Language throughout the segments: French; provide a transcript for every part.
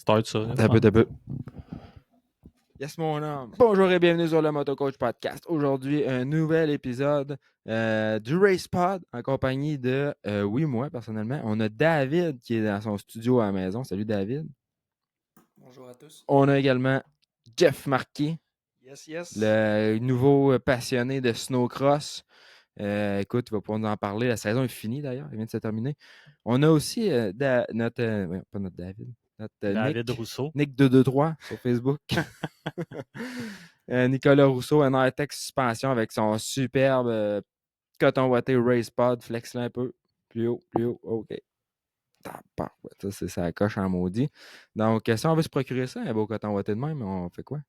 Start ça. T'as peu. Yes, mon homme. Bonjour et bienvenue sur le Motocoach Podcast. Aujourd'hui, un nouvel épisode du Race Pod en compagnie de, moi, personnellement. On a David qui est dans son studio à la maison. Salut, David. Bonjour à tous. On a également Jeff Marquis, Yes. le nouveau passionné de snowcross. Écoute, il va pouvoir nous en parler. La saison est finie, d'ailleurs. Elle vient de se terminer. On a aussi pas notre David. Notre David Rousseau. Nick 223 sur Facebook. Nicolas Rousseau, un high-tech suspension avec son superbe coton watté Race Pod. Flex un peu. Plus haut. OK. Ça, c'est ça coche en maudit. Donc, si on veut se procurer ça, un beau coton watté de même, on fait quoi?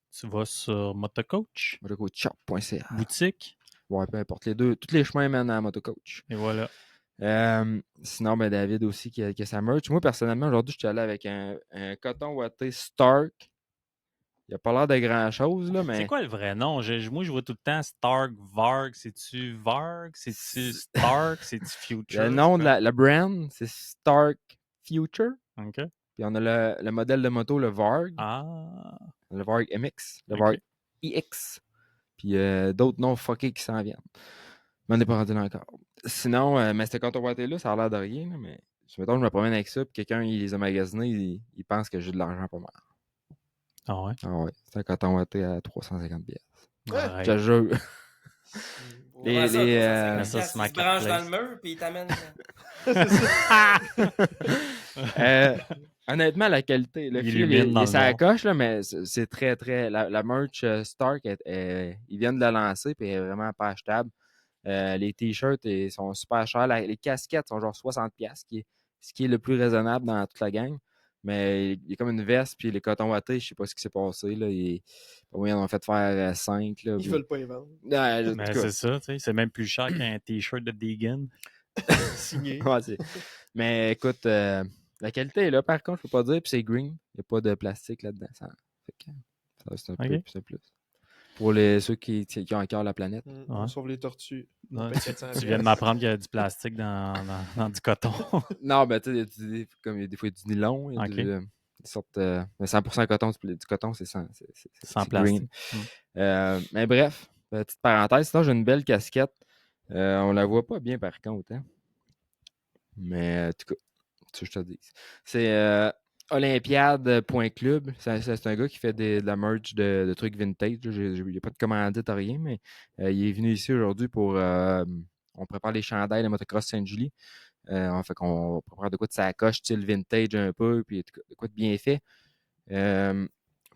Tu vas sur Motocoach. Motocoachshop.ca. Boutique. Ouais, peu importe. Les deux. Tous les chemins mènent à Motocoach. Et voilà. Sinon, David aussi qui a sa merch. Moi, personnellement, aujourd'hui, je suis allé avec un coton watté Stark. Il n'a pas l'air de grand-chose, là, mais... C'est quoi le vrai nom? Moi, je vois tout le temps Stark, Varg. C'est-tu Varg? C'est-tu Stark? C'est-tu Future? Le nom de la brand, c'est Stark Future. OK. Puis on a le modèle de moto, le Varg. Ah. Le Varg MX. Le OK. Varg EX. Puis d'autres noms fuckés qui s'en viennent. Mais on n'est pas rendu là encore. Sinon, mais ce coton watté-là, ça a l'air de rien, là, mais... Mettons, je me promène avec ça, puis quelqu'un, il les a magasinés, il pense que j'ai de l'argent pas mal. Ah ouais? Ah ouais, c'est un coton watté à 350 pièces. Ouais. Je te jure. Les, ça, c'est il ma se branche dans marketplace. le mur puis il t'amène. Honnêtement, la qualité, le Il fil, illumine dans il le ça noir. coche, là, mais c'est très, très... La merch Stark, ils viennent de la lancer, puis elle est vraiment pas achetable. Les t-shirts sont super chers. Les casquettes sont genre 60$, ce qui est le plus raisonnable dans toute la gang. Mais il y a comme une veste, puis les cotons wattés, je sais pas ce qui s'est passé. Là, ils en ont fait faire 5. Là, Ils veulent pas y vendre. Mais c'est ça, tu sais. C'est même plus cher qu'un T-shirt de Deegan. Signé. Ouais, mais écoute, la qualité est là, par contre, je peux pas dire. Puis c'est green. Il n'y a pas de plastique là-dedans. Ça, c'est un peu Ok. plus. Pour ceux qui ont encore la planète. On Ouais. sauve les tortues. Ouais, paye 400 tu viens de m'apprendre qu'il y a du plastique dans du coton. Non, ben tu sais, il y a des fois du nylon, il y a Ok. des sortes. Mais 100% coton, du coton, c'est Sans c'est plastique. green. Mais bref, petite parenthèse, sinon j'ai une belle casquette. On la voit pas bien par contre, hein? Mais en tout cas, tu je te dis. C'est olympiade.club. C'est un gars qui fait de la merch de trucs vintage. Il n'y a pas de commandite, rien, mais il est venu ici aujourd'hui pour. On prépare les chandails de Motocross Saint-Julie. Fait qu'on prépare de quoi de sacoche, style vintage un peu, puis de quoi de bien fait.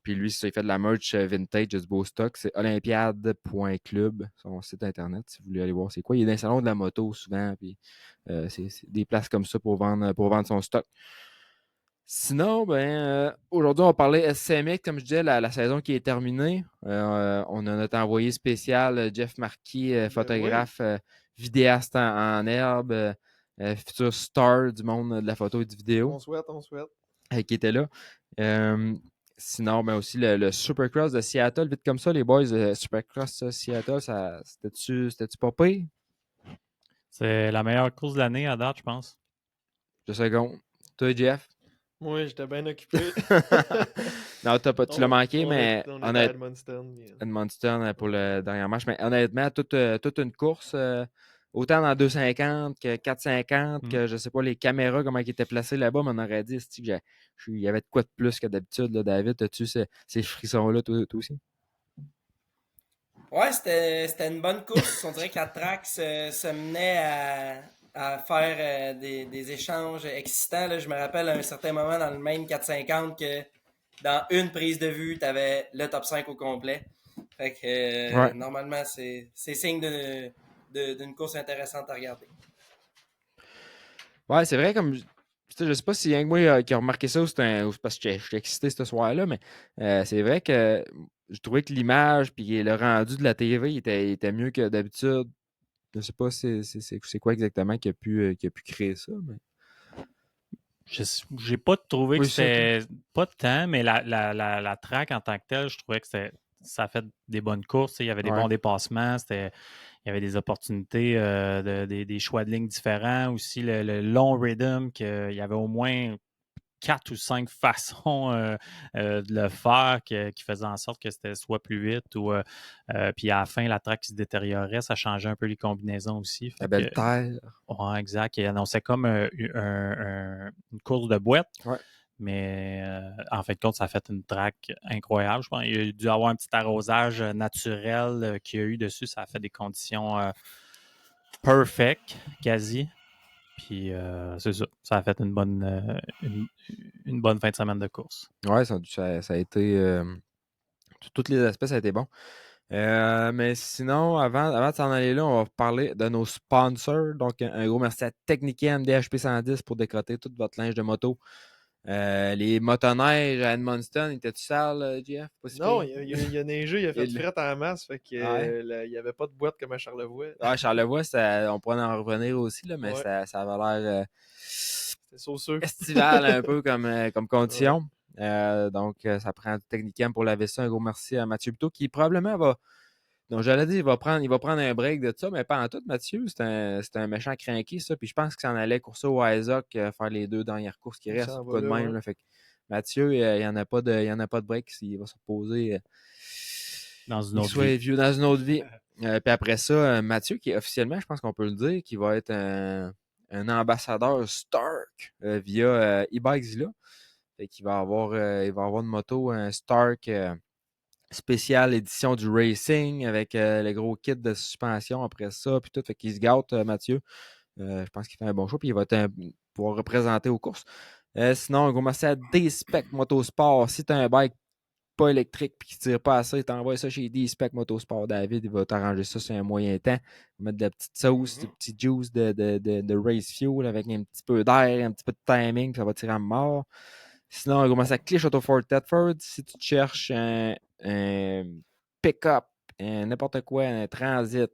Puis lui, ça, il fait de la merch vintage, du beau stock. C'est olympiade.club, son site internet, si vous voulez aller voir c'est quoi. Il est dans le salon de la moto souvent, puis c'est des places comme ça pour vendre son stock. Sinon, aujourd'hui, on va parler SCMX, comme je disais, la saison qui est terminée. On a notre envoyé spécial, Jeff Marquis, photographe, vidéaste en herbe, futur star du monde de la photo et du vidéo. On souhaite. Qui était là. Sinon, aussi le Supercross de Seattle, vite comme ça, les boys, Supercross Seattle, c'était-tu pas pire? C'est la meilleure course de l'année à date, je pense. 2 secondes. Toi, Jeff? Moi, j'étais bien occupé. Non, tu l'as manqué, mais on est à Edmundston. Edmundston pour le dernier match. Mais honnêtement, toute une course, autant dans 250 que 450, que je sais pas, les caméras, comment ils étaient placées là-bas, m'en aurait dit qu'il y avait de quoi de plus que d'habitude. Là, David, as-tu ces frissons-là, toi aussi? Ouais, c'était une bonne course. On dirait que la track se menait à faire des échanges excitants. Là. Je me rappelle à un certain moment dans le main 450 que dans une prise de vue, tu avais le top 5 au complet. Fait que normalement, c'est signe d'une course intéressante à regarder. Ouais, c'est vrai, comme. Je sais pas si rien que moi qui a remarqué ça ou c'est parce que j'étais excité ce soir-là, mais c'est vrai que je trouvais que l'image puis le rendu de la TV était mieux que d'habitude. Je sais pas c'est quoi exactement qui a pu créer ça. Mais... J'ai pas trouvé que Oui, c'était pas de temps, mais la track en tant que telle, je trouvais que ça a fait des bonnes courses. Il y avait des bons dépassements, il y avait des opportunités, des choix de lignes différents. Aussi, le long rhythm, qu'il y avait au moins 4 ou 5 façons de le faire qui faisaient en sorte que c'était soit plus vite ou puis à la fin, la track qui se détériorait, ça changeait un peu les combinaisons aussi. La belle terre. Ouais, exact. Il annonçait comme une course de boîte. Ouais. Mais en fin de compte, ça a fait une track incroyable. Je pense qu'il a dû avoir un petit arrosage naturel qu'il y a eu dessus. Ça a fait des conditions perfect, quasi. Puis c'est ça. Ça a fait une bonne fin de semaine de course. Ouais, ça a été. Tous les aspects, ça a été bon. Mais sinon, avant de s'en aller là, on va parler de nos sponsors. Donc, un gros merci à Technicam DHP 110 pour décrotter tout votre linge de moto. Les motoneiges à Edmundston, étaient-tu sales, Jeff? Non, il a neigé, il a fait Il- fret en masse, fait que Ouais. il n'y avait pas de boîte comme à Charlevoix. Ah, Charlevoix, on pourrait en revenir aussi, là, mais Ouais. ça avait l'air C'était sauceux. estival un peu comme condition. Ouais. Donc, ça prend du Technicam pour laver ça. Un gros merci à Mathieu Buteau qui probablement va. Donc, j'allais dire, il va prendre un break de ça, mais pas en tout, Mathieu. C'est un méchant crinqué, ça. Puis je pense qu'il s'en allait courser au Isaac, faire les 2 dernières courses qui Il restent. s'en va Pas de là, même. ouais. Là. Fait que Mathieu, il n'y en a pas de break. Il va se reposer Dans une qu'il autre soit vie. vieux dans une autre vie. Puis après ça, Mathieu, qui est officiellement, je pense qu'on peut le dire, qui va être un ambassadeur Stark via e-Bikes là. Fait qu'il va avoir, il va avoir une moto, un Stark spéciale édition du Racing avec le gros kit de suspension après ça, puis tout. Fait qu'il se gâte, Mathieu. Je pense qu'il fait un bon choix, puis il va pouvoir représenter aux courses. Sinon, un gros merci à D-Spec Motosport. Si tu as un bike pas électrique puis qui tire pas assez, t'envoies ça chez D-Spec Motosport. David, il va t'arranger ça sur un moyen temps. Il va mettre de la petite sauce, du petit juice de race fuel avec un petit peu d'air, un petit peu de timing, puis ça va tirer à mort. Sinon, on commence à Clich Auto Ford Thetford. Si tu cherches un pick-up, n'importe quoi, un transit,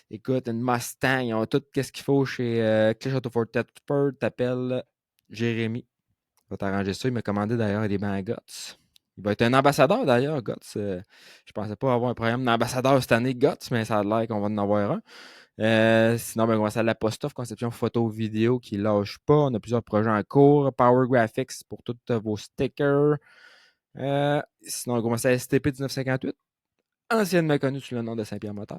écoute, une Mustang, ils ont tout ce qu'il faut chez Clich Auto Ford Thetford. T'appelles Jérémy. Il va t'arranger ça. Il m'a commandé d'ailleurs des bancs Guts. Il va être un ambassadeur d'ailleurs, Guts. Je pensais pas avoir un programme d'ambassadeur cette année, Guts, mais ça a l'air qu'on va en avoir un. Sinon, on va à la Post-Off, conception photo vidéo qui lâche pas. On a plusieurs projets en cours. Power Graphics pour tous vos stickers. Sinon, on commence à STP 1958, anciennement connu sous le nom de Saint-Pierre Moteur,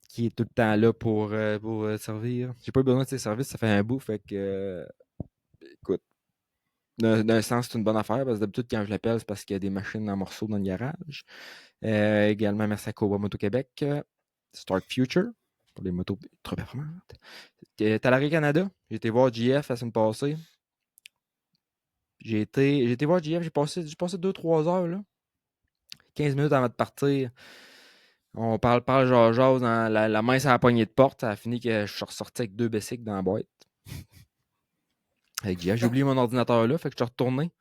qui est tout le temps là pour servir. J'ai pas eu besoin de ses services, ça fait un bout, fait que écoute, d'un sens, c'est une bonne affaire, parce que d'habitude, quand je l'appelle, c'est parce qu'il y a des machines en morceaux dans le garage. Également, merci à Cobra Moto Québec, Stark Future, pour les motos trop performantes. Talaria Canada, j'ai été voir JF la semaine passée. J'ai été voir JF, j'ai passé 2-3 heures, là. 15 minutes avant de partir. On parle jase dans la main sur la poignée de porte. Ça a fini que je suis ressorti avec 2 bicycles dans la boîte. Avec JF, j'ai oublié mon ordinateur là, fait que je suis retourné.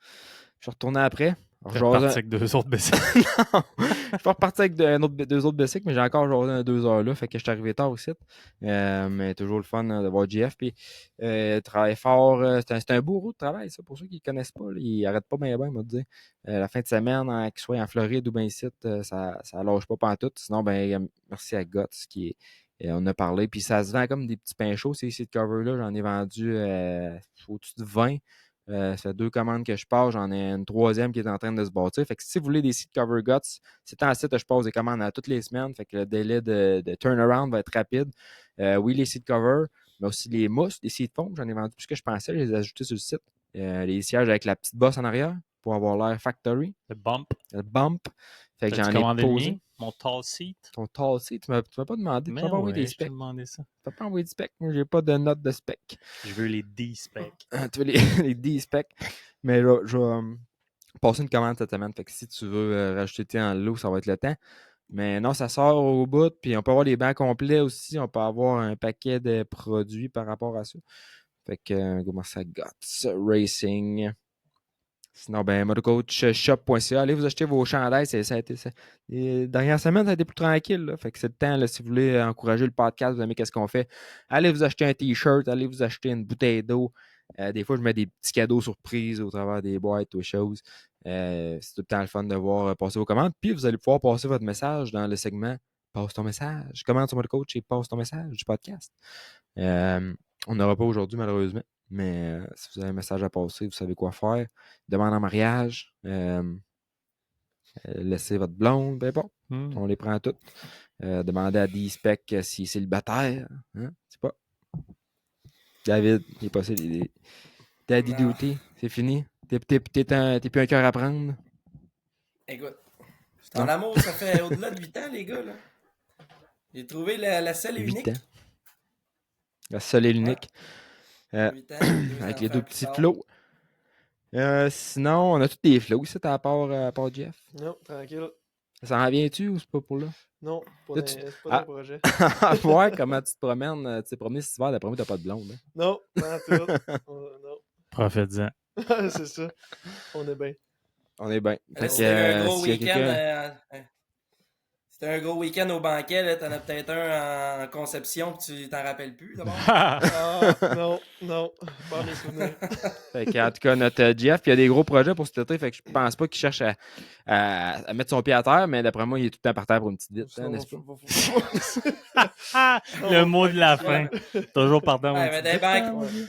Je suis retourné après. Tu es reparti avec 2 autres bicycles. Non, je suis pas reparti avec 2 autres bicycles, mais j'ai encore joué 2 heures là. Fait que je suis arrivé tard aussi. Mais toujours le fun de voir JF. Puis travaille fort. C'est un beau route de travail, ça, pour ceux qui ne connaissent pas. Là, il arrête pas bien, moi, de dire. La fin de semaine, qu'il soit en Floride ou bien ici, ça lâche pas pantoute. Sinon, merci à Guts qui on a parlé. Puis ça se vend comme des petits pains chauds, ces seat covers-là. J'en ai vendu au-dessus de 20. Ça fait 2 commandes que je passe. J'en ai une 3e qui est en train de se bâtir. Fait que si vous voulez des seat cover Guts, c'est en site, je passe des commandes à toutes les semaines. Fait que le délai de turnaround va être rapide. Oui, les seat covers, mais aussi les mousses, les seat foam. J'en ai vendu plus que je pensais. Je les ai ajoutés sur le site. Les sièges avec la petite bosse en arrière pour avoir l'air factory. Le bump. Le bump. Fait que T'as-tu j'en ai commandé posé. le mien? Mon tall seat? Ton tall seat, tu m'as pas demandé. Tu m'as pas envoyé des Je t'ai specs. demandé ça. Tu m'as pas envoyé de specs. Moi, j'ai pas de notes de specs. Je veux les D-specs. Tu veux les D-specs. Mais là, je vais passer une commande cette semaine. Fait que si tu veux rajouter en lot, ça va être le temps. Mais non, ça sort au bout. Puis on peut avoir les bancs complets aussi. On peut avoir un paquet de produits par rapport à ça. Fait que, comment ça, Guts Racing. Sinon, motocoachshop.ca. Allez vous acheter vos chandails. Les dernières semaines, ça a été plus tranquille. Là. Fait que c'est le temps, là, si vous voulez encourager le podcast, vous aimez qu'est-ce qu'on fait. Allez vous acheter un t-shirt, allez vous acheter une bouteille d'eau. Des fois, je mets des petits cadeaux surprises au travers des boîtes ou choses. C'est tout le temps le fun de voir passer vos commandes. Puis, vous allez pouvoir passer votre message dans le segment Passe ton message. Commente sur Motocoach et passe ton message du podcast. On n'aura pas aujourd'hui, malheureusement. Mais si vous avez un message à passer, vous savez quoi faire. Demande en mariage. Laissez votre blonde, peu importe. On les prend toutes. Demandez à D-Spec s'il est célibataire. Hein? C'est pas. David, il est passé. Daddy Non. duty, c'est fini. T'es plus un cœur à prendre. Écoute, je suis en Non. amour, ça fait au-delà de 8 ans, les gars, là. J'ai trouvé la seule et 8 unique. ans. La seule et l'unique. 8 ans, 2 Avec les enfants deux plus petits tard. flots. Sinon, on a tous des flots ici, à part Jeff. Non, tranquille. Ça en vient-tu ou c'est pas pour là? Non, Là, c'est pas Ah. un projet. À voir comment tu te promènes. Tu t'es promené cet hiver, d'après moi, t'as pas de blonde. Hein? Non, pas en tout. Non. Profites-en. C'est ça. On est bien. On est bien. Là, Fait que, c'était un gros s'il y a week-end. quelqu'un- C'était un gros week-end au banquet, là. T'en as peut-être un en conception, puis tu t'en rappelles plus, d'abord. Ah, non. Pas mes souvenirs. Fait que, en tout cas, notre Jeff, il y a des gros projets pour cet été. Fait que je pense pas qu'il cherche à mettre son pied à terre, mais d'après moi, il est tout le temps par terre pour une petite vite, hein, Sinon, n'est-ce pas? Le mot de la fin. Toujours pardon. Ouais, mais des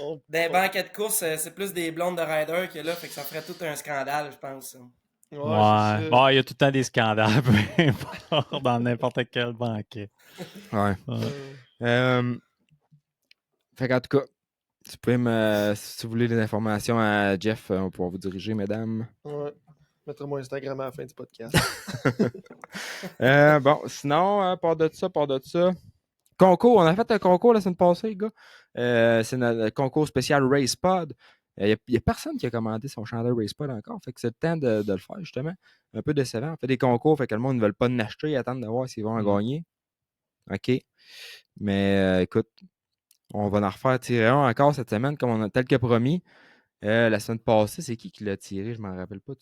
On- Des banquets de course, c'est plus des blondes de rider que là, fait que ça ferait tout un scandale, je pense. Ça. Ouais, Ouais. c'est ça. Bon, il y a tout le temps des scandales, peu importe, dans n'importe quel banquet. Ouais. Fait qu'en tout cas, si vous voulez des informations à Jeff, on pourra vous diriger, mesdames. Ouais. Mettre mon Instagram à la fin du podcast. Bon, sinon, part de ça. Concours, on a fait un concours la semaine passée, les gars. C'est notre concours spécial RacePod. Il n'y a personne qui a commandé son chandail RacePod encore. Fait que c'est le temps de le faire, justement. Un peu décevant. On fait des concours, fait que le monde ne veut pas en acheter, ils attendent de voir s'ils vont en gagner. OK. Mais écoute, on va en refaire tirer un encore cette semaine, comme on a tel que promis. La semaine passée, c'est qui l'a tiré? Je ne m'en rappelle pas.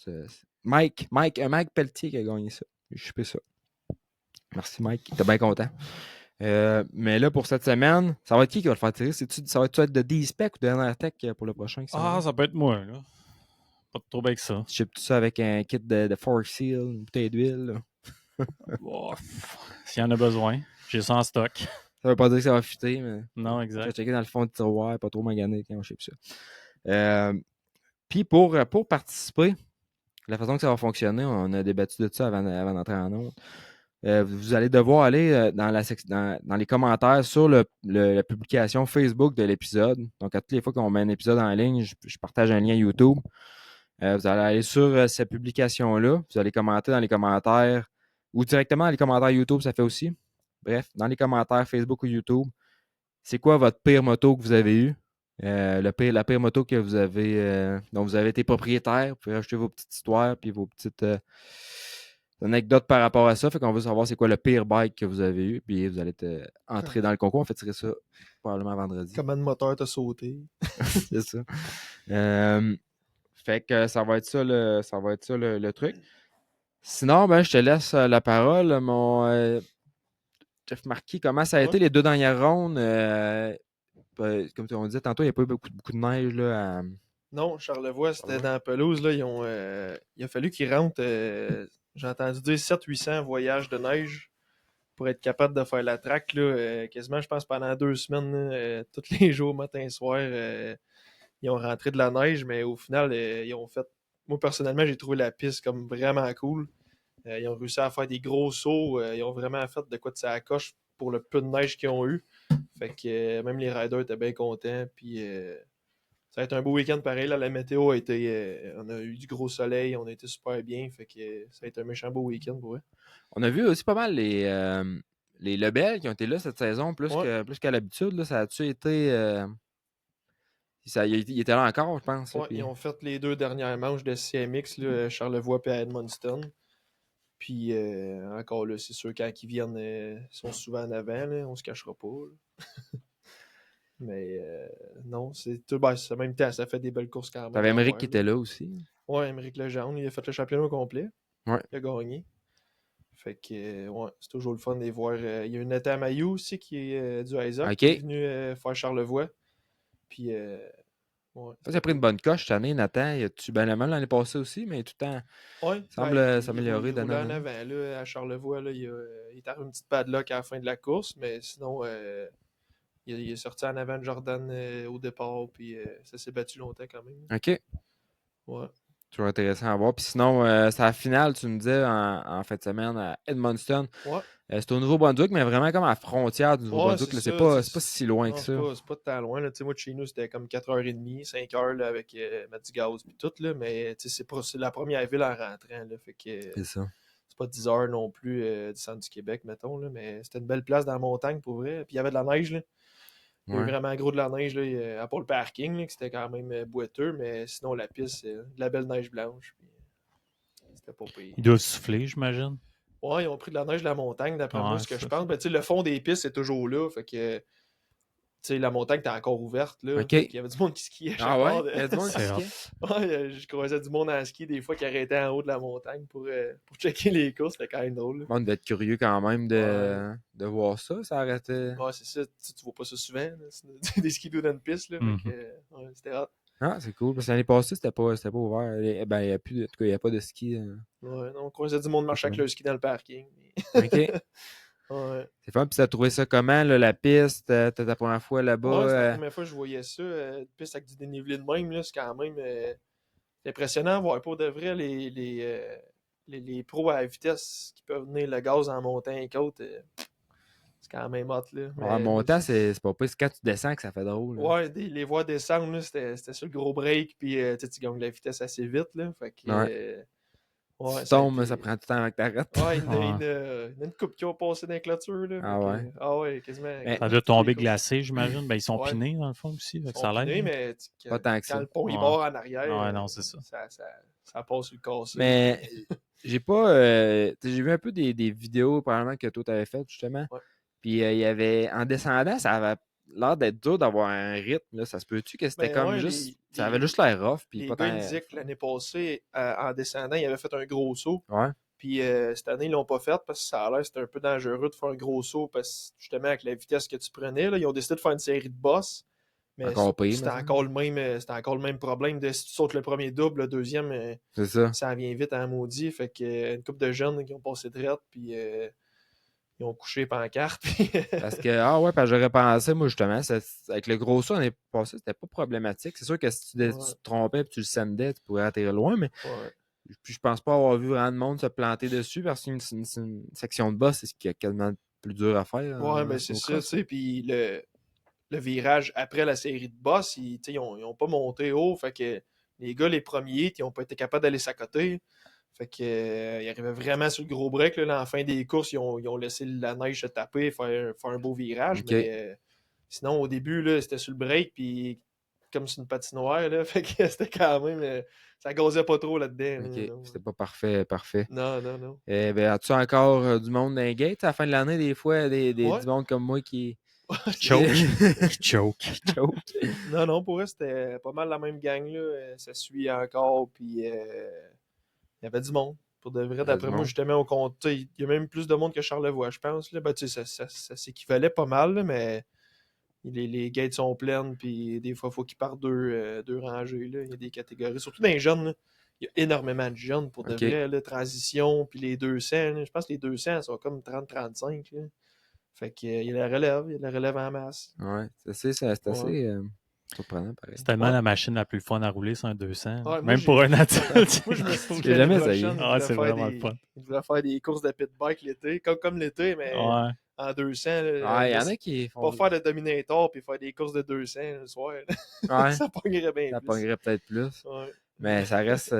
Mike Pelletier qui a gagné ça. Je sais pas ça. Merci, Mike. Il était bien content. Mais là, pour cette semaine, ça va être qui va le faire tirer? Ça va être de D-Spec ou de NRTech pour le prochain? Ça peut être moi, là. Pas trop bien que ça. Je ship tout ça avec un kit de Fork Seal, une bouteille d'huile. Oh, s'il y en a besoin, j'ai ça en stock. Ça veut pas dire que ça va fitter, mais Non, je vais exact. checker dans le fond du tiroir, pas trop magané quand on ship ça. Puis pour participer, la façon que ça va fonctionner, on a débattu de ça avant d'entrer en ondes. Vous allez devoir aller dans les commentaires sur la publication Facebook de l'épisode. Donc, à toutes les fois qu'on met un épisode en ligne, je partage un lien YouTube. Vous allez aller sur cette publication-là. Vous allez commenter dans les commentaires ou directement dans les commentaires YouTube, ça fait aussi. Bref, dans les commentaires Facebook ou YouTube, c'est quoi votre pire moto que vous avez eue? La pire moto que vous avez, dont vous avez été propriétaire. Vous pouvez rajouter vos petites histoires puis vos petites anecdotes par rapport à ça. Fait qu'on veut savoir c'est quoi le pire bike que vous avez eu. Puis vous allez entrer dans le concours. On fait tirer ça probablement vendredi. Comment de moteur t'as sauté? C'est ça. Fait que ça va être ça le truc. Sinon, ben, je te laisse la parole, mon Jeff Marquis. Comment ça a été les 2 dernières rondes? Comme on disait tantôt, il n'y a pas eu beaucoup de neige là, Non, Charlevoix, c'était dans la pelouse. Là, il a fallu qu'ils rentrent, j'ai entendu dire 700-800 voyages de neige pour être capable de faire la track. Là, quasiment, je pense, pendant 2 semaines, là, tous les jours, matin et soir, ils ont rentré de la neige, mais au final, ils ont fait. Moi, personnellement, j'ai trouvé la piste comme vraiment cool. Ils ont réussi à faire des gros sauts. Ils ont vraiment fait de quoi de ça coche pour le peu de neige qu'ils ont eu. Fait que même les riders étaient bien contents. Puis ça a été un beau week-end pareil. Là, la météo a été. On a eu du gros soleil. On a été super bien. Fait que ça a été un méchant beau week-end pour eux. On a vu aussi pas mal les Lebel qui ont été là cette saison, plus qu'à l'habitude. Là, ça a-tu été. Il était là encore, je pense. Ouais, là, puis... Ils ont fait les 2 dernières manches de CMX, là, Charlevoix et Edmundston. Puis encore là, c'est sûr, quand ils viennent, ils sont souvent en avant. Là, on se cachera pas. Mais non, c'est tout. Ben, en même temps, ça fait des belles courses quand même. T'avais Émeric qui était là aussi. Ouais, Émeric Legendre, il a fait le championnat au complet. Ouais. Il a gagné. Fait que, ouais, c'est toujours le fun de les voir. Il y a une Nathan Mayou aussi qui est du Isaac, qui est venu faire Charlevoix. Puis, ouais. Ça a pris une bonne coche cette année, Nathan. Il a-tu bien la même l'année passée aussi, mais tout le temps. Ouais, semble s'améliorer d'année en en avant. Là, à Charlevoix, là, il est arrivé une petite padlock à la fin de la course, mais sinon, il est sorti en avant de Jordan au départ, puis ça s'est battu longtemps quand même. OK. Ouais. Toujours intéressant à voir. Puis sinon, c'est la finale, tu me disais, en fin de semaine à Edmundston. Ouais. C'est au Nouveau-Brunswick, mais vraiment comme à la frontière du Nouveau-Brunswick. c'est Là, ça, c'est pas si loin non, que ça. c'est pas tant loin. Là. Tu sais, moi, de chez nous, c'était comme 4h30, 5h là, avec Matigaz et tout. Là, mais tu sais, c'est la première ville en rentrant. Là, fait que C'est ça. c'est pas 10 heures non plus du centre du Québec, mettons. Là, mais c'était une belle place dans la montagne pour vrai. Puis il y avait de la neige. Là. Il y a eu Ouais. vraiment gros de la neige, là, à part le parking, là, que c'était quand même boiteux, mais sinon la piste, c'est de la belle neige blanche. Puis, c'était pas pire. Il doit souffler, j'imagine. Ouais, ils ont pris de la neige de la montagne, d'après moi, Ouais, ce que je ça. pense. Ben, tu sais, le fond des pistes est toujours là, fait que tu sais, la montagne était encore ouverte. Là, OK. fait qu'il y avait du monde qui skiait à chaque Ah ouais? part. Il y a du monde qui C'est skiait? Ouais, je croisais du monde en ski des fois qui arrêtait en haut de la montagne pour checker les courses, c'était quand même drôle. Là. Le monde doit être curieux quand même de voir ça. Ça arrêtait. Ouais, c'est ça, tu vois pas ça souvent, là, c'est des skis dans une piste, là, fait que, ouais, c'était hot. Ah, c'est cool. Parce que l'année passée, c'était pas ouvert. Ben, il y a plus, en tout cas, il n'y a pas de ski. Ouais, non, on croisait du monde marcher avec le ski dans le parking. OK. Ouais. C'est fun. Puis, tu as trouvé ça comment, là, la piste? T'as ta première fois là-bas? Ouais, c'était la première fois que je voyais ça. Une piste avec du dénivelé de même, là, c'est quand même impressionnant à voir. Pour de vrai, les pros à la vitesse qui peuvent venir le gaz en montant et côte, c'est quand même hot. Là. En montant, c'est pas pire. C'est quand tu descends que ça fait drôle. Là. Ouais, les voir descendre, là, c'était sur le gros break, puis tu gagnes la vitesse assez vite. Là, fait que, ouais, tu tombes, été... ça prend du temps avec ta rate. Ouais, il y en a une coupe qui a passé dans la clôture. Là, Ah ouais? Ah ouais, quasiment. Mais Ça doit tomber glacé, j'imagine. Ben, ils sont Ouais. pinés, dans le fond, aussi. Ils Fait que sont ça l'aide. pinés, mais Pas tant que quand ça. le pont il Ouais. barre en arrière, Ouais, non, c'est ça. ça passe sur le cassé. Mais j'ai pas. J'ai vu un peu des vidéos, probablement, que toi t'avais faites, justement. Ouais. Puis il y avait. En descendant, ça avait l'air d'être dur d'avoir un rythme. Là. Ça se peut-tu que c'était Ben comme ouais, juste. Ça avait juste l'air rough. Puis les pas gars tant. ils disaient que l'année passée, en descendant, ils avaient fait un gros saut. Ouais. Puis cette année, ils l'ont pas fait parce que ça a l'air c'était un peu dangereux de faire un gros saut parce que justement, avec la vitesse que tu prenais, là, ils ont décidé de faire une série de bosses. Mais Encore pire, c'était encore le même problème. Si tu sautes le premier double, le deuxième, C'est ça. ça vient vite en maudit. Fait que une couple de jeunes qui ont passé de rette, puis ils ont couché pancarte. Puis Parce que, parce que j'aurais pensé, moi, justement, avec le gros saut l'année passée, c'était pas problématique. C'est sûr que si tu te trompais et tu le sendais, tu pourrais atterrir loin, mais. Ouais. Puis je pense pas avoir vu vraiment de monde se planter dessus parce que c'est une section de boss, c'est ce qui est quasiment le plus dur à faire. Ouais, ben c'est ça, tu sais. Puis le virage après la série de boss, ils ont pas monté haut. Fait que les gars, les premiers, ils n'ont pas été capables d'aller s'accoter. Fait que ils arrivaient vraiment sur le gros break. Là, en fin des courses, ils ont laissé la neige se taper, faire un beau virage. Ok. Mais sinon, au début, là, c'était sur le break, puis comme c'est une patinoire, là, fait que c'était quand même. Ça gazait pas trop là-dedans. Ok, là, c'était pas parfait. non. Non. As-tu encore du monde dans les gates à la fin de l'année, des fois, Ouais. du monde comme moi qui. Choke. Choke. Non, pour eux, c'était pas mal la même gang. Là. Ça suit encore, puis il y avait du monde. Pour de vrai, d'après moi, justement, au compte, il y a même plus de monde que Charlevoix, je pense. Là. Ben, ça s'équivalait pas mal, là, mais les gates sont pleines, puis des fois, il faut qu'ils partent deux rangées. Là. Il y a des catégories, surtout dans les jeunes. Là. Il y a énormément de jeunes pour de vrai. Là, transition, puis les 200. Là. Je pense que les 200 sont comme 30-35. Fait qu'il y a la relève en masse. Ouais, c'est assez surprenant, pareil. C'est tellement la machine la plus fun à rouler, c'est un 200. Ouais, même pour un adulte. Moi, je me suis J'ai jamais essayé. C'est vraiment le fun. Il voulait faire des courses de pit bike l'été, comme l'été, mais en 200. Il y en a qui font. Pas faire de Dominator puis faire des courses de 200 le soir. Ouais. Ça pognerait bien Ça plus. pognerait peut-être plus. Ouais. Mais ça reste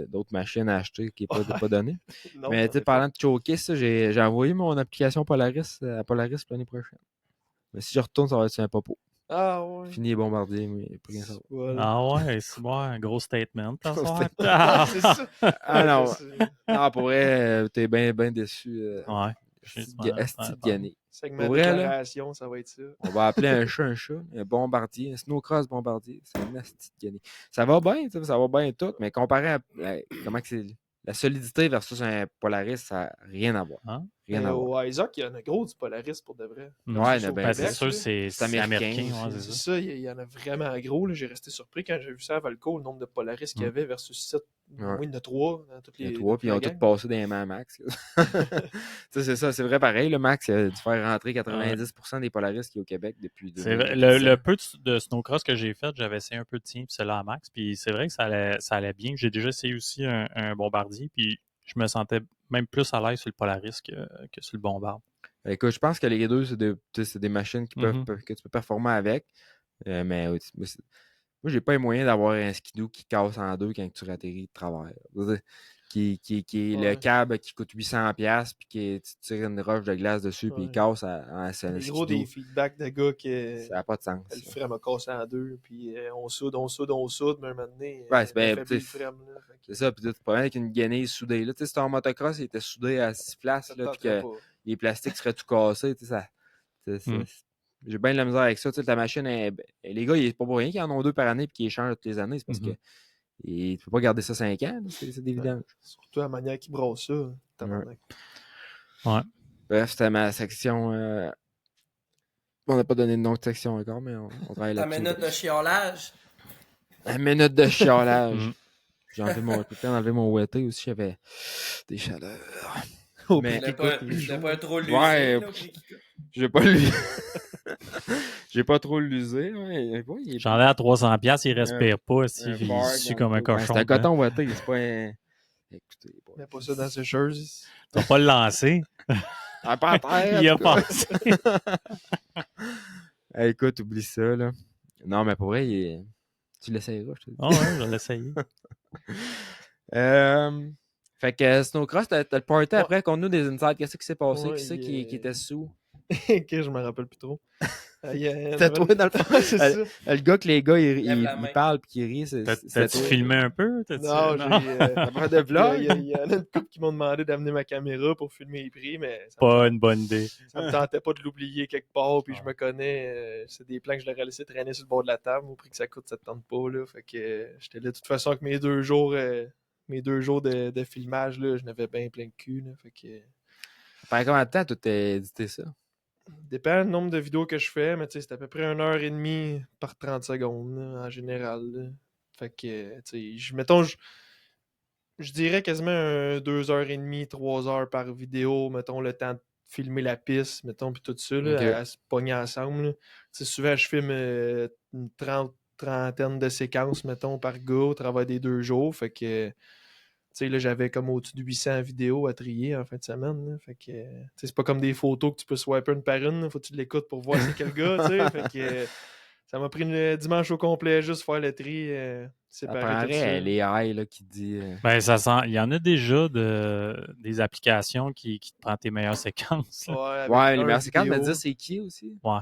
d'autres machines à acheter qui n'est pas donné. Non, mais tu sais, parlant de choker, j'ai envoyé mon application Polaris à Polaris l'année prochaine. Mais si je retourne, ça va être sur un popo. Ah ouais. Fini les bombardiers, mais pas rien savoir. Voilà. Ah ouais, c'est bon, un gros statement. Gros C'est ça. Ah non. Non, pour vrai, t'es bien déçu. Ouais. Asti de gagner. Segment de déclaration, ça va être ça. On va appeler un chat, un bombardier, un snowcross bombardier. C'est un asti de gagner. Ça va bien, ça va bien tout, mais comparé à comment que c'est la solidité versus un Polaris, ça n'a rien à voir. Hein? Rien Mais à voir. au Isaac, il y en a gros du Polaris pour de vrai. Mm. Ouais, Juste au ben, Ben, Québec, c'est sûr, là. c'est C'est américain américain. Ouais, aussi. c'est C'est ça. ça, il y en a vraiment gros. Là. J'ai resté surpris quand j'ai vu ça à Valco, le nombre de Polaris qu'il y avait versus 7. Ouais. Moi, il y en a 3 dans toutes Il y a les. 3, dans puis ils toute ont la tous gang. passé des mains à Max. C'est ça, c'est vrai pareil. Le Max, il a dû faire rentrer 90% des Polaris qui est au Québec depuis C'est vrai, 2017. le peu de snowcross que j'ai fait, j'avais essayé un peu de tien, puis celui-là à max, puis c'est vrai que ça allait bien. J'ai déjà essayé aussi un bombardier, puis je me sentais même plus à l'aise sur le Polaris que sur le bombarde. Écoute, je pense que les deux, c'est des machines qui Mhm. que tu peux performer avec. Mais moi, j'ai pas les moyens d'avoir un skidoo qui casse en deux quand tu atterris de travers. Je veux dire, qui est le Ouais. câble qui coûte 800$ puis tu tires une roche de glace dessus puis il Ouais. casse c'est un Les gros skidoo. des feedbacks de gars que Ça n'a pas de sens. le ça. frame a cassé en deux, puis on soude, mais un moment donné, Ouais, c'est il bien, affaiblit le tu sais, frame. Là, fait que C'est ça, puis tu te promènes avec une guenille soudée. Là, tu sais, si ton motocross il était soudé à 6 places, ça te là, puis tenterait que pas. les plastiques seraient tout cassés, tu sais, Mm. j'ai bien de la misère avec ça. Tu sais, ta machine, les gars, c'est pas pour rien qu'ils en ont 2 par année et qu'ils les changent toutes les années. C'est parce que tu peux pas garder ça 5 ans. Là, c'est des vidanges. Surtout la manière qu'ils brassent ça. Tabarnak. Ouais. Bref, c'était ma section. On n'a pas donné de nom de section encore, mais on travaille Ta là-dessus. minute de chiolage. La minute de chiolage. Mm. J'ai enlevé mon ouetté aussi, j'avais des chaleurs. Au Mais- Il prix a qu'il coûte, pas, il est il a chaud. pas trop l'usé. Ouais, là, au prix qu'il coûte. J'ai pas lu. J'ai pas trop l'usé. Ouais, il est J'en ai à 300$, il respire pas, un il bar sue dans comme un le dos. cochon. C'est un dedans. coton ouaté, c'est pas un. Écoutez, boys. Mets pas ça dans ses choses. Tu vas pas le lancer. Ah, pas à terre, Il en a tout cas. passé. Hey, écoute, oublie ça, là. Non, mais pour vrai, tu l'essayeras, je te dis. Ah ouais, je vais l'essayer. Fait que Snowcross, t'as le party Ouais. après qu'on nous des insides. Qu'est-ce qui s'est passé? Ouais, Qui c'est qui était sous? Ok, je me rappelle plus trop. C'était toi, dans le fond. Ouais, c'est ça. Le gars que les gars, Lève la main. ils parlent puis ils rient, c'était T'as-tu toi. filmé un peu? Non, j'ai. T'as pas de vlog? Il y en a une couple qui m'ont demandé d'amener ma caméra pour filmer les prix, mais Pas une bonne idée. ça me tentait pas de l'oublier quelque part, puis je Ah. me connais. C'est des plans que je l'aurais laissé traîner sur le bord de la table, au prix que ça coûte, ça te tente pas, là. Fait que j'étais là de toute façon avec mes 2 jours. Mes 2 jours de filmage, là, je n'avais bien plein de cul. Là, fait que, Pendant combien de temps tu t'es édité ça? dépend du nombre de vidéos que je fais, mais tu sais, c'est à peu près 1h30 par 30 secondes, là, en général. Là. Fait que, tu sais, mettons, je dirais quasiment 2h30, 3h par vidéo, mettons, le temps de filmer la piste, mettons, puis tout ça, là, Ok. à se pogner ensemble. Là. Tu sais, souvent, je filme une trentaine de séquences, mettons, par gars au travers des 2 jours. Fait que, tu sais, là, j'avais comme au-dessus de 800 vidéos à trier en fin de semaine. Là. Fait que, tu sais, c'est pas comme des photos que tu peux swiper une par une. Là. Faut que tu l'écoutes pour voir c'est quel gars, tu sais. Fait que, ça m'a pris le dimanche au complet juste faire le tri, Ça séparer tout prendrait ça. les high là, qui dit. Ben, ça sent. Il y en a déjà des applications qui te prennent tes meilleures séquences. là. Ouais, avec Ouais, les leur meilleurs séquences, mais vidéo. dire c'est qui aussi? Ouais,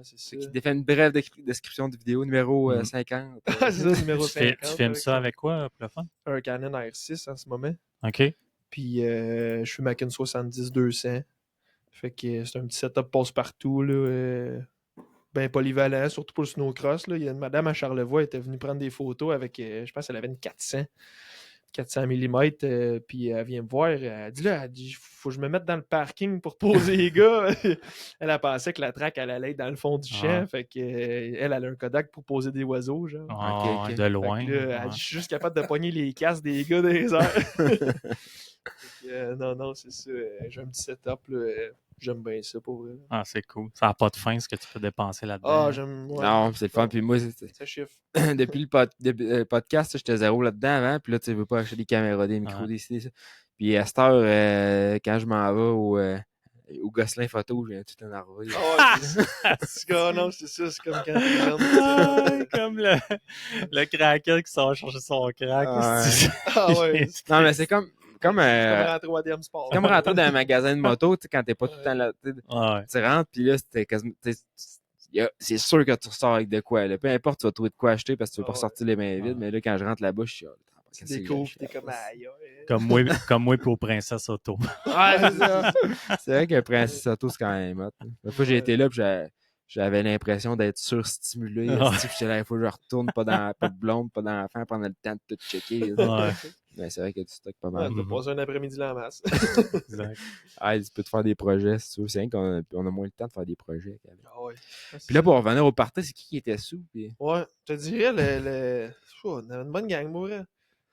c'est ça. Ceux qui défait une brève description de vidéo numéro Mm. 50. Ah, c'est ça, numéro Tu 50. filmes ça avec quoi pour le fun? Un Canon R6 en ce moment. OK. Puis je suis Mac 70-200. Fait que c'est un petit setup passe-partout. Ben polyvalent, surtout pour le snowcross. Là. Il y a une madame à Charlevoix, elle était venue prendre des photos avec, je pense qu'elle avait une 400 mm. Puis elle vient me voir. Elle dit, faut que je me mette dans le parking pour poser les gars. Elle a pensé que la track, elle allait être dans le fond du champ. Ah. Fait que elle a un Kodak pour poser des oiseaux. Genre. Ah, ok. de loin. Fait que là, elle ouais. dit, je suis juste capable de pogner les casques des gars des airs. Fait que, non, c'est ça. J'ai un petit setup. Là, j'aime bien ça pour vrai. Ah, c'est cool. Ça n'a pas de fin ce que tu peux dépenser là-dedans. Ah, j'aime. Ouais, Non, c'est le fun. Puis moi, ça chiffre. depuis le podcast, j'étais zéro là-dedans avant. Puis là, tu veux pas acheter des caméras, des micros, Ouais. des CD, ça. Puis à cette heure, quand je m'en vais au Gosselin Photo, j'ai tout un arbre. Ah, ouais, non, c'est ça. C'est comme quand t'es jeune. Ah, comme le cracker qui sort chercher son crack. Ouais. c'est- Ah ouais. Non, mais c'est comme Comme rentrer au ADM Sport. comme rentrer dans un magasin de moto, tu sais, quand t'es pas tout le temps là. Ouais. Tu rentres, puis là, c'était quasiment. C'est sûr que tu ressors avec de quoi. Là. Peu importe, tu vas trouver de quoi acheter parce que tu veux pas Ah ouais. ressortir les mains vides. Ah. Mais là, quand je rentre là-bas, je suis. Tu découvres, t'es comme aïe. Comme moi pour Princesse Auto. Ouais, c'est ça. C'est vrai que Princess Auto, c'est quand même hot. Une fois, j'ai été là, puis j'avais l'impression d'être surstimulé. Ah. J'étais là, il faut que je retourne, pas de blonde, pas d'enfant, prendre le temps de tout checker. Ouais. Mais c'est vrai que tu stockes pas Ouais, mal. t'as passé un après-midi là en masse. Exact. Ah, tu peux te faire des projets si tu veux. C'est rien qu'on a moins le temps de faire des projets. Ah ouais. Puis là, pour revenir au party, c'est qui était sous? Puis... Ouais, je te dirais, on avait une bonne gang, moi. Là.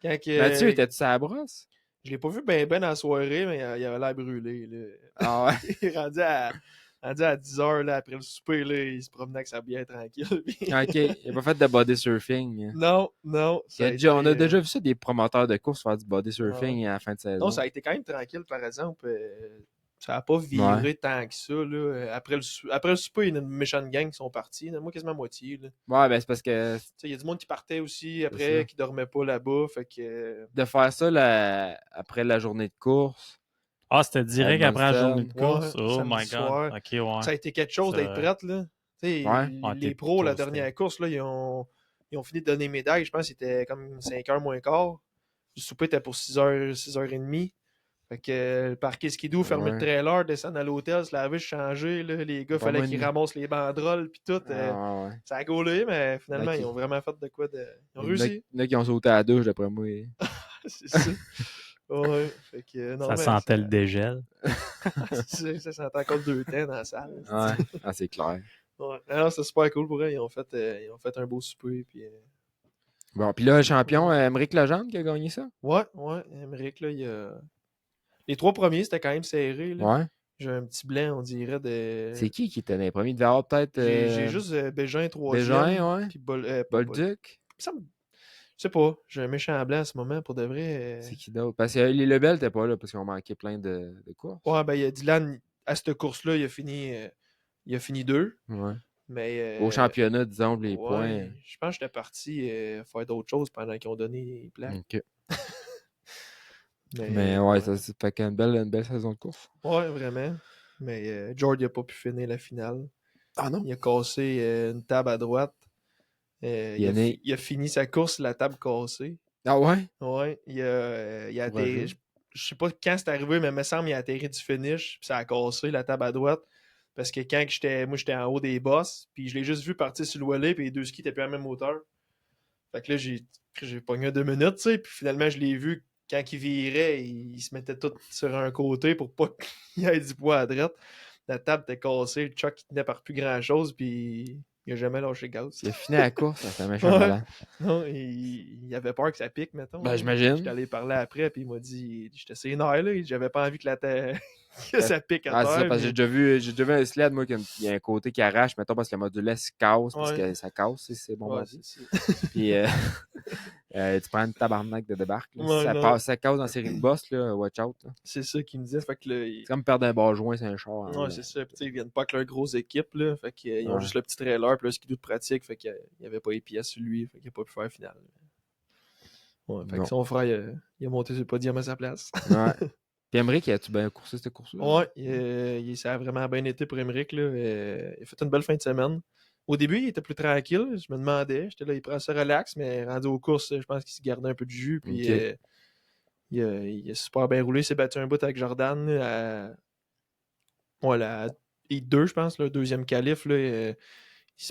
Quand que, Mathieu, étais-tu à la brosse? je l'ai pas vu ben dans la soirée, mais il avait l'air brûlé. Là. Ah ouais? Il est rendu à 10h là, après le souper, là, il se promenait avec sa bière tranquille. Puis- Ok, il a pas fait de body surfing. Non. Ça a été, On a déjà vu ça, des promoteurs de courses faire du body surfing à la fin de saison. Non, ça a été quand même tranquille, par exemple. Ça n'a pas viré tant que ça. Là. Après le souper, il y a une méchante gang qui sont partis. Moi, quasiment moitié. Là. Ouais, ben c'est parce que Il y a du monde qui partait aussi ça. après, qui dormait pas là-bas. Fait que. De faire ça après la journée de course. Ah, c'était direct après la Edmundston. journée de course? Ouais, Oh samedi my soir. God. OK, ouais. Ça a été quelque chose Ça- d'être prête. Là. Ouais. Ah, Les t'es pros, la toasté. dernière course, là, ils ont fini de donner médaille. Je pense que c'était comme 5h moins quart. Le souper était pour 6h, 6h30. Fait que le parquet skidoo, fermer le trailer, descendre à l'hôtel, se laver, se changer. Là, les gars, fallait qu'ils ramassent les banderoles puis tout. Ouais. Ça a gaulé, mais finalement, Ok. ils ont vraiment fait de quoi de. Ils ont Il y en a- réussi. il y en a qui ont sauté à la douche, d'après moi. C'est ça. Ouais. Fait que, non, Ça mais sentait le dégel. ça sentait encore 2 temps dans la salle. Ouais, ah, c'est clair. Ouais. Alors, c'est super cool pour eux. Ils ont fait un beau souper. Puis, Bon, puis là, champion, Émeric Legendre qui a gagné ça? ouais. Émeric, là, il a. Les 3 premiers, c'était quand même serré. Là. Ouais. J'ai un petit blanc, on dirait. C'est qui était dans les premiers? Il devait avoir peut-être... J'ai juste Bégin 3e. Bégin, ouais. Puis Bolduc. Je sais pas. J'ai un méchant blanc en ce moment, pour de vrai. C'est qui d'autre? Parce que les Lebel n'étaient pas là parce qu'ils ont manqué plein de courses. Ouais, ben, il y a Dylan, à cette course-là, il a fini 2. Ouais. Mais, Au championnat, disons, les ouais, points. Je pense que j'étais parti faire d'autres choses pendant qu'ils ont donné les plaques. OK. Mais ouais, ça fait qu'une belle saison de course. Ouais, vraiment. Mais George n'a pas pu finir la finale. Ah non? Il a cassé une table à droite. Il a fini sa course, la table cassée. Ah ouais? Ouais, il a atterri. Je sais pas quand c'est arrivé, mais il me semble qu'il a atterri du finish, puis ça a cassé la table à droite. Parce que quand j'étais en haut des bosses, puis je l'ai juste vu partir sur le wallet, puis les deux skis étaient plus à la même hauteur. Fait que là, j'ai pogné 2 minutes, tu sais, puis finalement, je l'ai vu quand il virait, il se mettait tout sur un côté pour pas qu'il y ait du poids à droite. La table était cassée, le choc il tenait par plus grand chose, puis il a jamais lâché gaz. Il a fini la course, ça fait méchant malade. Non, il avait peur que ça pique, mettons. Ben, j'imagine. J'étais allé parler après, puis il m'a dit, j'étais sénère, là, j'avais pas envie que que ça pique à terre. C'est ça, parce que j'ai déjà vu un sled, moi, qu'il y a un côté qui arrache, mettons, parce que le module se casse, parce que ça casse, c'est bon. Ouais, puis tu prends une tabarnak de débarque. Là. Ouais, ça casse dans la série de boss, là, watch out. Là. C'est ça qu'il me disait. Fait que c'est comme perdre un bar joint, c'est un char. Ouais, c'est ça. Puis, ils viennent pas avec leur grosse équipe, là. Fait qu'ils ont juste le petit trailer, puis le skidoo de pratique. Fait qu'il n'y avait pas les pièces sur lui. Fait qu'il n'a pas pu faire finale. Ouais, fait que son frère, il a monté sur le podium à sa place. Ouais. Puis Émeric, as-tu bien coursé cette course-là? Ouais, ça a vraiment bien été pour Émeric, là. Il a fait une belle fin de semaine. Au début, il était plus tranquille. Je me demandais. J'étais là, il prend ça relax, mais rendu aux courses, je pense qu'il se gardait un peu de jus. Puis il a super bien roulé. Il s'est battu un bout avec Jordan. Là, la I2, je pense, le deuxième qualif. Là,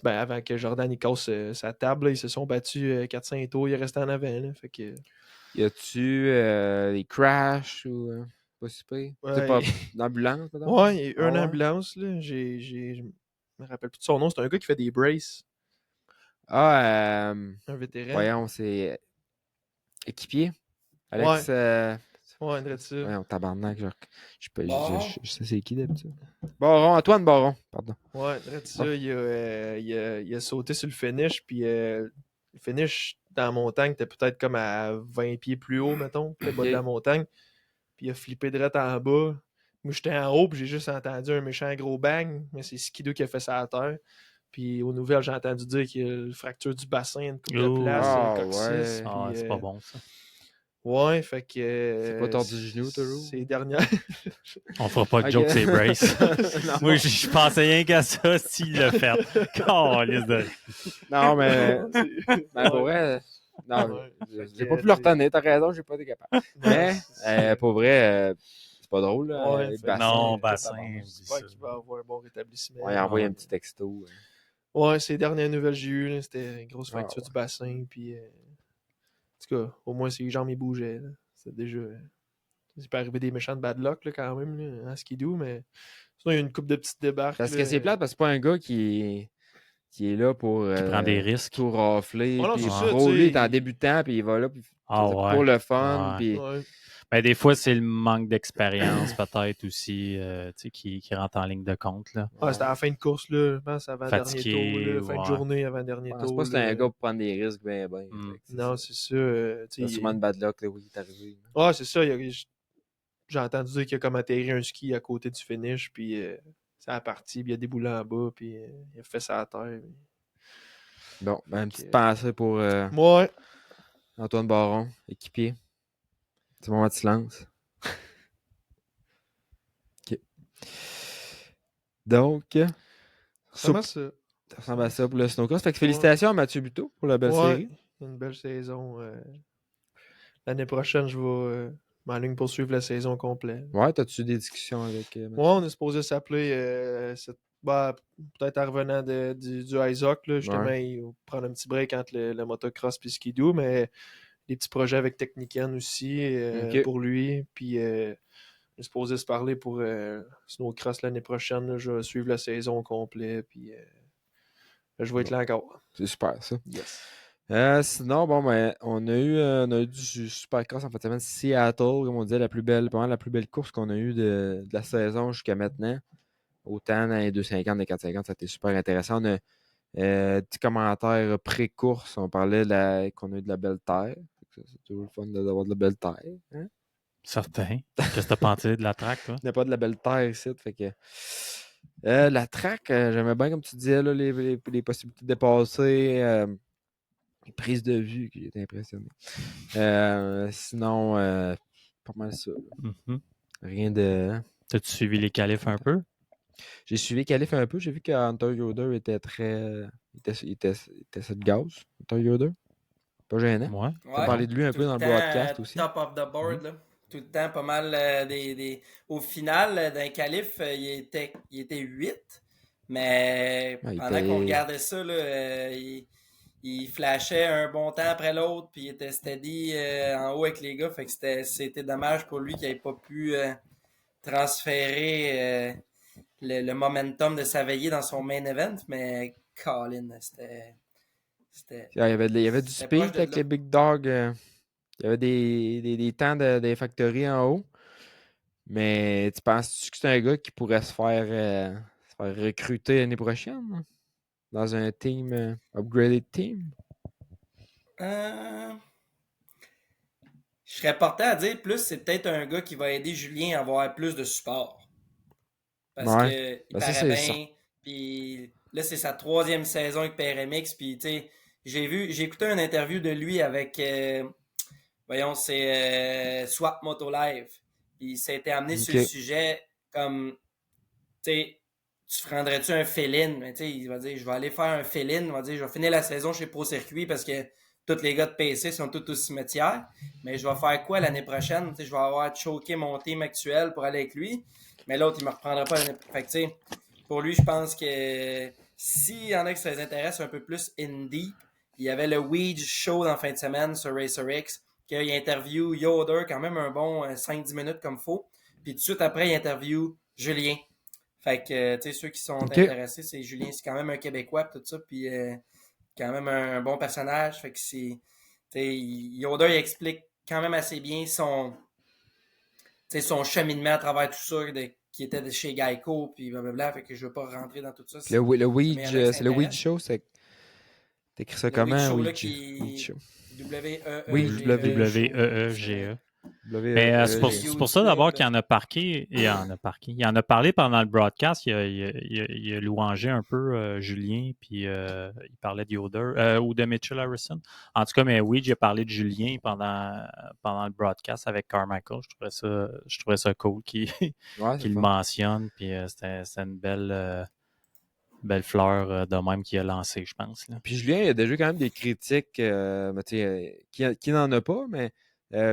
avant que Jordan il casse sa table, là, ils se sont battus 4-5 tours. Il est resté en avant. Là, fait que... Y a-tu des crashs ou pas super? C'est pas d'ambulance, peut-être? Ouais, il y a eu une ambulance. Là. Je me rappelle plus de son nom. C'est un gars qui fait des braces. Un vétéran. Voyons, c'est équipier. Alex. Ouais, André ça. Ouais, on tabarnak, genre. Je sais c'est qui d'habitude. Antoine Baron, pardon. Ouais, André ça, il a sauté sur le finish, puis le finish dans la montagne était peut-être comme à 20 pieds plus haut, mettons, le bas de la montagne. Puis il a flippé direct en bas. Moi, j'étais en haut, puis j'ai juste entendu un méchant gros bang, mais c'est Skidoo qui a fait ça à terre. Puis aux nouvelles, j'ai entendu dire qu'il y a une fracture du bassin, une coupe de place, le coccyx. Ouais. C'est pas bon, ça. Ouais, fait que... c'est pas tordu du genou, toujours? C'est dernière... On fera pas de joke, c'est Brace. Moi, je pensais rien qu'à ça s'il l'a fait. Non, mais... pour vrai... Non, j'ai pas pu le retenir, t'as raison, j'ai pas été capable. Mais, pour vrai... c'est pas drôle, là. Bassin. J'espère qu'il va avoir un bon rétablissement. On va envoyer un petit texto. Ouais, c'est les dernières nouvelles que j'ai eues. C'était une grosse fracture du bassin. Puis tout cas, au moins ses jambes ils bougeaient. Là. C'est déjà. Il peut arriver des méchants de bad luck là, quand même, là, en skidoo, mais sinon, il y a une coupe de petites débarques. Parce là. que c'est plate, parce que c'est pas un gars qui est là pour Qui prend des risques. tout rafler. Oh non, Puis c'est ça, gros, tu lui, il sais, est en débutant, puis il va là, puis Ah c'est ouais. pour le fun. Ouais. Puis Ouais. Ben, des fois, c'est le manque d'expérience, peut-être aussi, qui rentre en ligne de compte. Là. Ah, c'était à la fin de course, là, je pense, avant-dernier Fatigué, tour, là, fin de ouais. journée, avant-dernier je pense tour. pas que c'est là. un gars pour prendre des risques, ben. Mm. Fait que c'est Non, ça. c'est ça. C'est sûrement une bad luck, là, où il est arrivé. Ah, c'est ça. J'ai entendu dire qu'il a comme atterri un ski à côté du finish, puis ça a parti, puis il a déboulé en bas, puis il a fait ça à terre. Puis... Bon, ben, une Ok. petite pensée pour Ouais. Antoine Baron, équipier. C'est mon moment de silence. OK. Donc, Ça marche, ça. ça ressemble à ça pour le snowcross. Fait que félicitations à Mathieu Buteau pour la belle série. Une belle saison. L'année prochaine, je vais m'enligne pour suivre la saison complète. Ouais, t'as-tu des discussions avec Mathieu? Ouais, on est supposé s'appeler peut-être en revenant du Isaac, là, justement, il va prendre un petit break entre le motocross et le skidoo, mais des petits projets avec Technican aussi Ok. pour lui. Puis on est supposé se parler pour Snowcross l'année prochaine. Là, je vais suivre la saison au complet. Puis je vais être là encore. C'est super, ça. Yes. Sinon, bon, ben, on a eu du Supercross en fait de semaine. Seattle, comme on disait, probablement la plus belle course qu'on a eue de la saison jusqu'à maintenant. Autant dans les 250, les 450, ça a été super intéressant. On a petit commentaire pré-course. On parlait qu'on a eu de la belle terre. C'est toujours le fun d'avoir de la belle terre. Hein? Certain. Qu'est-ce que t'as pensé de la track, toi? Il n'y a pas de la belle terre ici. Fait que, la track, j'aimais bien, comme tu disais, là, les possibilités de dépasser. Les prises de vue, qui étaient impressionné. Sinon, pas mal ça. Mhm. Rien de. T'as-tu suivi les qualifs un peu? J'ai suivi Calif un peu. J'ai vu que Hunter Yoder était très. Il était sur le gaz. Hunter Yoder. Pas gênant. Ouais. On a parlé de lui un tout peu le dans le temps, broadcast aussi. Top of the board, là. Tout le temps, pas mal Au final, d'un qualif, il était 8. Mais Ouais, il pendant était- qu'on regardait ça, là, il flashait un bon temps après l'autre, puis il était steady en haut avec les gars. Fait que c'était dommage pour lui qu'il n'ait pas pu transférer le momentum de sa veillée dans son main event. Mais Colin, c'était. Il y avait du C'était proche speed de avec là. les Big Dogs. Il y avait des temps des factories en haut. Mais tu penses que c'est un gars qui pourrait se faire recruter l'année prochaine? Hein? Dans un team, upgraded team? Je serais porté à dire plus, c'est peut-être un gars qui va aider Julien à avoir plus de support. Parce Ouais. que il Ben, ça, paraît c'est bien. Puis là, c'est sa 3e saison avec PRMX. Puis tu sais, j'ai écouté une interview de lui avec c'est Swap Moto Live. Puis il s'était amené sur le Ok. sujet comme tu sais, tu prendrais-tu un fill-in? Mais tu sais, il va dire, je vais aller faire un fill-in. Il va dire, je vais finir la saison chez Pro Circuit parce que tous les gars de PC sont tous au cimetière. Mais je vais faire quoi l'année prochaine? Tu sais, je vais avoir choqué mon team actuel pour aller avec lui. Mais l'autre, il me reprendra pas l'année prochaine. Fait que tu sais, pour lui, je pense que s'il y en a qui ça les intéresse un peu plus indie, il y avait le Weege Show dans la fin de semaine sur Racer X, qu'il interview Yoder, quand même un bon 5-10 minutes comme faut. Puis tout de suite après, il interview Julien. Fait que, tu sais, ceux qui sont Ok. intéressés, c'est Julien, c'est quand même un Québécois, tout ça, puis quand même un bon personnage. Fait que c'est, tu sais, Yoda, il explique quand même assez bien son cheminement à travers tout ça, qui était de chez Geico, puis blablabla. Fait que je veux pas rentrer dans tout ça. Le Mais il y en a Weege, qui c'est le s'intéressent. Weege Show, c'est. T'écris ça Le comment, Weege Show, là, Weege? Weege Show. W-E-E-G-E. W-E-E-G-E. W-E-E-G-E. Mais c'est pour ça d'abord qu'il en a parqué. Il en a parlé pendant le broadcast. Il a louangé un peu Julien, puis il parlait de Yoder ou de Mitchell Harrison. En tout cas, mais oui, j'ai parlé de Julien pendant le broadcast avec Carmichael. Je trouvais ça cool qu'il Ouais, le mentionne. Puis c'était une belle fleur de même qu'il a lancé, je pense. Là. Puis Julien, il a déjà quand même des critiques, mais tu sais, qui n'en a pas, mais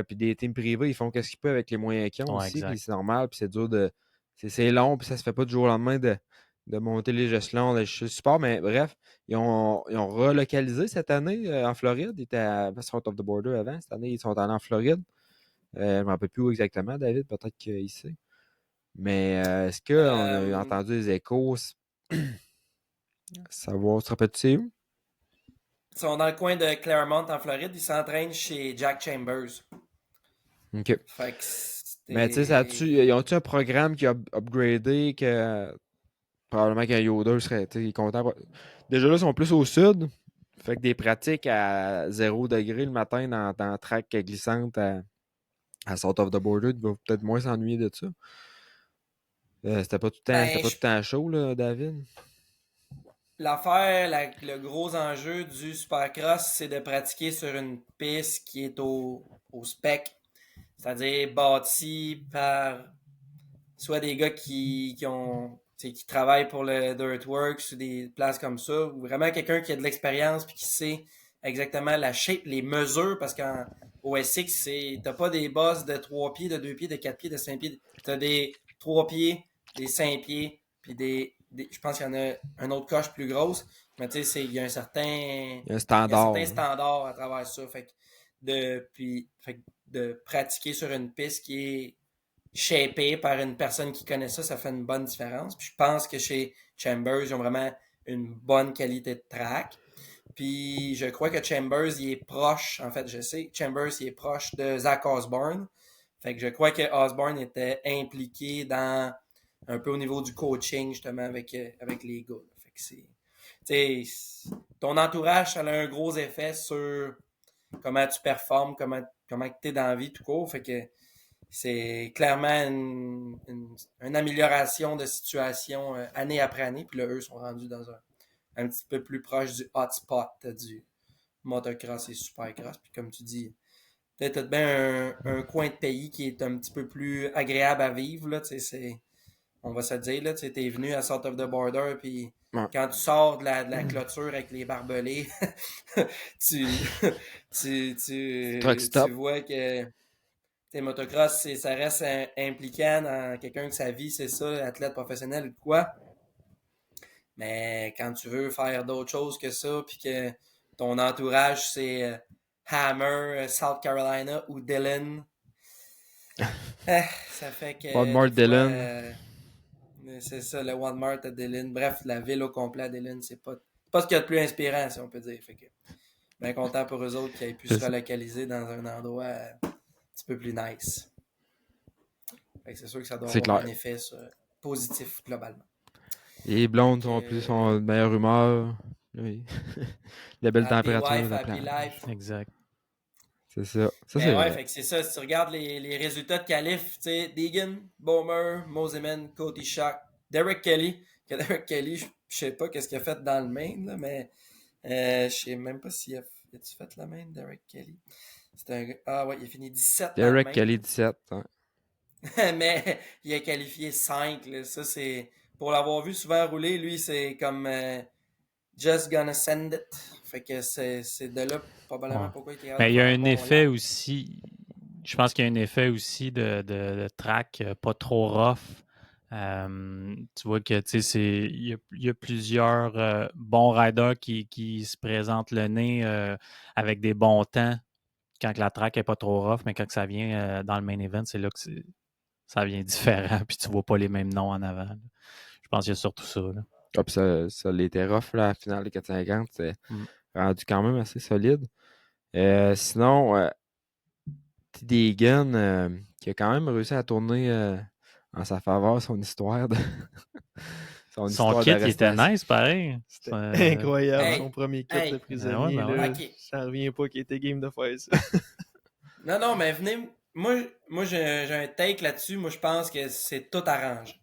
puis des teams privés, ils font ce qu'ils peuvent avec les moyens qu'ils ont Ouais, aussi, exact. puis c'est normal, puis c'est dur de. C'est long, puis ça se fait pas du jour au lendemain de monter les échelons de support, mais bref, ils ont relocalisé cette année en Floride. Ils étaient à South of the Border avant. Cette année, ils sont allés en Floride. Je ne me rappelle plus où exactement, David, peut-être qu'il sait. Mais est-ce qu'on a entendu des échos? Savoir, tu te rappelles-tu c'est où? Ils sont dans le coin de Claremont en Floride. Ils s'entraînent chez Jack Chambers. OK. Fait que c'était... Mais tu sais, ils ont-tu un programme qui a upgradé que probablement qu'un Yoda serait content? Déjà là, ils sont plus au sud. Fait que des pratiques à 0 degré le matin dans la track glissante à South of the Border, ils vont peut-être moins s'ennuyer de ça. C'était pas tout le temps chaud, là, David? L'affaire, le gros enjeu du Supercross, c'est de pratiquer sur une piste qui est au spec. C'est-à-dire bâtie par soit des gars qui travaillent pour le Dirtworks ou des places comme ça, ou vraiment quelqu'un qui a de l'expérience puis qui sait exactement la shape, les mesures, parce qu'au SX, t'as pas des bosses de 3 pieds, de 2 pieds, de 4 pieds, de 5 pieds. T'as des 3 pieds, des 5 pieds, puis je pense qu'il y en a un autre coche plus grosse, mais tu sais, il y a un certain standard à travers ça. Fait que de pratiquer sur une piste qui est shapé par une personne qui connaît ça, ça fait une bonne différence. Puis je pense que chez Chambers, ils ont vraiment une bonne qualité de track. Puis je crois que Chambers, il est proche, en fait, je sais, Chambers, il est proche de Zach Osborne. Fait que je crois que Osborne était impliqué dans un peu au niveau du coaching, justement, avec les gars. Fait que ton entourage, ça a un gros effet sur comment tu performes, comment tu es dans la vie, tout court. Fait que c'est clairement une amélioration de situation année après année. Puis là, eux sont rendus dans un petit peu plus proche du hotspot du motocross et supercross. Puis comme tu dis, peut-être bien un coin de pays qui est un petit peu plus agréable à vivre. Là, on va se dire, là, tu es venu à South of the Border, puis quand tu sors de la clôture avec les barbelés, tu vois que motocross, ça reste impliquant dans quelqu'un que sa vie, c'est ça, athlète professionnel ou quoi. Mais quand tu veux faire d'autres choses que ça, puis que ton entourage, c'est Hammer, South Carolina ou Dillon, ça fait que... Walmart Dillon. C'est ça, le Walmart à Dillon. Bref, la ville au complet à Dillon, c'est pas ce qu'il y a de plus inspirant, si on peut dire. Fait que, bien content pour eux autres qui aient pu se relocaliser dans un endroit un petit peu plus nice. Fait que c'est sûr que ça doit avoir un effet positif globalement. Les blondes sont de meilleure humeur. Oui. La belle température. Happy life. Exact. C'est ça. Fait que c'est ça. Si tu regardes les résultats de qualif, tu sais, Deegan, Bowmer, Moseman, Cody Shock, Derek Kelly. Derek Kelly, je sais pas qu'est-ce qu'il a fait dans le main, là, mais je sais même pas s'il a-tu fait la main, Derek Kelly. Ah ouais, il a fini 17 Derek Kelly 17. Hein. Mais il a qualifié 5. Là. Ça, c'est... Pour l'avoir vu souvent rouler, lui, c'est comme just gonna send it. Fait que c'est de là probablement pourquoi il était... Mais il y a un effet aussi... Je pense qu'il y a un effet aussi de track pas trop rough. Tu vois que il y a plusieurs bons riders qui se présentent le nez avec des bons temps quand la track n'est pas trop rough, mais quand ça vient dans le main event, c'est là que ça vient différent, puis tu vois pas les mêmes noms en avant. Là. Je pense qu'il y a surtout ça. Là. Ah, puis ça l'était rough, là, la finale des 450. C'est rendu quand même assez solide. Sinon, Deegan, qui a quand même réussi à tourner en sa faveur son histoire de... son kit, il était nice, pareil. C'était incroyable, son premier kit de prisonnier. Okay. Ça ne revient pas qu'il était game de faire ça. non, mais venez... Moi j'ai un take là-dessus. Moi, je pense que c'est tout arrangé.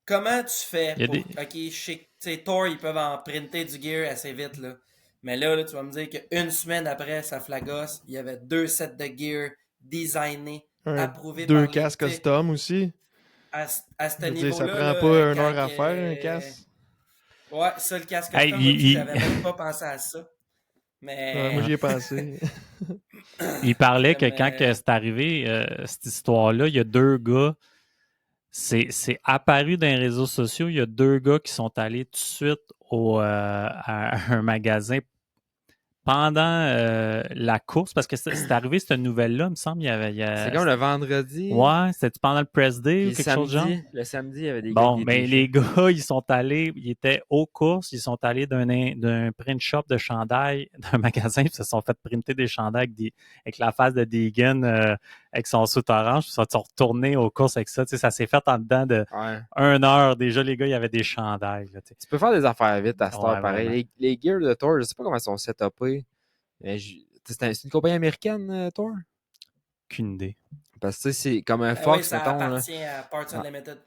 Comment tu fais pour... OK, je sais, Thor, ils peuvent en printer du gear assez vite, là. Mais là, tu vas me dire qu'une semaine après sa flagos, il y avait 2 sets de gear designés, approuvés par 2 casques custom aussi. À ce niveau-là... Ça prend pas 1 heure à faire, un casque. Ouais, ça, le casque custom, j'avais même pas pensé à ça. Mais... moi, j'y ai pensé. Il parlait que quand c'est arrivé, cette histoire-là, il y a 2 gars c'est apparu dans les réseaux sociaux. Il y a 2 gars qui sont allés tout de suite à un magasin pendant la course, parce que c'est arrivé cette nouvelle-là, il me semble. C'est comme le vendredi. Ouais, c'était pendant le press day Puis ou quelque chose de genre? le samedi, il y avait des gars Bon, avec mais des les gars, ils sont allés, ils étaient aux courses, ils sont allés d'un print shop de chandail, d'un magasin, puis ils se sont fait printer des chandails avec la face de Deegan avec son soute orange, puis ils sont retournés aux courses avec ça. Tu sais, ça s'est fait en dedans de Ouais. 1 heure. Déjà, les gars, il y avait des chandails. Là, tu sais. Tu peux faire des affaires vite à cette heure, Ouais, pareil. vraiment. Les gears de Thor, je sais pas comment ils sont setupés. Mais c'est une compagnie américaine, Thor? Aucune idée. Parce que tu sais, c'est comme un Oui, Fox, ça mettons. Là. appartient à Parts Ah. Unlimited.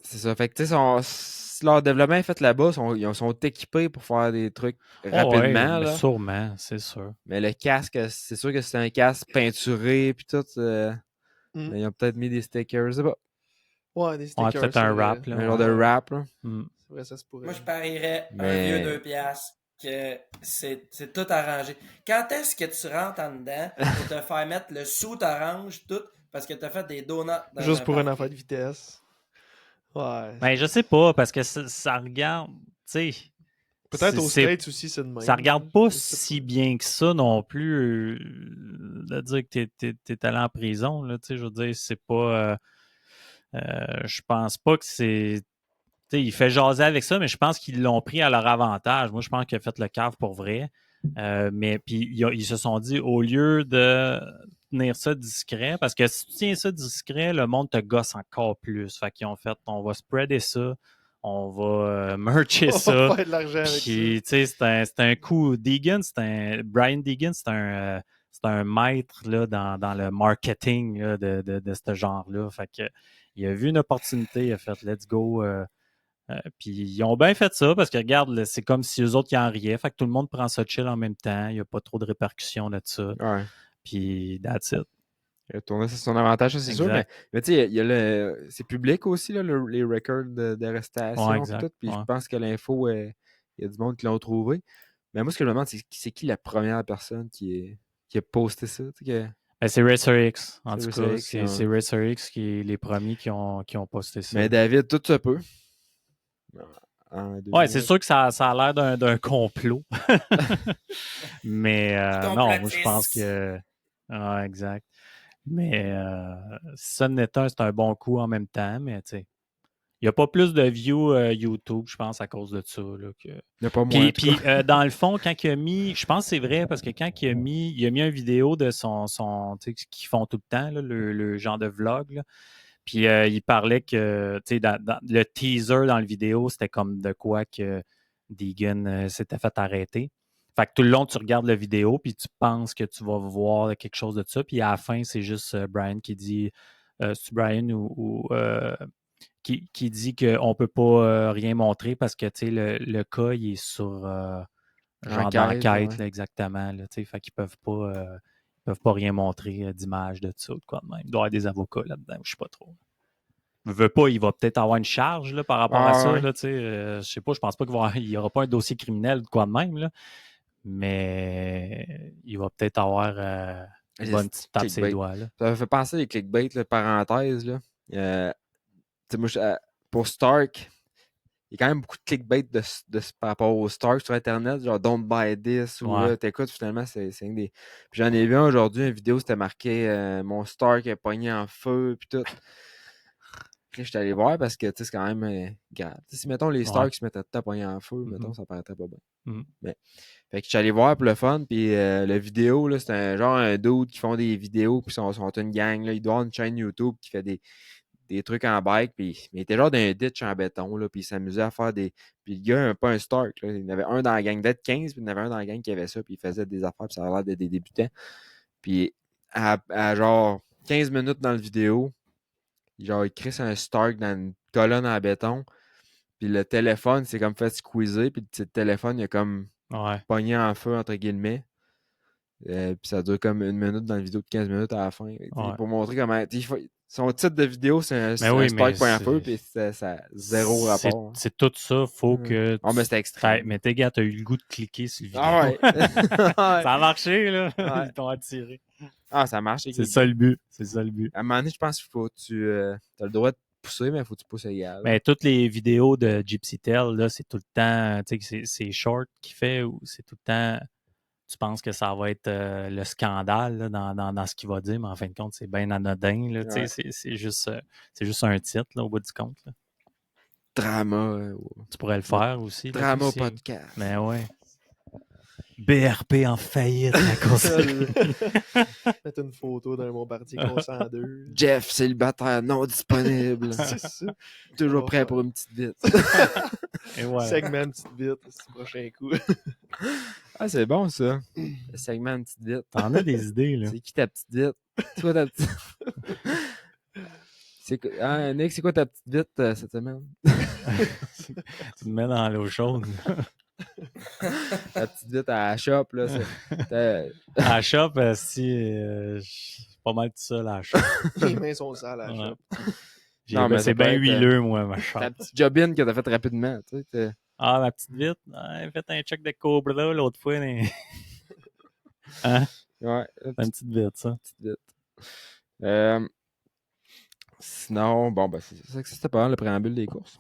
C'est ça. Fait que tu sais, si leur développement est fait là-bas, ils sont équipés pour faire des trucs Oh, rapidement. ouais, Là. sûrement, c'est sûr. Mais le casque, c'est sûr que c'est un casque peinturé puis tout. Mais ils ont peut-être mis des stickers, je sais pas. Ouais, des Ouais, stickers. peut-être c'est un vrai. rap. Là, Un genre ouais. de rap. Là. Mm. C'est vrai, ça se pourrait. Moi, je parierais un Mais- vieux 2 piastres que c'est tout arrangé. Quand est-ce que tu rentres en dedans pour te faire mettre le sous orange, tout, parce que t'as fait des donuts dans Juste pour un parking? affaire de vitesse. Ouais. Ben, je sais pas, parce que ça regarde, tu sais. Peut-être aux c'est- States aussi, c'est de même. Ça regarde pas Je sais si bien que ça non plus de dire que t'es allé en prison. Là, je veux dire, c'est pas. Je pense pas que c'est. Il fait jaser avec ça, mais je pense qu'ils l'ont pris à leur avantage. Moi, je pense qu'il a fait le cave pour vrai. Mais puis ils se sont dit, au lieu de tenir ça discret, parce que si tu tiens ça discret, le monde te gosse encore plus. Fait qu'ils ont fait, on va spreader ça, on va mercher On ça. va faire de l'argent avec Puis, tu sais, c'est un coup. Brian Deegan, c'est un maître là, dans le marketing là, de ce genre-là. Fait que il a vu une opportunité, il a fait let's go. Puis ils ont bien fait ça parce que regarde, là, c'est comme si eux autres qui en riaient. Fait que tout le monde prend ça chill en même temps. Il n'y a pas trop de répercussions de ça. Ouais. Puis that's it. Il a tourné sur son avantage, ça, c'est sûr. Exact. Mais tu sais, il y a c'est public aussi, là, les records d'arrestation. Ouais, Puis exact. tout. Puis je Ouais. pense que l'info, il y a du monde qui l'ont trouvé. Mais moi, ce que je me demande, c'est qui la première personne qui a posté ça? Tu sais, Ben, c'est Racer X. En C'est tout Racer cas, X, c'est Racer X qui est les premiers qui ont posté ça. Mais David, tout se peut. Ouais, c'est sûr que ça a l'air d'un complot. Mais non, moi je pense que. Ah, exact. Mais si ça n'est un, c'est un bon coup en même temps, mais tu sais. Il n'y a pas plus de views YouTube, je pense, à cause de ça. Là, que... Il n'y a pas moins. Puis dans le fond, quand il a mis, je pense que c'est vrai, parce que quand il a mis une vidéo de son tu sais, qu'ils font tout le temps, là, le genre de vlog, là. Puis il parlait que, tu sais, dans le teaser dans la vidéo, c'était comme de quoi que Deegan s'était fait arrêter. Fait que tout le long, tu regardes la vidéo, puis tu penses que tu vas voir quelque chose de ça. Puis à la fin, c'est juste Brian qui dit, c'est Brian ou qui dit qu'on ne peut pas rien montrer parce que le cas, il est sur genre d'enquête, ouais. là, exactement. Là, fait qu'ils peuvent pas rien montrer d'image de ça ou de quoi de même. Il doit y avoir des avocats là-dedans, je sais pas trop. Je veux pas, il va peut-être avoir une charge là, par rapport à ça. Ouais. Là, je sais pas, je pense pas qu'il y aura pas un dossier criminel ou de quoi de même. Là, mais il va peut-être avoir une bonne petite tape ses doigts. Là. Ça me fait penser les clickbait, là, parenthèse. Là. Moi, pour Stark, il y a quand même beaucoup de clickbait par rapport au Stark sur Internet, genre Don't buy this, ou là, t'écoutes, finalement, c'est une des. Puis j'en ai vu un aujourd'hui, une vidéo, c'était marqué mon Stark est pogné en feu, puis tout. Puis je suis allé voir parce que, tu sais, c'est quand même grave. T'sais, si, mettons, les Starks se mettaient tout à pogner en feu, mettons, ça paraîtrait pas bien. Mais, fait que je suis allé voir pour le fun, puis la vidéo, là, c'est un dude qui font des vidéos, puis sont une gang, là. Il doit avoir une chaîne YouTube qui fait des trucs en bike, puis il était genre dans un ditch en béton, là, puis il s'amusait à faire des... Puis le gars, pas un Stark, là, il y en avait un dans la gang d'être 15, puis il y en avait un dans la gang qui avait ça, puis il faisait des affaires, puis ça a l'air d'être des débutants. Puis à genre 15 minutes dans la vidéo, genre il crisse un Stark dans une colonne en béton, puis le téléphone, c'est comme fait squeezer, puis le téléphone, il a comme pogné en feu, entre guillemets. Puis ça dure comme 1 minute dans la vidéo de 15 minutes à la fin. Pour montrer comment... Son titre de vidéo, c'est un Stark point en feu, puis ça a zéro rapport. C'est tout ça, faut que... Oh, mais c'était extrême. Mais tes gars, t'as eu le goût de cliquer sur le vidéo. Ah ouais! Ça a marché, là. Ouais. Ils t'ont attiré. Ah, ça marche. C'est ça le but. C'est ça le but. À un moment donné, je pense qu'il faut tu as le droit de pousser, mais il faut que tu pousses égal. Mais toutes les vidéos de Gypsy Tell, là, c'est tout le temps, tu sais, c'est short qu'il fait ou c'est tout le temps, tu penses que ça va être le scandale là, dans ce qu'il va dire, mais en fin de compte, c'est bien anodin. Là, tu sais, c'est juste un titre là, au bout du compte. Là. Drama. Tu pourrais le faire aussi. Là, Drama aussi. podcast. Mais ouais. BRP en faillite à cause de Mettre une photo d'un bombardier cassé en deux. Jeff, célibataire non disponible. C'est ça. Toujours On va prêt faire- pour une petite bite. Et voilà. Segment petite bite, c'est le prochain coup. Ah, c'est bon ça. Le segment une petite bite. T'en as des idées, là. C'est qui ta petite bite? C'est quoi ta petite... Nick, c'est quoi ta petite bite cette semaine? Tu te mets dans l'eau chaude. Ta petite bite à la shop, là. À la shop, je suis pas mal tout seul à la shop. Les mains sont sales à la Ouais. shop. Non, mais ça c'est peut bien être, huileux, moi, ma shop. Ta petite job-in que t'as faite rapidement, tu sais. Ah, ma petite vite. Ouais, faites un check de Cobra l'autre fois. Hein? Ouais, Une petite vite, ça. petite bite. Sinon, bon, ben, c'était pas mal le préambule des courses.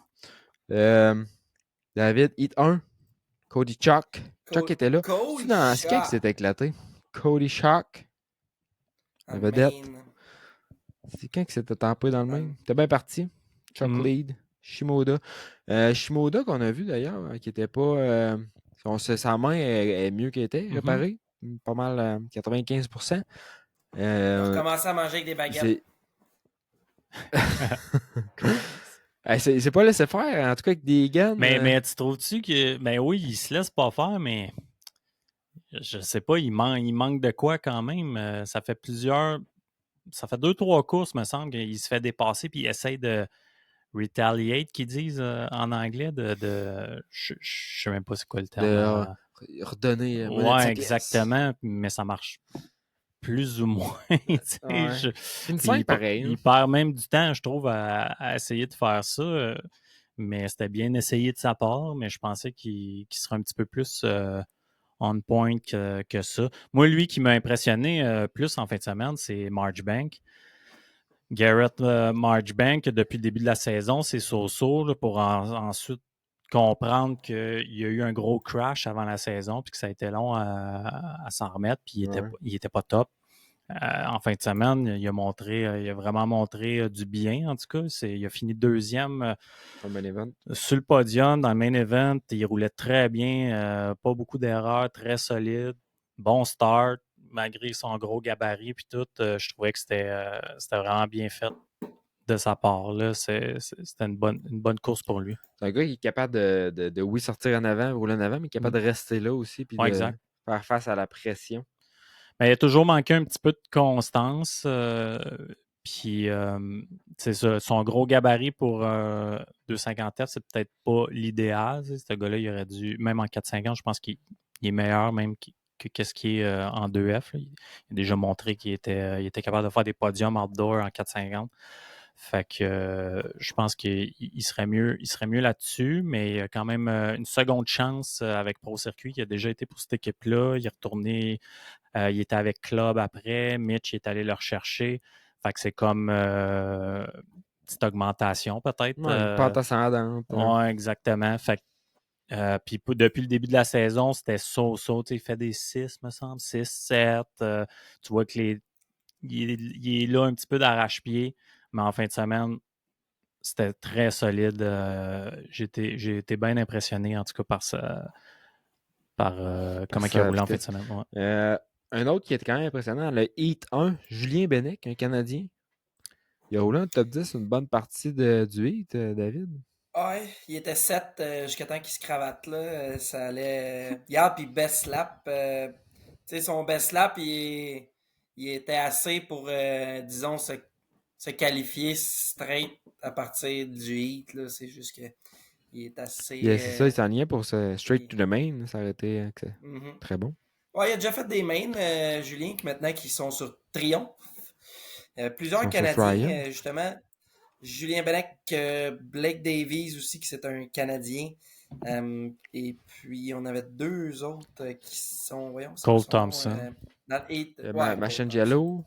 David, Hit 1. Cody Chuck. Chuck était là. Cody C'est dans Skate qui Chuck. s'est éclaté. Cody Chuck. La En vedette. Maine. C'est quand que c'était tampé dans le même? T'es bien parti. Chuck lead. Shimoda. Shimoda qu'on a vu d'ailleurs, qui était pas... sa main est mieux qu'elle était, réparée. Pas mal, 95%. Il a recommencé à manger avec des baguettes. C'est pas laissé faire, en tout cas avec des guns. Mais tu trouves-tu que. Ben oui, il se laisse pas faire, mais. Je sais pas, il manque de quoi quand même. Ça fait 2-3 courses, me semble, qu'il se fait dépasser puis il essaie de retaliate, qu'ils disent en anglais. Je sais même pas c'est quoi le terme. Redonner. Ouais, exactement, mais ça marche plus ou moins. Pareil. Il perd même du temps, je trouve, à essayer de faire ça. Mais c'était bien essayé de sa part, mais je pensais qu'il serait un petit peu plus on point que ça. Moi, lui qui m'a impressionné plus en fin de semaine, c'est Marchbank. Garrett Marchbank, depuis le début de la saison, c'est so-so pour ensuite comprendre qu'il y a eu un gros crash avant la saison puis que ça a été long à s'en remettre puis il était pas top. En fin de semaine, il a vraiment montré du bien, en tout cas. Il a fini deuxième sur le podium dans le main event. Il roulait très bien, pas beaucoup d'erreurs, très solide. Bon start, malgré son gros gabarit puis tout. Je trouvais que c'était vraiment bien fait de sa part. Là. C'était une bonne course pour lui. C'est un gars qui est capable de oui, sortir en avant, rouler en avant, mais capable de rester là aussi puis de faire face à la pression. Mais il a toujours manqué un petit peu de constance. Puis, c'est ça. Son gros gabarit pour 250F, c'est peut-être pas l'idéal. Ce gars-là, il aurait dû, même en 450, je pense qu'il est meilleur même que qu'est-ce qui est en 2F. Là. Il a déjà montré qu'il était capable de faire des podiums outdoor en 450. Fait que je pense qu'il serait mieux là-dessus, mais il a quand même une seconde chance avec Pro Circuit. Il a déjà été pour cette équipe-là. Il est retourné, il était avec Club après. Mitch est allé le rechercher. Fait que c'est comme une petite augmentation peut-être. Une pente ascendante. Ouais, exactement. Fait que puis depuis le début de la saison, c'était so-so. Il fait des 6, me semble. 6, 7. Tu vois que il est là un petit peu d'arrache-pied. Mais en fin de semaine, c'était très solide. J'ai été bien impressionné, en tout cas, par comment il a roulé en fin de semaine. Ouais. Un autre qui était quand même impressionnant, le Heat 1, Julien Bennec, un Canadien. Il a roulé en top 10 une bonne partie du Heat, David. Ouais, il était 7 jusqu'à temps qu'il se cravate là. Ça allait. Hier, puis best lap. Tu sais, son best lap, il était assez pour, disons, se qualifier straight à partir du heat. Là. C'est juste que il est assez. C'est ça, il s'enlignait pour ce straight to the main. Ça aurait été très bon. Ouais, il a déjà fait des mains, Julien, maintenant qui sont sur Triomphe. Plusieurs Canadiens, justement. Julien Bennec, Blake Davies aussi, qui c'est un Canadien. Et puis, on avait deux autres qui sont... Voyons, Cole Thompson. dans le Machengiello.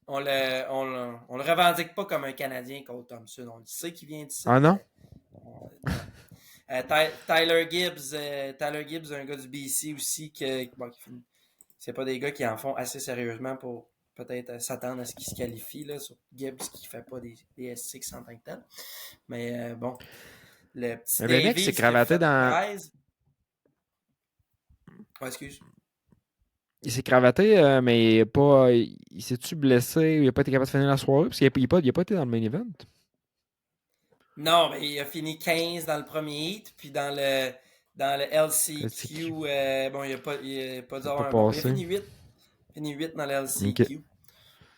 on le revendique pas comme un Canadien, Cole Thompson. On le sait qu'il vient d'ici. Ah non? Tyler Gibbs, un gars du BC aussi, c'est pas des gars qui en font assez sérieusement pour peut-être s'attendre à ce qu'ils se qualifient. Là, sur Gibbs qui fait pas des S6 en tant que tel. Mais bon, le petit Mais Benek Davies s'est qui a cravaté fait dans. 13. Oh, excuse. Il s'est cravaté, mais pas. Il s'est-tu blessé? Il a pas été capable de finir la soirée? Parce qu'il a pas été dans le main event. Non, mais il a fini 15 dans le premier heat, puis dans le LCQ, bon, il a pas dû Il a avoir pas un bon. Il a passé. fini 8 dans le LCQ. Ok.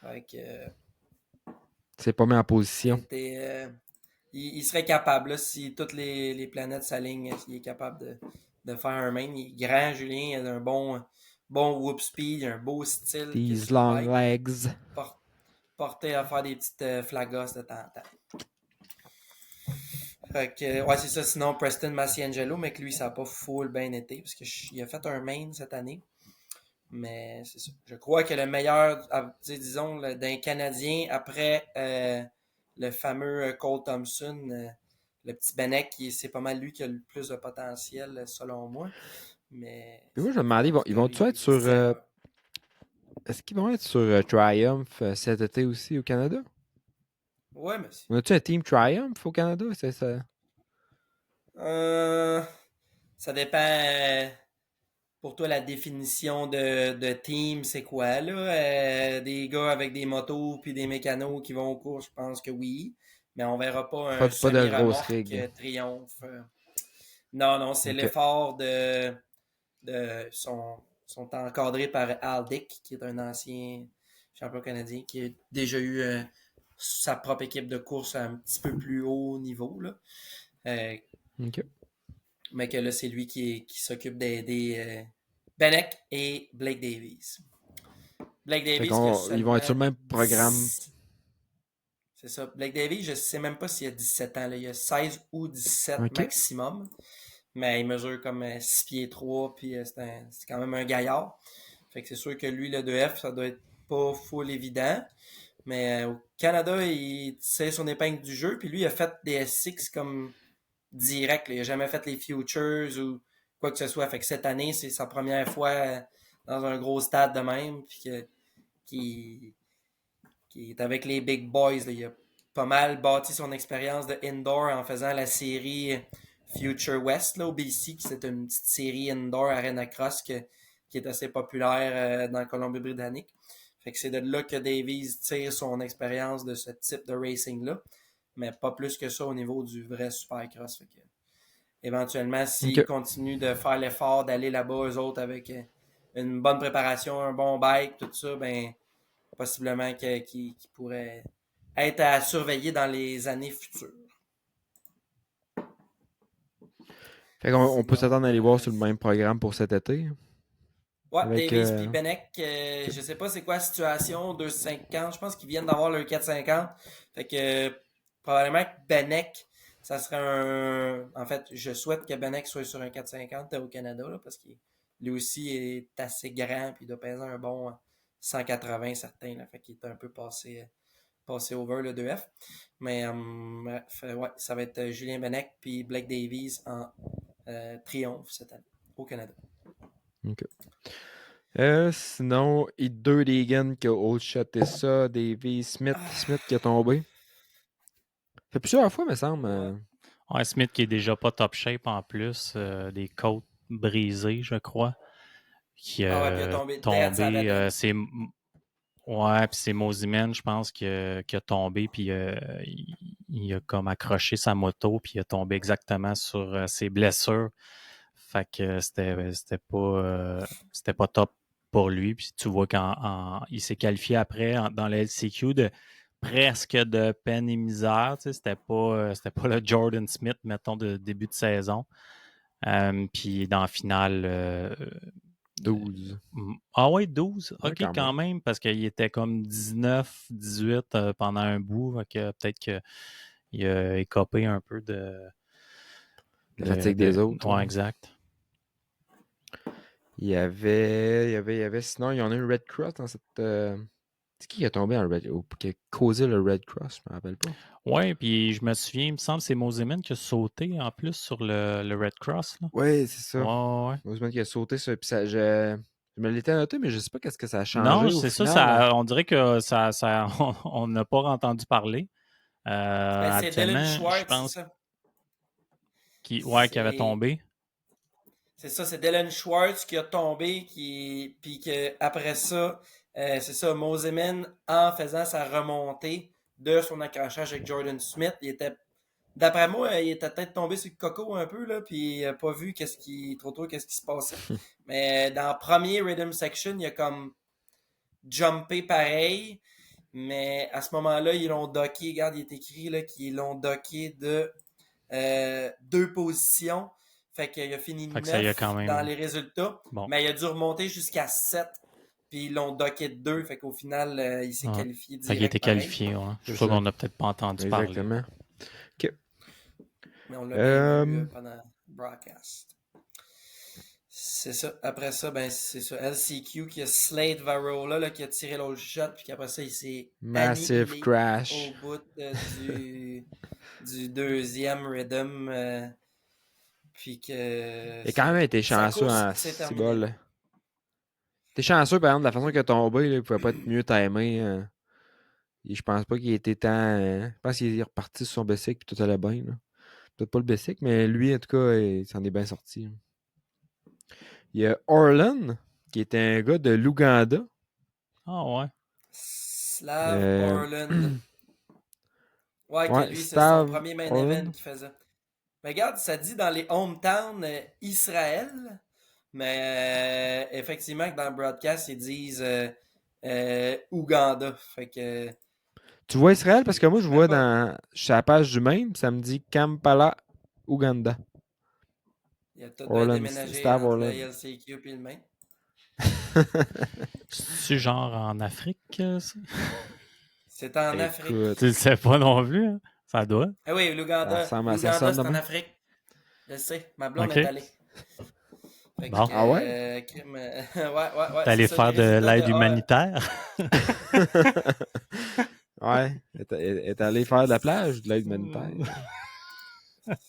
Fait que, Il s'est pas mis en position. il serait capable, là, si toutes les planètes s'alignent, il est capable de faire un main. Il est grand, Julien, il a un bon whoop speed, il a un beau style. These long legs. Porté à faire des petites flagosses de temps en temps. Fait que, ouais, c'est ça. Sinon, Preston Massiangelo, mais que lui, ça n'a pas full bien été, parce qu'il a fait un main cette année. Mais c'est ça. Je crois que le meilleur, disons, d'un Canadien, après le fameux Cole Thompson, le petit Benek, c'est pas mal lui qui a le plus de potentiel, selon moi. Mais Puis moi, je me demandais, ils vont-tu être sur. Est-ce qu'ils vont être sur Triumph cet été aussi au Canada? Ouais, mais On a-tu un team Triumph au Canada? C'est ça? Ça dépend. Pour toi, la définition de team, c'est quoi, là? Des gars avec des motos puis des mécanos qui vont au cours, je pense que oui. Mais on verra pas un Pas de grosse semi-remorque rig. triomphe. Non, c'est Ok. l'effort sont encadrés par Al Dick, qui est un ancien champion canadien, qui a déjà eu sa propre équipe de course à un petit peu plus haut niveau, là. Ok. Mais que là, c'est lui qui s'occupe d'aider Benek et Blake Davies. Blake Davies, Ils vont être sur le même programme. C'est ça. Blake Davies, je sais même pas s'il a 17 ans. Là. Il a 16 ou 17 Ok. maximum. Mais il mesure comme 6 pieds 3, puis c'est quand même un gaillard. Fait que c'est sûr que lui, le 2F, ça doit être pas full évident. Mais au Canada, il tire son épingle du jeu, puis lui, il a fait des S6 comme direct. Là. Il n'a jamais fait les Futures ou quoi que ce soit. Fait que cette année, c'est sa première fois dans un gros stade de même, puis qui est avec les Big Boys. Là. Il a pas mal bâti son expérience de indoor en faisant la série Future West là, au BC, qui c'est une petite série indoor Arena Cross qui est assez populaire dans la Colombie-Britannique. Fait que c'est de là que Davies tire son expérience de ce type de racing-là, mais pas plus que ça au niveau du vrai Supercross. Fait que, éventuellement, s'ils continuent de faire l'effort d'aller là-bas, eux autres, avec une bonne préparation, un bon bike, tout ça, ben possiblement qu'ils pourraient être à surveiller dans les années futures. Fait qu'on on peut s'attendre à les voir sur le même programme pour cet été. Ouais, avec, Davies puis Benek, je sais pas c'est quoi la situation, 250, je pense qu'ils viennent d'avoir leur 450. Fait que probablement que Benek, ça serait un... En fait, je souhaite que Benek soit sur un 450 au Canada, là, parce qu'il lui aussi est assez grand, puis il doit peser un bon 180 certain, là, fait qu'il est un peu passé over le 2F. Mais ouais, ça va être Julien Benek puis Blake Davies en triomphe cette année au Canada. Ok. Sinon, Hit2 Deegan qui a all-shoté ça, Davey Smith qui a tombé. Ça fait plusieurs fois, me semble. Ouais, Smith qui est déjà pas top shape en plus, des côtes brisées, je crois. Qui ouais, puis il a tombé. Ouais, puis c'est Mosiman, je pense, qui a tombé, puis il a comme accroché sa moto, puis il a tombé exactement sur ses blessures. Fait que c'était pas top pour lui. Puis tu vois qu'il s'est qualifié après dans le LCQ de presque de peine et misère. Tu sais, c'était pas le Jordan Smith, mettons, de début de saison. Puis dans la finale... 12. Ah ouais, 12? Ouais, OK, quand même, parce qu'il était comme 19, 18 pendant un bout. Que peut-être qu'il a écopé un peu de la fatigue des autres. Ouais, exact. Il y avait sinon, il y en a eu Red Cross dans cette C'est qui a tombé ou qui a causé le Red Cross? Je me rappelle pas. Ouais, puis je me souviens, il me semble que c'est Moseman qui a sauté en plus sur le Red Cross. Là. Oui, c'est ça. Ouais. Ousmane qui a sauté ça. Puis ça, je me l'étais noté, mais je sais pas qu'est-ce que ça a changé Non, au c'est final. ça, on dirait que on n'a pas entendu parler. C'est Dylan Actuellement, je Schwartz, pense c'est ça. qu'il avait tombé. C'est ça, c'est Dylan Schwartz qui a tombé, puis que après ça, c'est ça, Moseman, en faisant sa remontée de son accrochage avec Jordan Smith, d'après moi, il était peut-être tombé sur le coco un peu, là, puis il n'a pas vu qu'est-ce qui se passait. Mais dans le premier Rhythm Section, il a comme jumpé pareil, mais à ce moment-là, ils l'ont docké, regarde, il est écrit là, qu'ils l'ont docké de 2 positions. Fait qu'il a fini 9 quand même... dans les résultats. Bon. Mais il a dû remonter jusqu'à 7. Puis ils l'ont docké de 2. Fait qu'au final, il s'est qualifié direct. Fait qu'il était qualifié, ouais. C'est sûr qu'on n'a peut-être pas entendu parler. Exactement. OK. Mais on l'a bien vu pendant le broadcast. C'est ça. Après ça, ben c'est ça. LCQ qui a Slade Varola là, qui a tiré l'autre shot. Puis qu'après ça, il s'est Massive crash au bout du deuxième rhythm. Puis que. Il a quand même été chanceux en cibole. T'es chanceux, par exemple, de la façon qu'il a tombé, là, il pouvait pas être mieux timé. Et je pense pas qu'il était tant. Je pense qu'il est reparti sur son bicycle et tout allait bien. Là. Peut-être pas le bicycle, mais lui, en tout cas, il s'en est bien sorti. Là. Il y a Orlan, qui est un gars de l'Ouganda. Ah ouais. Slav Orlan. Ouais, lui, c'est son premier main event qu'il faisait. Mais regarde, ça dit dans les hometown Israël, mais effectivement que dans le broadcast, ils disent Ouganda. Fait que. Tu vois Israël? Parce que moi, je vois sur la page du Maine, ça me dit Kampala, Ouganda. Il a tout bien déménagé entre le LCQ et le Maine. C'est genre en Afrique, ça? C'est en Afrique. Tu le sais pas non plus, hein? Ça doit. Ah oui, l'Ouganda. L'Ouganda, c'est en Afrique. Je sais, ma blonde est allée. Bon. Ah ouais? ouais. T'es allé faire de l'aide humanitaire? Ouais. Est allé faire de la plage, de l'aide humanitaire.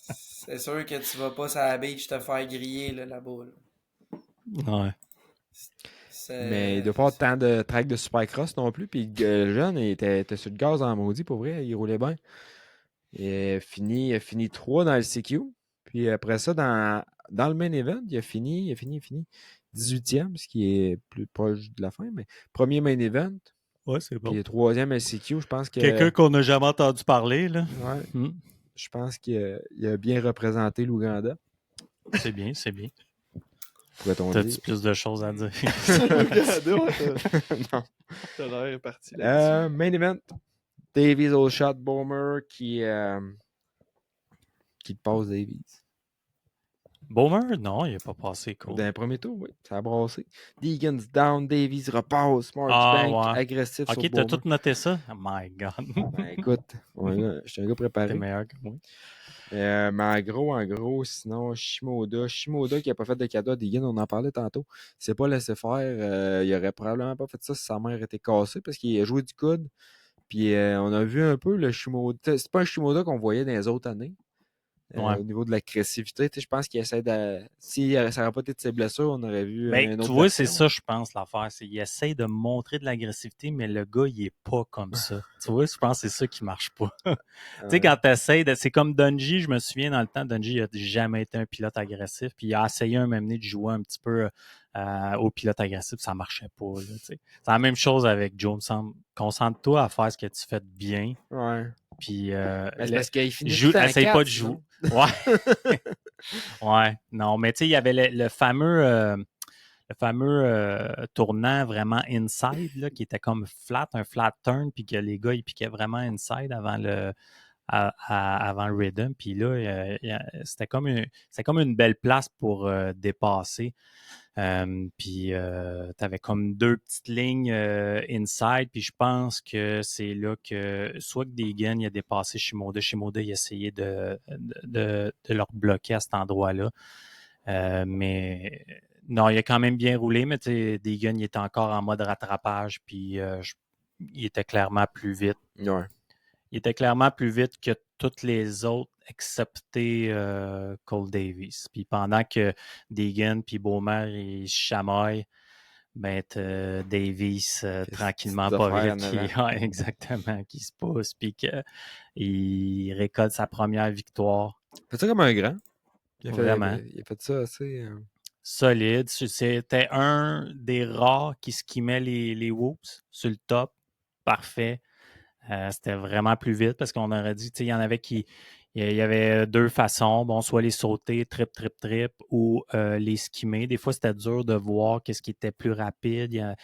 C'est sûr que tu vas pas sur la beach te faire griller là-bas. Là. Ouais. Mais il doit pas avoir tant de tracks de supercross non plus. Puis le jeune, il était sur le gaz en maudit, pour vrai. Il roulait bien. Il a fini 3 dans le CQ. Puis après ça, dans le main event, il a fini 18e, ce qui est plus proche de la fin. Mais premier main event. Ouais, c'est bon. Puis 3e LCQ, je pense que... Quelqu'un qu'on n'a jamais entendu parler, là. Ouais. Je pense qu'il a bien représenté l'Ouganda. C'est bien, c'est bien. Pourrait-on T'as-tu dire? plus de choses à dire? Non. T'as l'air parti main event. Davies Old Shot Boomer qui passe Davies. Boomer? Non, il n'a pas passé. Cool. Dans le premier tour, oui. Ça a brassé. Deegan's down, Davies repasse. Marchbank agressif sur Boomer. Ok, t'as tout noté ça? Oh my God. Ben, écoute, je suis un gars préparé. T'es meilleur que moi. Mais en gros, sinon, Shimoda qui n'a pas fait de cadeau à Deegan, on en parlait tantôt. Il s'est pas laissé faire. Il aurait probablement pas fait ça si sa mère était cassée parce qu'il a joué du coude. Puis on a vu un peu le Shimoda. C'est pas un Shimoda qu'on voyait dans les autres années. Au niveau de l'agressivité, je pense qu'il essaie de. Si ça n'aurait pas été de ses blessures, on aurait vu. Tu vois, c'est ça, je pense, l'affaire. Il essaie de montrer de l'agressivité, mais le gars, il est pas comme ça. Tu vois, je pense que c'est ça qui marche pas. Tu sais, quand tu essaies de. C'est comme Dungey, je me souviens dans le temps, Dungey n'a jamais été un pilote agressif, puis il a essayé un moment donné de jouer un petit peu au pilote agressif, ça marchait pas. Là, c'est la même chose avec Joe. Concentre-toi à faire ce que tu fais de bien. Ouais. Puis, parce qu'il finit essaye pas de jouer. Ouais. Ouais. Non, mais tu sais, il y avait le fameux tournant vraiment inside, là, qui était comme un flat turn, puis que les gars, ils piquaient vraiment inside avant le rhythm. Puis là, c'était comme une belle place pour dépasser. Puis tu avais comme 2 petites lignes inside, puis je pense que c'est là que soit que Deegan il a dépassé Shimoda, il a essayé de leur bloquer à cet endroit-là. Mais non, il a quand même bien roulé, mais Deegan il était encore en mode rattrapage, puis il était clairement plus vite. Ouais. Il était clairement plus vite que tous les autres, excepté Cole Davis. Puis pendant que Deegan puis Bowman ils se chamaillent, ben, Davis, tranquillement, petites pas affaires vite, en qui, avant. ouais, exactement, qui se pousse, puis qu'il récolte sa première victoire. Fait ça comme un grand. Vraiment. Il a fait ça assez. Solide. C'était un des rares qui skimmait les whoops sur le top. Parfait. C'était vraiment plus vite parce qu'on aurait dit, il y en avait qui. Il y avait deux façons, bon, soit les sauter, trip, trip, trip, ou les skimmer. Des fois, c'était dur de voir qu'est-ce qui était plus rapide.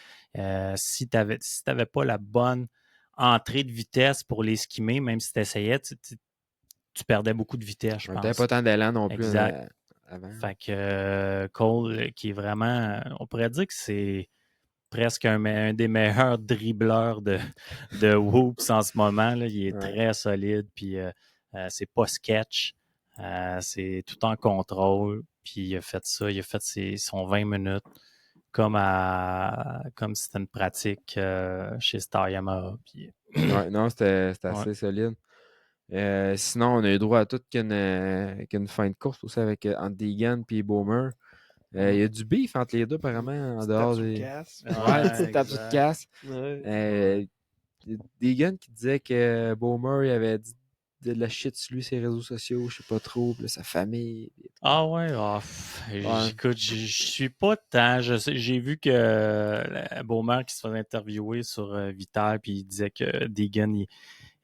Si tu n'avais pas la bonne entrée de vitesse pour les skimmer, même si tu essayais, tu perdais beaucoup de vitesse, je On n'avait pense. pas tant d'élan non plus Exact. avant. Fait que Cole, qui est vraiment, on pourrait dire que c'est presque un des meilleurs dribbleurs de Whoops en ce moment. Là. Il est très solide, puis c'est pas sketch. C'est tout en contrôle. Puis il a fait ça, il a fait son 20 minutes comme si c'était une pratique chez Star Yamaha. Puis... Ouais, non, c'était assez Ouais. solide. Sinon, on a eu droit à toute qu'une fin de course aussi avec entre Deegan et Bowmer. Il y a du beef entre les deux, apparemment, en dehors des. Ouais, petite tape sur le casse. Deegan qui disait que Bowmer il avait dit de la shit sur lui, ses réseaux sociaux, je sais pas trop, puis là, sa famille. Ah ouais, écoute, je suis pas tant. J'ai vu que Bowman qui se faisait interviewer sur Vital, puis il disait que Deegan,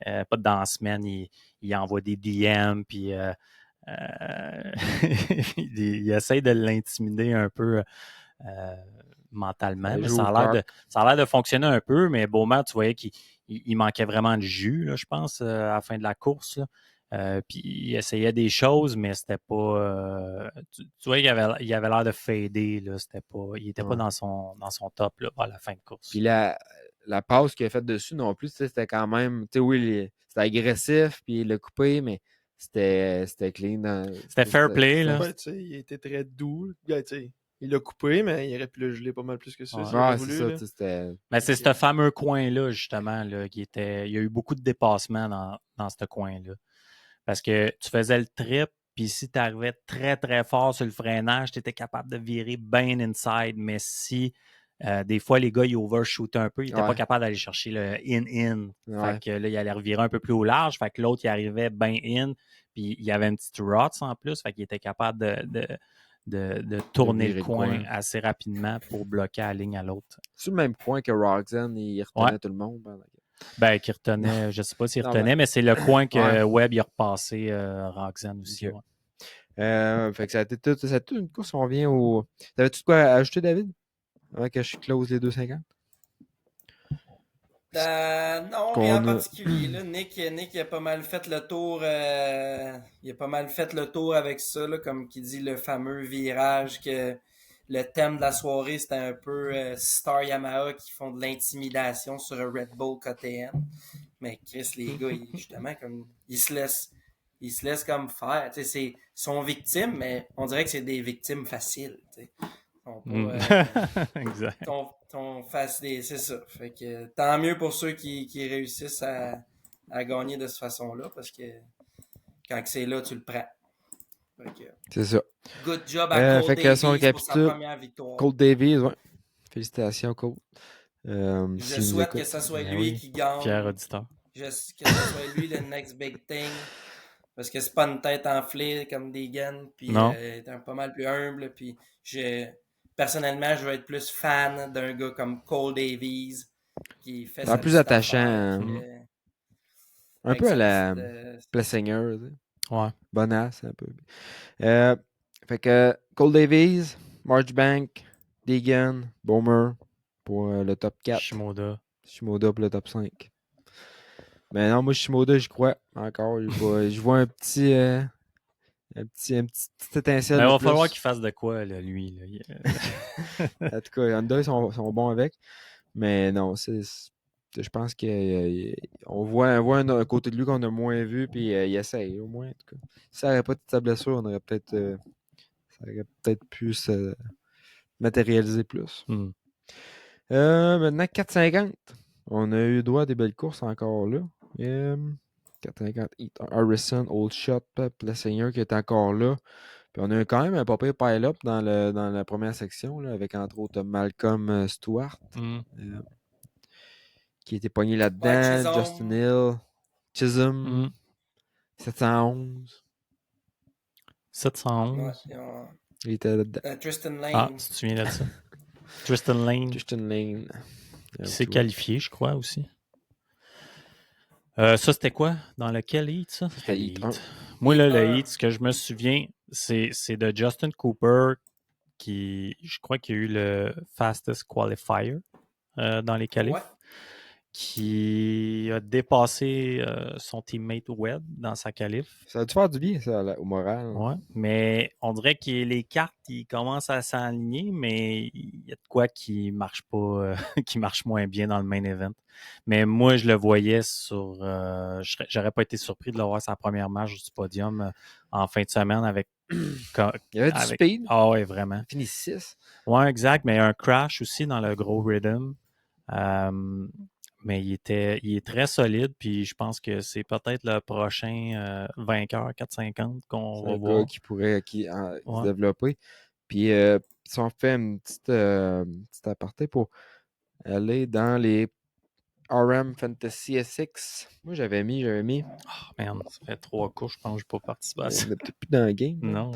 pas dans la semaine, il envoie des DM, puis il essaie de l'intimider un peu mentalement. Mais ça a l'air de fonctionner un peu, mais Bowman, tu voyais qu'il manquait vraiment de jus, là, je pense, à la fin de la course. Là. Puis il essayait des choses, mais c'était pas. Tu vois, il avait l'air de fader. Là, il n'était pas dans son top là, à la fin de course. Puis la passe qu'il a faite dessus non plus, c'était quand même. Oui, c'était agressif, puis il l'a coupé, mais c'était clean. C'était fair play. Là. Ouais, il était très doux. Il l'a coupé, mais il aurait pu le geler pas mal plus que ça. Ouais, c'est ça. Mais c'est ce fameux coin-là, justement, là, il y a eu beaucoup de dépassements dans ce coin-là. Parce que tu faisais le trip, puis si tu arrivais très, très fort sur le freinage, tu étais capable de virer bien inside. Mais si des fois, les gars, ils overshootaient un peu, ils n'étaient pas capables d'aller chercher le in-in. Fait que là, ils allaient revirer un peu plus au large. Fait que l'autre, il arrivait bien in, puis il y avait un petit rot en plus. Fait qu'il était capable de tourner le coin assez rapidement pour bloquer la ligne à l'autre. C'est le même coin que Roxanne, il retenait tout le monde. Ben, qui retenait, je ne sais pas s'il retenait, mais c'est le coin que Webb a repassé Roxanne aussi. Okay. Fait que ça a été toute une course. On revient au. T'avais-tu de quoi ajouter, David? Avant que je close les 2,50? Non, rien en particulier. Là. Nick, il a pas mal fait le tour. Il a pas mal fait le tour avec ça, là, comme qui dit le fameux virage que le thème de la soirée, c'était un peu Star Yamaha qui font de l'intimidation sur un Red Bull KTM. Mais Chris, les gars, justement, comme ils se laissent comme faire. Ils sont victimes, mais on dirait que c'est des victimes faciles. Exact. C'est ça. Fait que tant mieux pour ceux qui réussissent à gagner de cette façon-là, parce que quand c'est là, tu le prends. C'est ça. Good job à Cole Davies pour sa première victoire. Cole Davies, ouais. Félicitations, Cole. Je souhaite que ce soit lui qui gagne. Fier auditeur. Que ce soit lui le next big thing. Parce que c'est pas une tête enflée comme Deegan. Puis il est pas mal plus humble. Puis personnellement, je veux être plus fan d'un gars comme Cole Davies. Qui fait ça. Plus attachant. Un peu à la Plessinger. Ouais. Bonasse, un peu. Fait que Cole Davies, Marchbank, Deegan, Bowmer pour le top 4. Shimoda pour le top 5. Mais non, moi, Shimoda, j'y crois encore. Je vois un petit étincelle. Il va falloir qu'il fasse de quoi, là, lui. Là. En tout cas, Honda, ils sont bons avec. Mais non, je pense qu'on voit un côté de lui qu'on a moins vu, puis il essaye au moins. En tout cas. Si ça n'aurait pas été sa blessure, on aurait peut-être ça aurait peut-être pu se matérialiser plus. Maintenant, 4,50. On a eu droit à des belles courses encore là. 450 Harrison, Old Shot, Plessinger qui est encore là. Puis on a eu quand même un pas pire pile-up dans la première section, là, avec entre autres Malcolm Stewart, qui était pogné là-dedans, Justin Hill, Chisholm, 711. 711. Il était là-dedans. Tristan Lane. Ah, tu te souviens de ça? Tristan Lane. Tristan Lane. Qui s'est qualifié, je crois, aussi. Ça, c'était quoi? Dans lequel heat, ça? C'était heat 1. Moi, là, le heat, ce que je me souviens, c'est de Justin Cooper qui, je crois qu'il y a eu le fastest qualifier dans les qualifs, qui a dépassé son teammate Webb dans sa qualif. Ça a dû faire du bien, ça, au moral. Ouais, mais on dirait que les cartes, ils commencent à s'aligner, mais il y a de quoi qui marche pas, qui marche moins bien dans le main event. Mais moi, je le voyais sur... j'aurais pas été surpris de le voir sa première marche du podium en fin de semaine avec... Il y avait du speed. Ah ouais, vraiment. Il finit 6. Ouais, exact, mais un crash aussi dans le gros rhythm. Mais il est très solide, puis je pense que c'est peut-être le prochain vainqueur 450 qu'on va voir. Qui pourrait se développer. Puis si on fait une petite aparté pour aller dans les RM Fantasy SX, moi j'avais mis. Oh man, ça fait 3 coups, je pense que je n'ai pas participé à ça. On n'est peut-être plus dans le game. Non,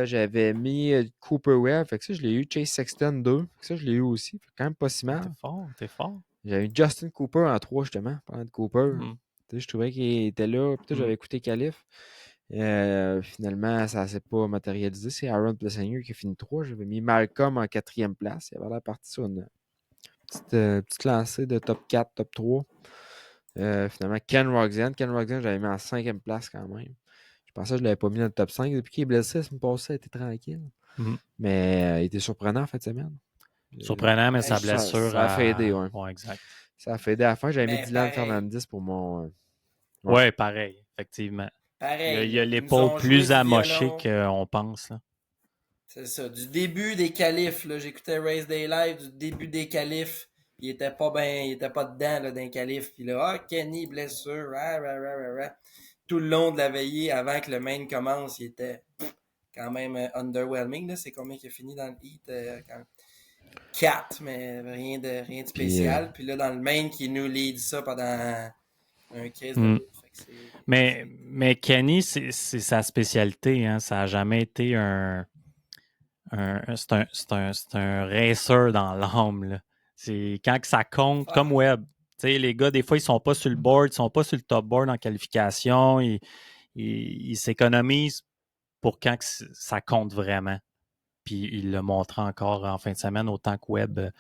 j'avais mis Cooper Webb, fait que ça je l'ai eu. Chase Sexton 2, fait que ça je l'ai eu aussi. Fait quand même pas si mal. T'es fort. J'avais eu Justin Cooper en 3 justement, parlant de Cooper. Je trouvais qu'il était là, puis j'avais écouté Calif. Finalement, ça ne s'est pas matérialisé. C'est Aaron Plessinger qui a fini 3. J'avais mis Malcolm en 4e place. Il avait l'air parti sur une petite lancée de top 4, top 3. Finalement, Ken Roxanne, j'avais mis en 5e place quand même. Je pensais que je ne l'avais pas mis dans le top 5. Depuis qu'il est blessé, ça me passait, il était tranquille. Mais il était surprenant en fin de semaine. Surprenant, mais sa blessure ça a fadé, ouais. Ouais, exact. Ça a fadé à la fin. J'avais mis Dylan Fernandez pour mon... Ouais, pareil, effectivement. Pareil. Il y a l'épaule plus amochée qu'on pense. Là. C'est ça. Du début des qualifs, j'écoutais Race Day Live, du début des qualifs, il était pas dedans là, dans les qualifs. Puis là, Kenny, blessure, tout le long de la veillée, avant que le main commence, il était quand même underwhelming. Là. C'est combien qu'il a fini dans le heat? 4, mais rien de spécial. Puis là, dans le main, qui nous lead ça pendant un case de bout. Mais Kenny, c'est sa spécialité. Hein. Ça n'a jamais été c'est un racer dans l'âme. Là. C'est quand que ça compte, comme Webb. T'sais, les gars, des fois, ils sont pas sur le board, ils sont pas sur le top board en qualification. Ils s'économisent pour quand que ça compte vraiment. Puis il le montré encore en fin de semaine, autant que Webb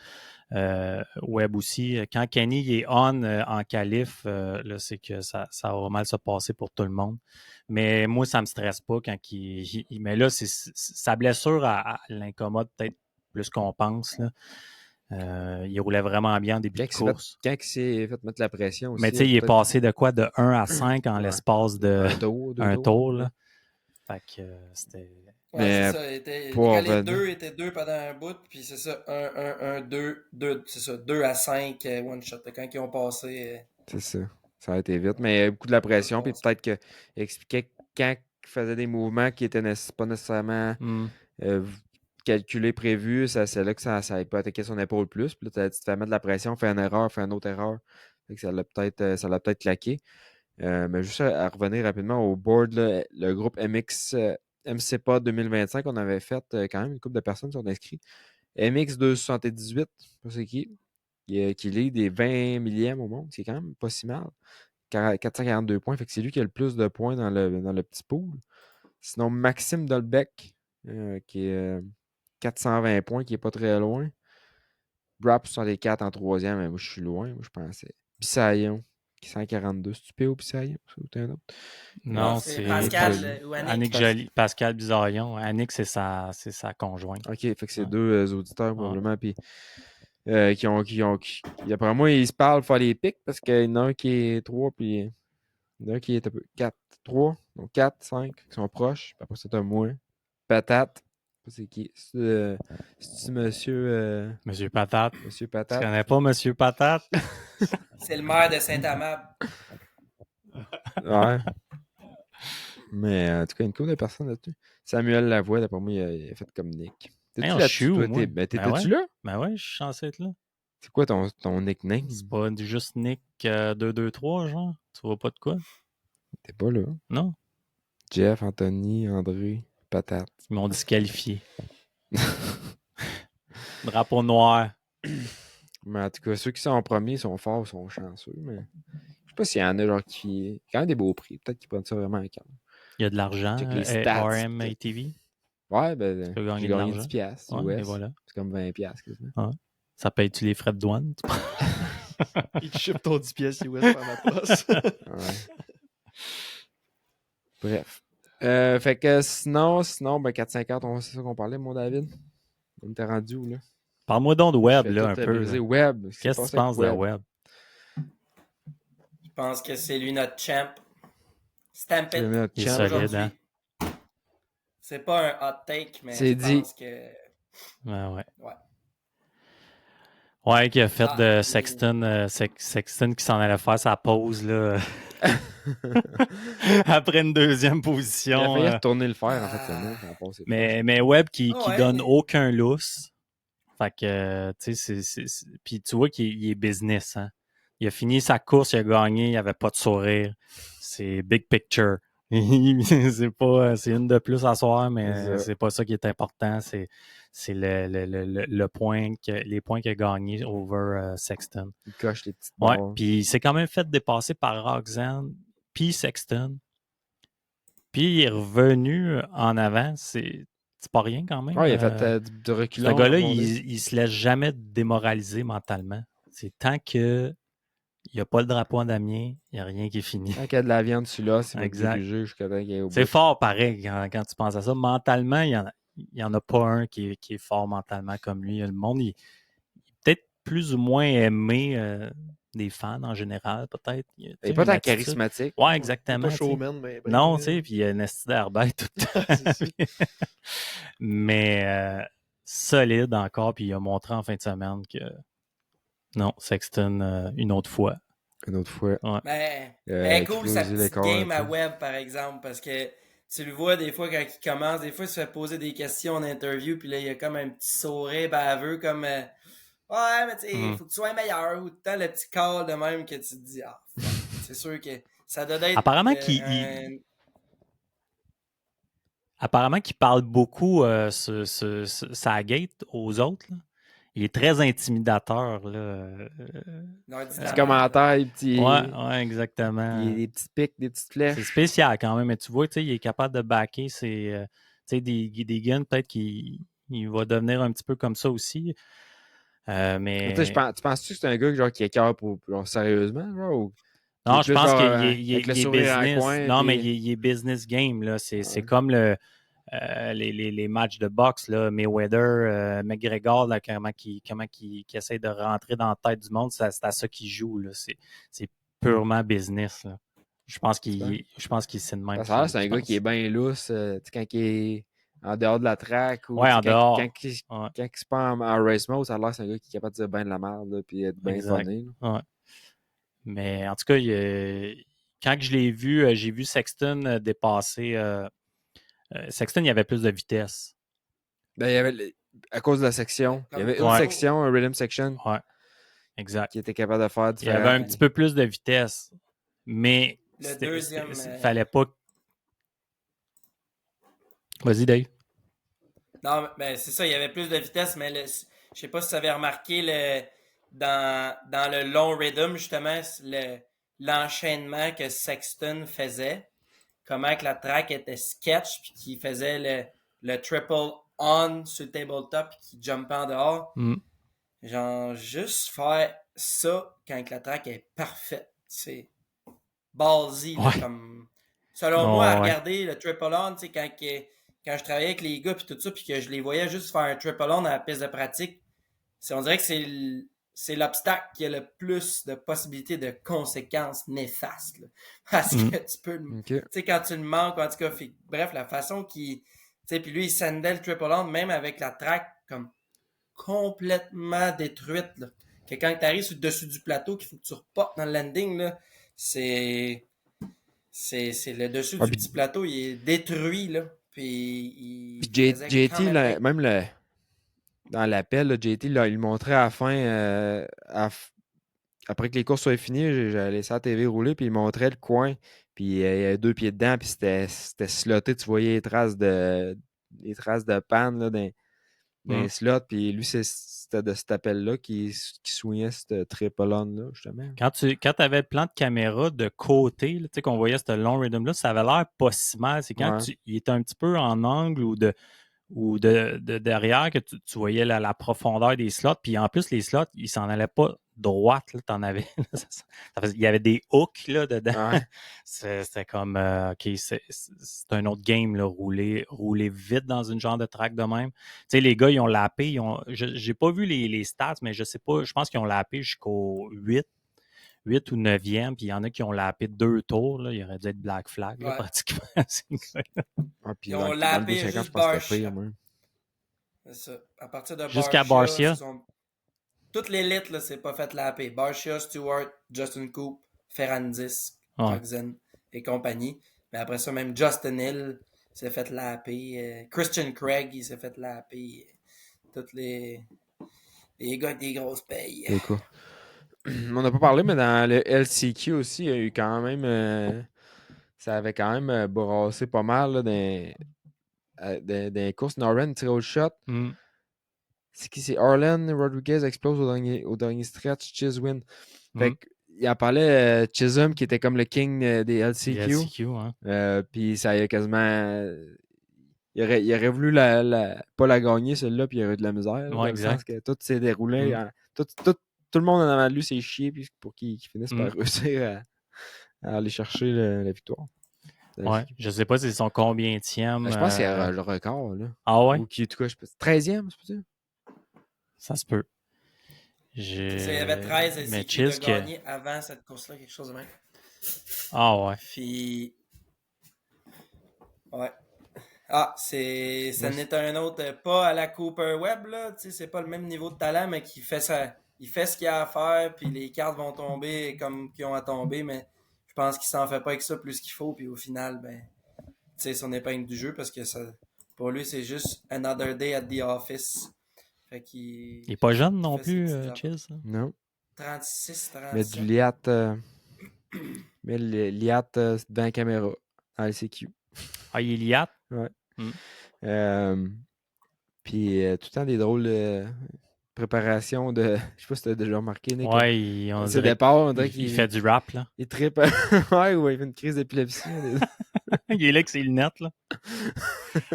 aussi. Quand Kenny est en qualif, là, c'est que ça va mal se passer pour tout le monde. Mais moi, ça me stresse pas quand mais là, sa blessure l'incommode peut-être plus qu'on pense. Là. Il roulait vraiment bien en début de course. Quand il s'est fait mettre la pression aussi. Mais tu sais, il est passé de quoi? De 1 à 5 en l'espace de un tour. Là. Fait que c'était... Ouais, c'est ça. Les 2 étaient 2 pendant un bout, puis c'est ça, 1, 2, c'est ça, 2 à 5 one shot. Quand ils ont passé. C'est ça. Ça a été vite, mais beaucoup de la pression, puis peut-être qu'il expliquait quand il faisait des mouvements qui n'étaient pas nécessairement calculés, prévus, c'est là que ça peut attaquer son épaule plus. Puis là, tu te fais mettre de la pression, fais une erreur, fais une autre erreur. Fait que ça l'a peut-être claqué. Mais juste à revenir rapidement au board, là, le groupe MCPOD 2025, on avait fait quand même une couple de personnes qui sont inscrites. MX278, je sais pas c'est qui lead des 20 millièmes au monde. C'est quand même pas si mal. 442 points. Fait que c'est lui qui a le plus de points dans le petit pool. Sinon, Maxime Dolbeck, qui est 420 points, qui est pas très loin. Brap 64 en 3e, mais moi je suis loin. Moi je pensais. Bissaillon, qui est 142. C'est-tu P.O. Bissaillon? Ou t'es un autre? Non, c'est Pascal ou Annick Joly. Pascal Bizarillon. Annick, c'est sa conjointe. OK, fait que c'est deux auditeurs probablement. Puis après moi, ils se parlent faire les pics parce qu'il y en a un qui est 3, puis il y en a un qui est un peu 4, 3, donc 4, 5, qui sont proches. Puis après, c'est un moins. Patate. pas c'est qui. C'est-tu monsieur, Monsieur Patate. monsieur Tu Patate? connais pas Monsieur Patate? C'est le maire de Saint-Amable. Ouais. Mais en tout cas, une couple de personnes là-dessus. Samuel Lavoie, d'après moi, il a fait comme Nick. T'es-tu Hey, on là-dessus, chou, toi? moi. T'étais-tu ouais. là? Ben ouais, je suis censé être là. C'est quoi ton nickname? C'est pas juste Nick 223, genre? Tu vois pas de quoi? T'es pas là. Non? Jeff, Anthony, André, Patate. Ils m'ont disqualifié. Drapeau noir. Mais en tout cas, ceux qui sont en premier sont forts, sont chanceux, mais je sais pas s'il y en a genre qui. Quand même des beaux prix. Peut-être qu'ils prennent ça vraiment à cœur. Il y a de l'argent. Check les stats, RM peut-être. ATV. Ouais, ben, peux gagner j'ai de gagné l'argent. 10 piastres Ouais, et US. voilà. C'est comme 20 piastres quasiment. Ça paye-tu les frais de douane? Il te ship ton 10 pièces US par la poste. Ouais. Bref. Fait que sinon, ben 450, c'est ça qu'on parlait, mon David? On était rendu où, là? Parle-moi donc de web, Je fais là, un tout peu. briser. Là. Web. Qu'est-ce que tu penses de web? Je pense que c'est lui notre champ. Stampede. C'est notre Il est champ. solide, aujourd'hui. hein? C'est pas un hot take, mais C'est je dit. pense que... Ouais. Ouais. Ouais, qui a fait de il- Sexton, Sexton qui s'en allait faire sa pause, là. Après une deuxième Il a position. failli retourner le faire, en fait, seulement. Ça a passé. Mais Webb qui Ouais, donne mais- aucun lousse. Fait que, tu sais, puis tu vois qu'il est business, hein. Il a fini sa course, il a gagné, il n'y avait pas de sourire. C'est big picture. C'est une de plus à soir, mais C'est ça. c'est pas ça qui est important. C'est le point les points qu'il a gagnés over Sexton. Il coche les petites Ouais, barres. puis il s'est quand même fait dépasser par Roxanne, puis Sexton. Puis il est revenu en avant. C'est pas rien quand même. Ouais, il a fait du reculon. Ce gars-là, comme on dit. il se laisse jamais démoraliser mentalement. C'est tant que il n'y a pas le drapeau en damier, il n'y a rien qui est fini. Tant qu'il y a de la viande dessus là, c'est va Exact. diriger jusqu'à temps qu'il y ait au C'est bout. fort pareil quand tu penses à ça. Mentalement, il y en a pas un qui est fort mentalement comme lui. Le monde, il est peut-être plus ou moins aimé des fans en général, peut-être. Il n'est pas une tant attitude. charismatique. Ouais, exactement. Pas tu sais. showman, mais... ben, Non, tu sais, puis il y a une esti d'airbag tout le temps. c'est ça. Mais solide encore, puis il a montré en fin de semaine que non, Sexton, une autre fois. Une autre fois. Mais cool sa exploser les petite corps game un à peu. Webb, par exemple, parce que tu le vois des fois quand il commence, des fois il se fait poser des questions en interview, puis là il y a comme un petit sourire baveux, comme ouais, mais tu sais, il faut que tu sois meilleur, ou tant le petit call de même que tu te dis, ah, fuck. C'est sûr que ça doit être. Apparemment Apparemment qu'il parle beaucoup sa gate aux autres. Là. Il est très intimidateur. Là. Petit commentaire, des petits. Ouais, exactement. Il y a des petits pics, des petites flèches. C'est spécial quand même, mais tu vois, il est capable de backer des guns, peut-être qu'il va devenir un petit peu comme ça aussi. Mais... Tu penses-tu que c'est un gars genre, qui est cœur pour genre, sérieusement? Genre, ou... Non, je pense qu'il avec le est sourire à la business. coin, Non, puis- mais il est business game. Là. C'est Ouais. comme les matchs de boxe, là, Mayweather, McGregor, là, comment il essaie de rentrer dans la tête du monde, c'est à ça qu'il joue. Là. C'est purement business. Là. Je pense qu'il c'est de même. C'est un gars qui est bien lousse tu sais, quand il est en dehors de la track. Ou, ouais, en dehors. Quand il se prend en race mode, ça a l'air que c'est un gars qui est capable de dire bien de la merde et être bien funny. Ouais. Mais en tout cas, quand je l'ai vu, j'ai vu Sexton dépasser. Sexton, il y avait plus de vitesse. Ben, il y avait, à cause de la section. Il y avait une section, un rhythm section. Ouais, exact. Qui était capable de faire différent. Il y avait un petit peu plus de vitesse. Mais le deuxième. Fallait pas. Vas-y, Dave. Non, ben c'est ça, il y avait plus de vitesse, mais je sais pas si tu avais remarqué dans le long rhythm, justement, l'enchaînement que Sexton faisait. Comment que la track était sketch, puis qu'il faisait le triple on sur le tabletop, puis qu'il jumpait en dehors. Genre, juste faire ça quand la track est parfaite. C'est ballsy, là, comme... Selon moi, à regarder le triple on, tu sais, quand je travaillais avec les gars, puis tout ça, puis que je les voyais juste faire un triple on à la piste de pratique, on dirait que c'est l'obstacle qui a le plus de possibilités de conséquences néfastes. Là. Parce que tu peux... Tu sais, quand tu le manques, en tout cas, bref, la façon qu'il... Tu sais, puis lui, il sendait le triple on même avec la track comme complètement détruite, là. Que quand tu arrives sur le dessus du plateau, qu'il faut que tu reportes dans le landing, là, c'est le dessus Ah, du petit plateau, il est détruit, là. Puis il Puis faisait quand JT, même là, bien. même dans l'appel, là, JT, là, il le montrait à la fin, après que les courses soient finies, j'ai laissé la TV rouler, puis il montrait le coin, puis il y avait 2 pieds dedans, puis c'était slotté, tu voyais les traces de panne là, dans les slots, puis lui, c'était de cet appel-là qui soignait ce triple on-là, justement. Quand tu avais le plan de caméra de côté, là, tu sais, qu'on voyait ce long rhythm-là, ça avait l'air pas si mal. C'est quand Ouais. il était un petit peu en angle ou de derrière que tu voyais la profondeur des slots. Puis en plus, les slots, ils s'en allaient pas droite. T'en avais. Il y avait des hooks là, dedans. Ouais. C'était comme OK, c'est un autre game, là, rouler vite dans une genre de track de même. Tu sais, les gars, ils ont lappé. J'ai pas vu les stats, mais je sais pas. Je pense qu'ils ont lappé jusqu'au 8 ou 9e, puis il y en a qui ont lappé 2 tours. Là. Il aurait dû être Black Flag, là, Ouais. pratiquement. Ah, puis Ils dans ont le lappé 250, je juste pense que c'était Barcia. pire, même. C'est ça. À partir de Jusqu'à Barcia, Barcia. toutes l'élite, là, c'est pas fait lapper. Barcia, Stewart, Justin Coupe, Ferrandis, Ouais. Rogzen et compagnie. Mais après ça, même Justin Hill s'est fait lapper. Christian Craig, il s'est fait lapper. Tous les gars avec des grosses payes. C'est quoi? On n'a pas parlé, mais dans le LCQ aussi, il y a eu quand même. Ça avait quand même brassé pas mal là, dans les courses. Noren tiré au shot. Mm. C'est qui? C'est Arlen Rodriguez explose au dernier stretch. Chiswin. Fait il en parlait Chisholm qui était comme le king des LCQ. LCQ, hein. Puis ça y a quasiment. Il aurait voulu pas la gagner, celle-là, puis il y aurait eu de la misère. Dans le sens que tout s'est déroulé. Tout le monde en avant de lui s'est chié puis pour qu'il finisse par réussir à aller chercher la victoire. Ouais. Je sais pas s'ils sont combienième. Je pense que c'est le record. Là. Ah ouais? Ou qui, en tout cas, 13e, c'est peut-être? Ça se peut. Il y avait 13 mais qui a gagné avant cette course-là, quelque chose de même. Ah ouais. Puis. Ouais. Ah, ça n'est un autre, pas à la Cooper Webb, là. Tu sais, c'est pas le même niveau de talent, mais qui fait ça. Il fait ce qu'il a à faire, puis les cartes vont tomber comme qu'ils ont à tomber, mais je pense qu'il s'en fait pas avec ça plus qu'il faut, puis au final, ben, tu sais, son épingle du jeu, parce que ça, pour lui, c'est juste another day at the office. Fait qu'il. Il est pas jeune non fait ses plus, petites affaires. Chiz. Hein? Non. 36, 37. Mais du liat. Mais le liat dans la caméra. À LCQ. Ah, il est liat? Ouais. Mm. Puis tout le temps des drôles de préparation de. Je sais pas si tu as déjà remarqué, Nick. Ouais, C'est départ, on dirait il fait du rap, là. Il trippe. Ouais, il fait une crise d'épilepsie. Il est là avec ses lunettes, là.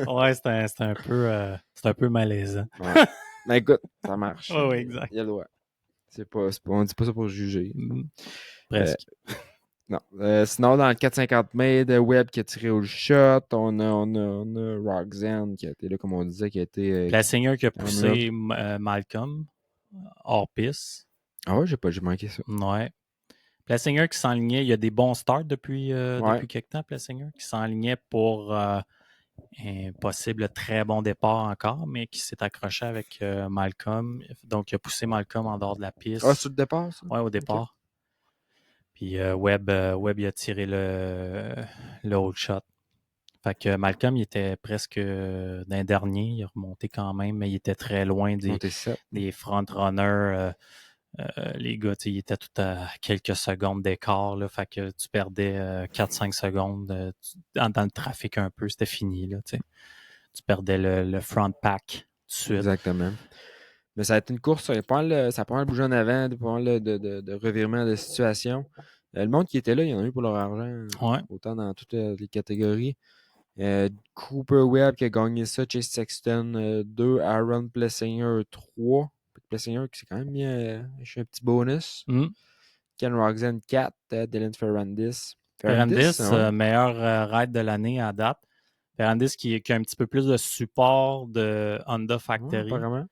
Ouais, c'est un peu malaisant. Ouais. Mais écoute, ça marche. Ouais, exact. Il y a le droit. On dit pas ça pour juger. Presque. Non. Sinon, dans le 450 mètres, Webb qui a tiré au shot. On a Roxanne qui a été là, comme on disait, qui a été. Plessinger qui a poussé Malcolm hors piste. Ah ouais, j'ai manqué ça. Ouais. Plessinger qui s'enlignait, il y a des bons starts depuis quelque temps, Plessinger, qui s'enlignait pour un possible très bon départ encore, mais qui s'est accroché avec Malcolm. Donc, il a poussé Malcolm en dehors de la piste. Ah, sur le départ, ça? Oui, au départ. Okay. Puis Webb, il a tiré le hold shot. Fait que Malcolm, il était presque d'un dernier. Il a remonté quand même, mais il était très loin des front-runners. Les gars, ils étaient tout à quelques secondes d'écart. Là, fait que tu perdais 4-5 secondes dans le trafic un peu. C'était fini. Là, tu perdais le front pack tout de suite. Exactement. Mais ça a été une course, ça a pas mal bougé en avant, pas mal de revirement de situation. Le monde qui était là, il y en a eu pour leur argent. Ouais. Autant dans toutes les catégories. Cooper Webb qui a gagné ça, Chase Sexton 2, Aaron Plessinger 3. Plessinger qui s'est quand même mis un petit bonus. Ken Roxanne 4, Dylan Ferrandis. Ferrandis, meilleur ride de l'année à date. Ferrandis qui a un petit peu plus de support de Honda Factory. Apparemment.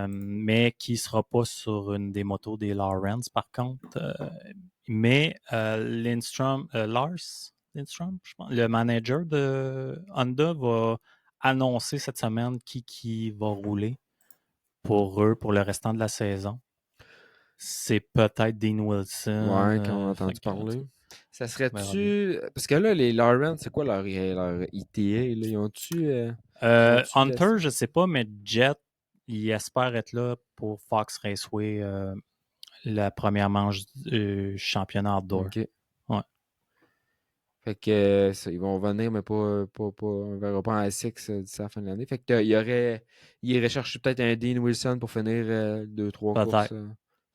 Mais qui ne sera pas sur une des motos des Lawrence, par contre. Mais Lars Lindstrom, je pense, le manager de Honda, va annoncé cette semaine qui va rouler pour eux pour le restant de la saison. C'est peut-être Dean Wilson. Ouais, qu'on a fait entendu que, parler. Ça verra bien. serait-tu. Parce que là, les Lawrence, c'est quoi leur ETA? Là? Ils ont-tu. ont-tu Hunter, je sais pas, mais Jet, il espère être là pour Fox Raceway la première manche du championnat outdoor. OK. Ouais. Fait que ils vont venir, mais on verra pas en S6 d'ici la fin de l'année. Fait que il irait chercher peut-être un Dean Wilson pour finir 2-3 courses. Peut-être.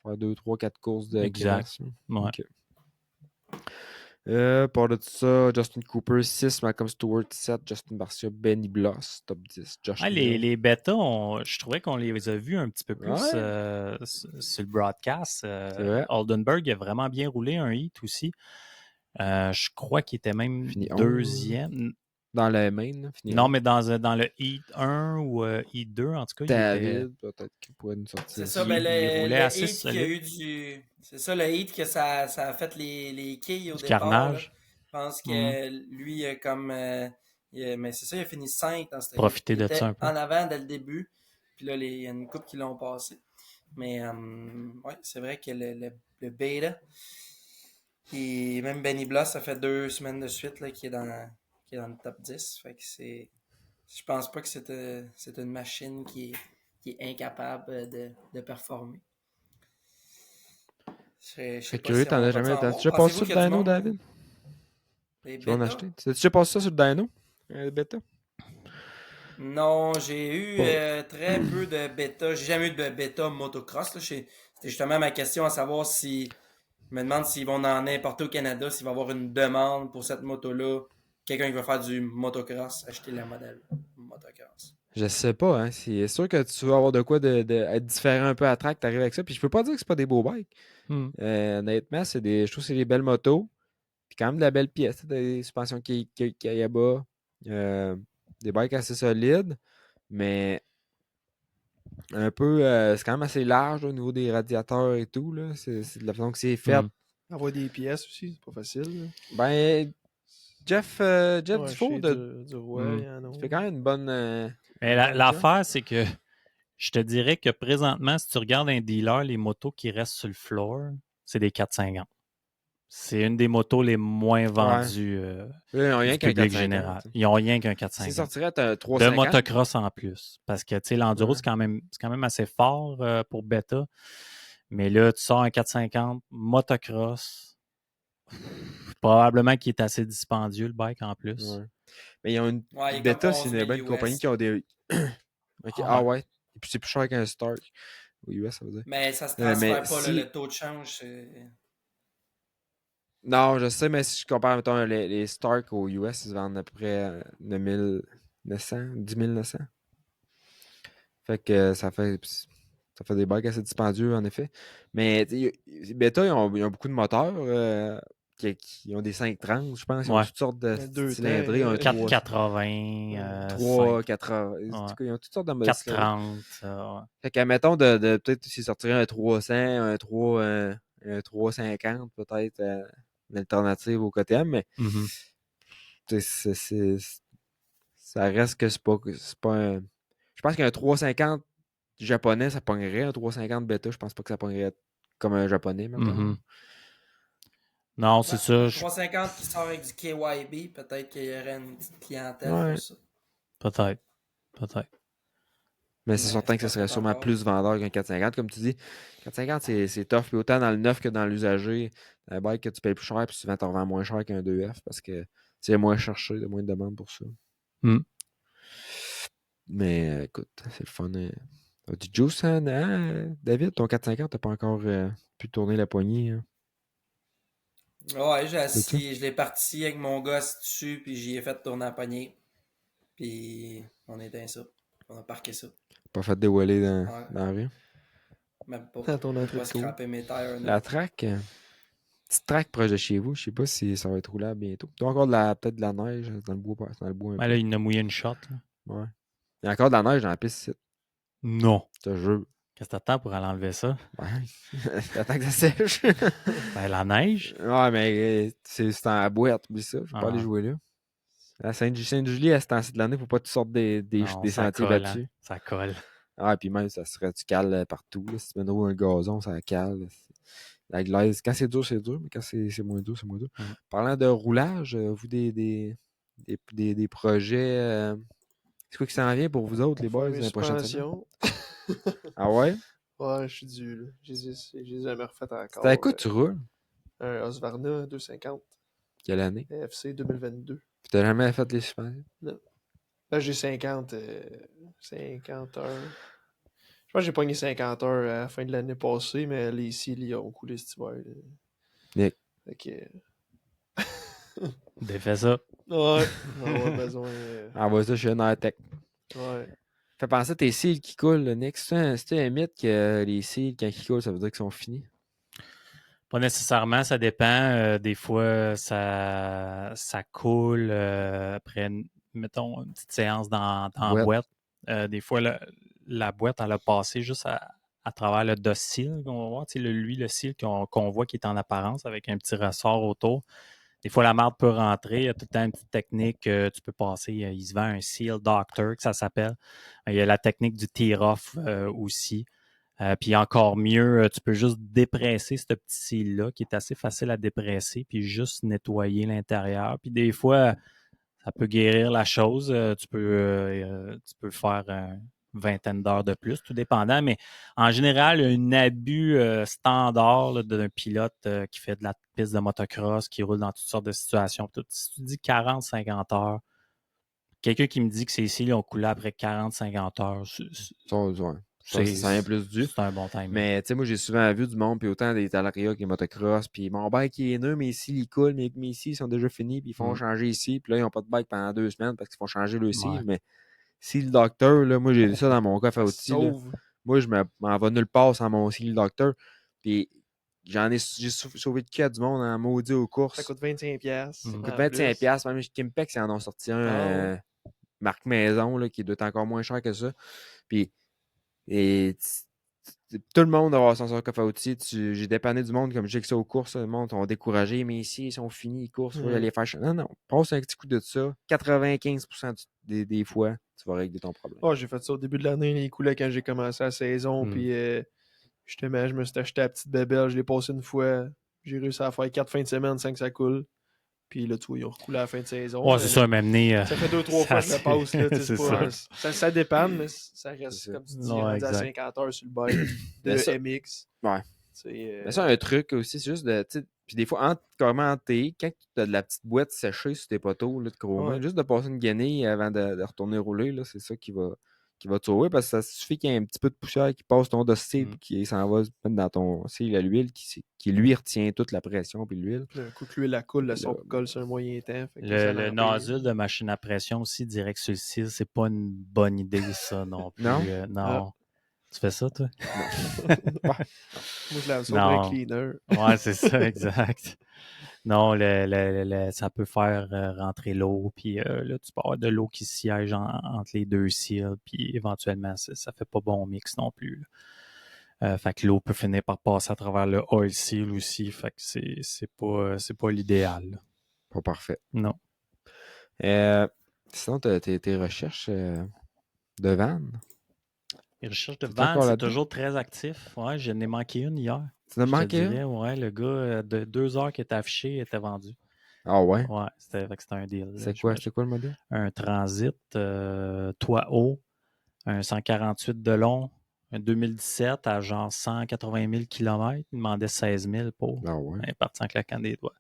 Faire 2, 3, 4 courses de Exact. graisse. Ouais. OK. Par de tout ça, Justin Cooper 6, Malcolm Stewart 7, Justin Barcia, Benny Bloss, top 10, Josh Ah, Hill. les bêtas, je trouvais qu'on les a vus un petit peu plus Ouais. sur le broadcast. C'est vrai. Oldenburg a vraiment bien roulé un heat aussi. Je crois qu'il était même Fini 2e. Dans la main, là, fini Non, 11. mais dans le heat 1 ou heat 2, en tout cas, il était... David, peut-être qu'il pourrait nous sortir. C'est ça, Il- ben il roulait le assez hit qu'il y a solide. eu du. C'est ça, le hit que ça a fait les quilles au Du départ. carnage. Là. Je pense que lui, comme. Mais c'est ça, il a fini 5 dans cette Profiter il de était ça un peu. en avant dès le début. Puis là, il y a une couple qui l'ont passé. Mais ouais, c'est vrai que le beta. Et même Benny Bloss, ça fait 2 semaines de suite là, qui est dans le top 10. Fait que c'est. Je pense pas que c'est une machine qui est incapable de performer. Je sais Fait pas curieux, si t'en on as va jamais. en T'as-tu voir. déjà passé Pensez-vous sur qu'il le y a du dyno, monde, David? des Tu vas en bêtas? acheter. T'as-tu déjà passé ça sur le dyno? Le bêta? Non, j'ai eu très peu de bêta. J'ai jamais eu de bêta motocross. Là. C'était justement ma question à savoir si. Je me demande s'ils vont en importer au Canada, s'il va y avoir une demande pour cette moto-là. Quelqu'un qui va faire du motocross, acheter la modèle motocross. Je sais pas, hein. C'est sûr que tu vas avoir de quoi être différent un peu à track, t'arrives avec ça. Puis je peux pas dire que c'est pas des beaux bikes. Honnêtement, je trouve que c'est des belles motos. Puis quand même de la belle pièce. Des suspensions qui aillent bas. Des bikes assez solides. Mais un peu. C'est quand même assez large là, au niveau des radiateurs et tout. Là. C'est de la façon que c'est fait. Envoyer des pièces aussi, c'est pas facile. Là. Ben, Jeff Ouais, Dufault, chez du roi, il y en a. il fait quand même une bonne. Mais l'affaire, c'est que je te dirais que présentement, si tu regardes un dealer, les motos qui restent sur le floor, c'est des 450. C'est une des motos les moins vendues Ils n'ont rien du qu'un public 450. général. Ils n'ont rien qu'un Si 450. sortirait un De 350. motocross en plus. Parce que l'enduro, Ouais. c'est quand même assez fort pour bêta. Mais là, tu sors un 450 motocross. Probablement qu'il est assez dispendieux, le bike en plus. Ouais. Mais ils ont une. Ouais, il est Beta, comme c'est 11 une 000 bonne US. compagnie qui ont des. Ok, Ah ah ouais. Et puis c'est plus cher qu'un Stark. Au US, ça veut dire. Mais ça se Mais transfère pas, si- le taux de change. Non, je sais, mais si je compare, mettons, les Stark aux US, ils se vendent à peu près 9900, 10 900. Fait que ça fait des bikes assez dispendieux, en effet. Mais Beta, ils ont beaucoup de moteurs qui ont des 530, je pense. Ils ont Ouais. toutes sortes de Deux cylindrées. temps, 480, 3, 80. Ouais. Ils ont toutes sortes de modèles. 430. Ouais. Fait qu'à mettons de peut-être s'ils sortiraient un 300, un 350, peut-être, une alternative au KTM, mais Mhm. ça reste que c'est pas un. Je pense qu'un 350 japonais, ça pognerait. Un 350 bêta, je pense pas que ça pognerait comme un japonais, mettons. Mhm. Non, c'est ça. 350 qui sort avec du KYB, peut-être qu'il y aurait une petite clientèle Ouais. pour ça. Peut-être. Mais c'est Mais certain que c'est ça pas serait fait sûrement encore. plus vendeur qu'un 450. Comme tu dis, 450, c'est tough. Puis autant dans le neuf que dans l'usager, un bike que tu payes plus cher, puis souvent tu revends moins cher qu'un 2F parce que c'est moins cherché, il y a moins de demande pour ça. Mais écoute, c'est le fun. Du juice, hein, David, ton 450, t'as pas encore pu tourner la poignée. Hein? Ouais, je l'ai parti avec mon gosse dessus, puis j'y ai fait tourner la poignée. Puis on éteint ça. On a parqué ça. Pas fait dévoiler dans Ouais. la rue. Même pas. Dans ton J'ai entrée pas de cour. scrappé mes tires. non. La track, petite track proche de chez vous, je sais pas si ça va être roulable bientôt. Tu as encore peut-être de la neige dans le bois, un Ben peu. là, il en a mouillé une shot. Là. Ouais. Il y a encore de la neige dans la piste ici, Non. je te jure. Qu'est-ce que t'attends pour aller enlever ça? Ouais. Attends que ça sèche. Ben, la neige. Ouais, mais c'est en boîte, oublie ça. Je peux pas aller Ah. jouer là. À Sainte-Julie, à ce temps-ci de l'année, faut pas que tu sortes des Non, ça sentiers colle, hein. battus. Ça colle. Ah, puis même, ça serait du cale partout. Là. Si tu mets dans un gazon, ça cale. La glaise, quand c'est dur, mais quand c'est moins dur, c'est moins dur. Parlant de roulage, vous, des projets, c'est quoi qui s'en vient pour vous autres, les boys, Faire mes dans les prochaines semaines? suspensions. Ah ouais? Ouais, je suis dû, là. Je les ai jamais refaites encore. C'était à quoi tu roules? Un Husqvarna 250 Quelle année? FC 2022. Puis t'as jamais fait les suspensions? Non. Là, j'ai 50 heures. Je pense que j'ai pogné 50 heures à la fin de l'année passée, mais les cils, ils ont coulé cet hiver. Là. Nick. Fait que... Défais ça. Ouais, on va avoir besoin. Envoie ça chez Nitech. Ouais. Fait penser à tes cils qui coulent, là, Nick. C'est un mythe que les cils, quand ils coulent, ça veut dire qu'ils sont finis? Pas nécessairement, ça dépend. Des fois, ça coule après, mettons, une petite séance dans la boîte. Des fois, la boîte, elle a passé juste à travers le docile qu'on va voir. Tu sais, le cil qu'on voit qui est en apparence avec un petit ressort autour. Des fois, la marde peut rentrer. Il y a tout le temps une petite technique. Tu peux passer. Il se vend un seal doctor, que ça s'appelle. Il y a la technique du tear-off aussi. Puis encore mieux, tu peux juste dépresser ce petit cil-là qui est assez facile à dépresser, puis juste nettoyer l'intérieur. Puis des fois, ça peut guérir la chose. Tu peux faire une vingtaine d'heures de plus, tout dépendant. Mais en général, un abus standard là, d'un pilote qui fait de la piste de motocross, qui roule dans toutes sortes de situations. Tout, si tu dis 40-50 heures, quelqu'un qui me dit que ces cils ont coulé après 40-50 heures, C'est un plus dû. c'est un bon timing. Mais tu sais, moi, j'ai souvent vu du monde, puis autant des Talaria que des motocross, puis mon bike il est neuf, mais ici, il coule, mais mes cils sont déjà finis, puis ils font changer ici, puis là, ils n'ont pas de bike pendant 2 semaines parce qu'ils font changer le cil. Mais si le docteur, là, moi, j'ai ça dans mon coffre à outils. Là. Moi, je m'en vais nulle part sans mon cil docteur. Puis j'ai sauvé de cas du monde en maudit aux courses. Ça coûte 25$. Ça coûte 25$. Même chez Kimpex, ils en ont sorti un marque maison là, qui doit être encore moins cher que ça. Puis tout le monde va avoir son coffre à outils. J'ai dépanné du monde comme j'ai que ça aux courses. Le monde ont découragé, mais ici, ils sont finis, les courses. Il faut aller faire. Non, passe un petit coup de ça. 95% des fois, tu vas régler ton problème. Oh, j'ai fait ça au début de l'année. Il coulait quand j'ai commencé la saison. Puis justement, je me suis acheté la petite bébelle. Je l'ai passé une fois. J'ai réussi à faire 4 fins de semaine sans que ça coule. Puis là, tu vois, ils ont recoulé à la fin de saison. Ouais, c'est ça, même né. Ça fait 2-3 fois que je le passe. Là, c'est pas, ça dépend, mais ça reste, comme tu dis, rendu à 50 heures sur le bike de MX. Ouais. Mais ça, un truc aussi, c'est juste de. Puis des fois, carrément en thé, quand tu as de la petite boîte séchée sur tes poteaux là, de chroma, juste de passer une guenille avant de retourner rouler, là, c'est ça qui va te sauver parce que ça suffit qu'il y ait un petit peu de poussière qui passe ton dossier et qui s'en va dans ton cil à l'huile qui lui retient toute la pression puis l'huile. Un coup que l'huile la coule, le son colle sur un moyen temps. Le nozzle de machine à pression aussi direct sur le cil, c'est pas une bonne idée ça non plus. Non? Non. Tu fais ça, toi? Moi, je lave ça au cleaner. Ouais, c'est ça, exact. Non, ça peut faire rentrer l'eau, puis là, tu peux avoir de l'eau qui siège entre les deux cils, puis éventuellement, ça fait pas bon mix non plus. Fait que l'eau peut finir par passer à travers le oil seal aussi, fait que c'est pas l'idéal. Pas parfait. Non. Sinon, tes recherches de vannes? Les recherches de vannes, c'est toujours très actif. Ouais, j'en ai manqué une hier. Tu en as manqué une? Ouais, le gars de 2 heures qui était affiché était vendu. Ah ouais? Ouais, c'était un deal. C'est quoi le modèle? Un Transit, toit haut, un 148 de long, un 2017 à genre 180 000 km. Il demandait 16 000 pour. Ah ouais? Il est parti en claquant des doigts.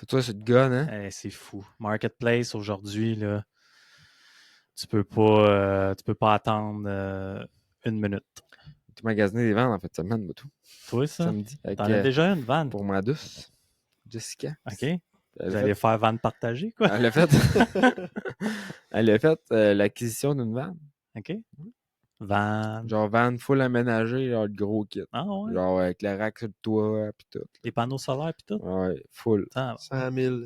Toi, c'est de gun, hein? C'est fou. Marketplace aujourd'hui, là, tu peux pas attendre une minute. Tu magasiné des vannes en fait semaine, moi, tout. Toi, ça? Samedi. T'en as déjà une vanne? Pour ma douce, Jessica. OK. Vous allez faire vanne partagée, quoi? Elle a fait l'acquisition d'une vanne. OK. Vanne. Genre vanne full aménagée, genre le gros kit. Ah ouais? Genre avec le rack sur le toit, pis tout. Les panneaux solaires, pis tout? Ouais, full. 100 000.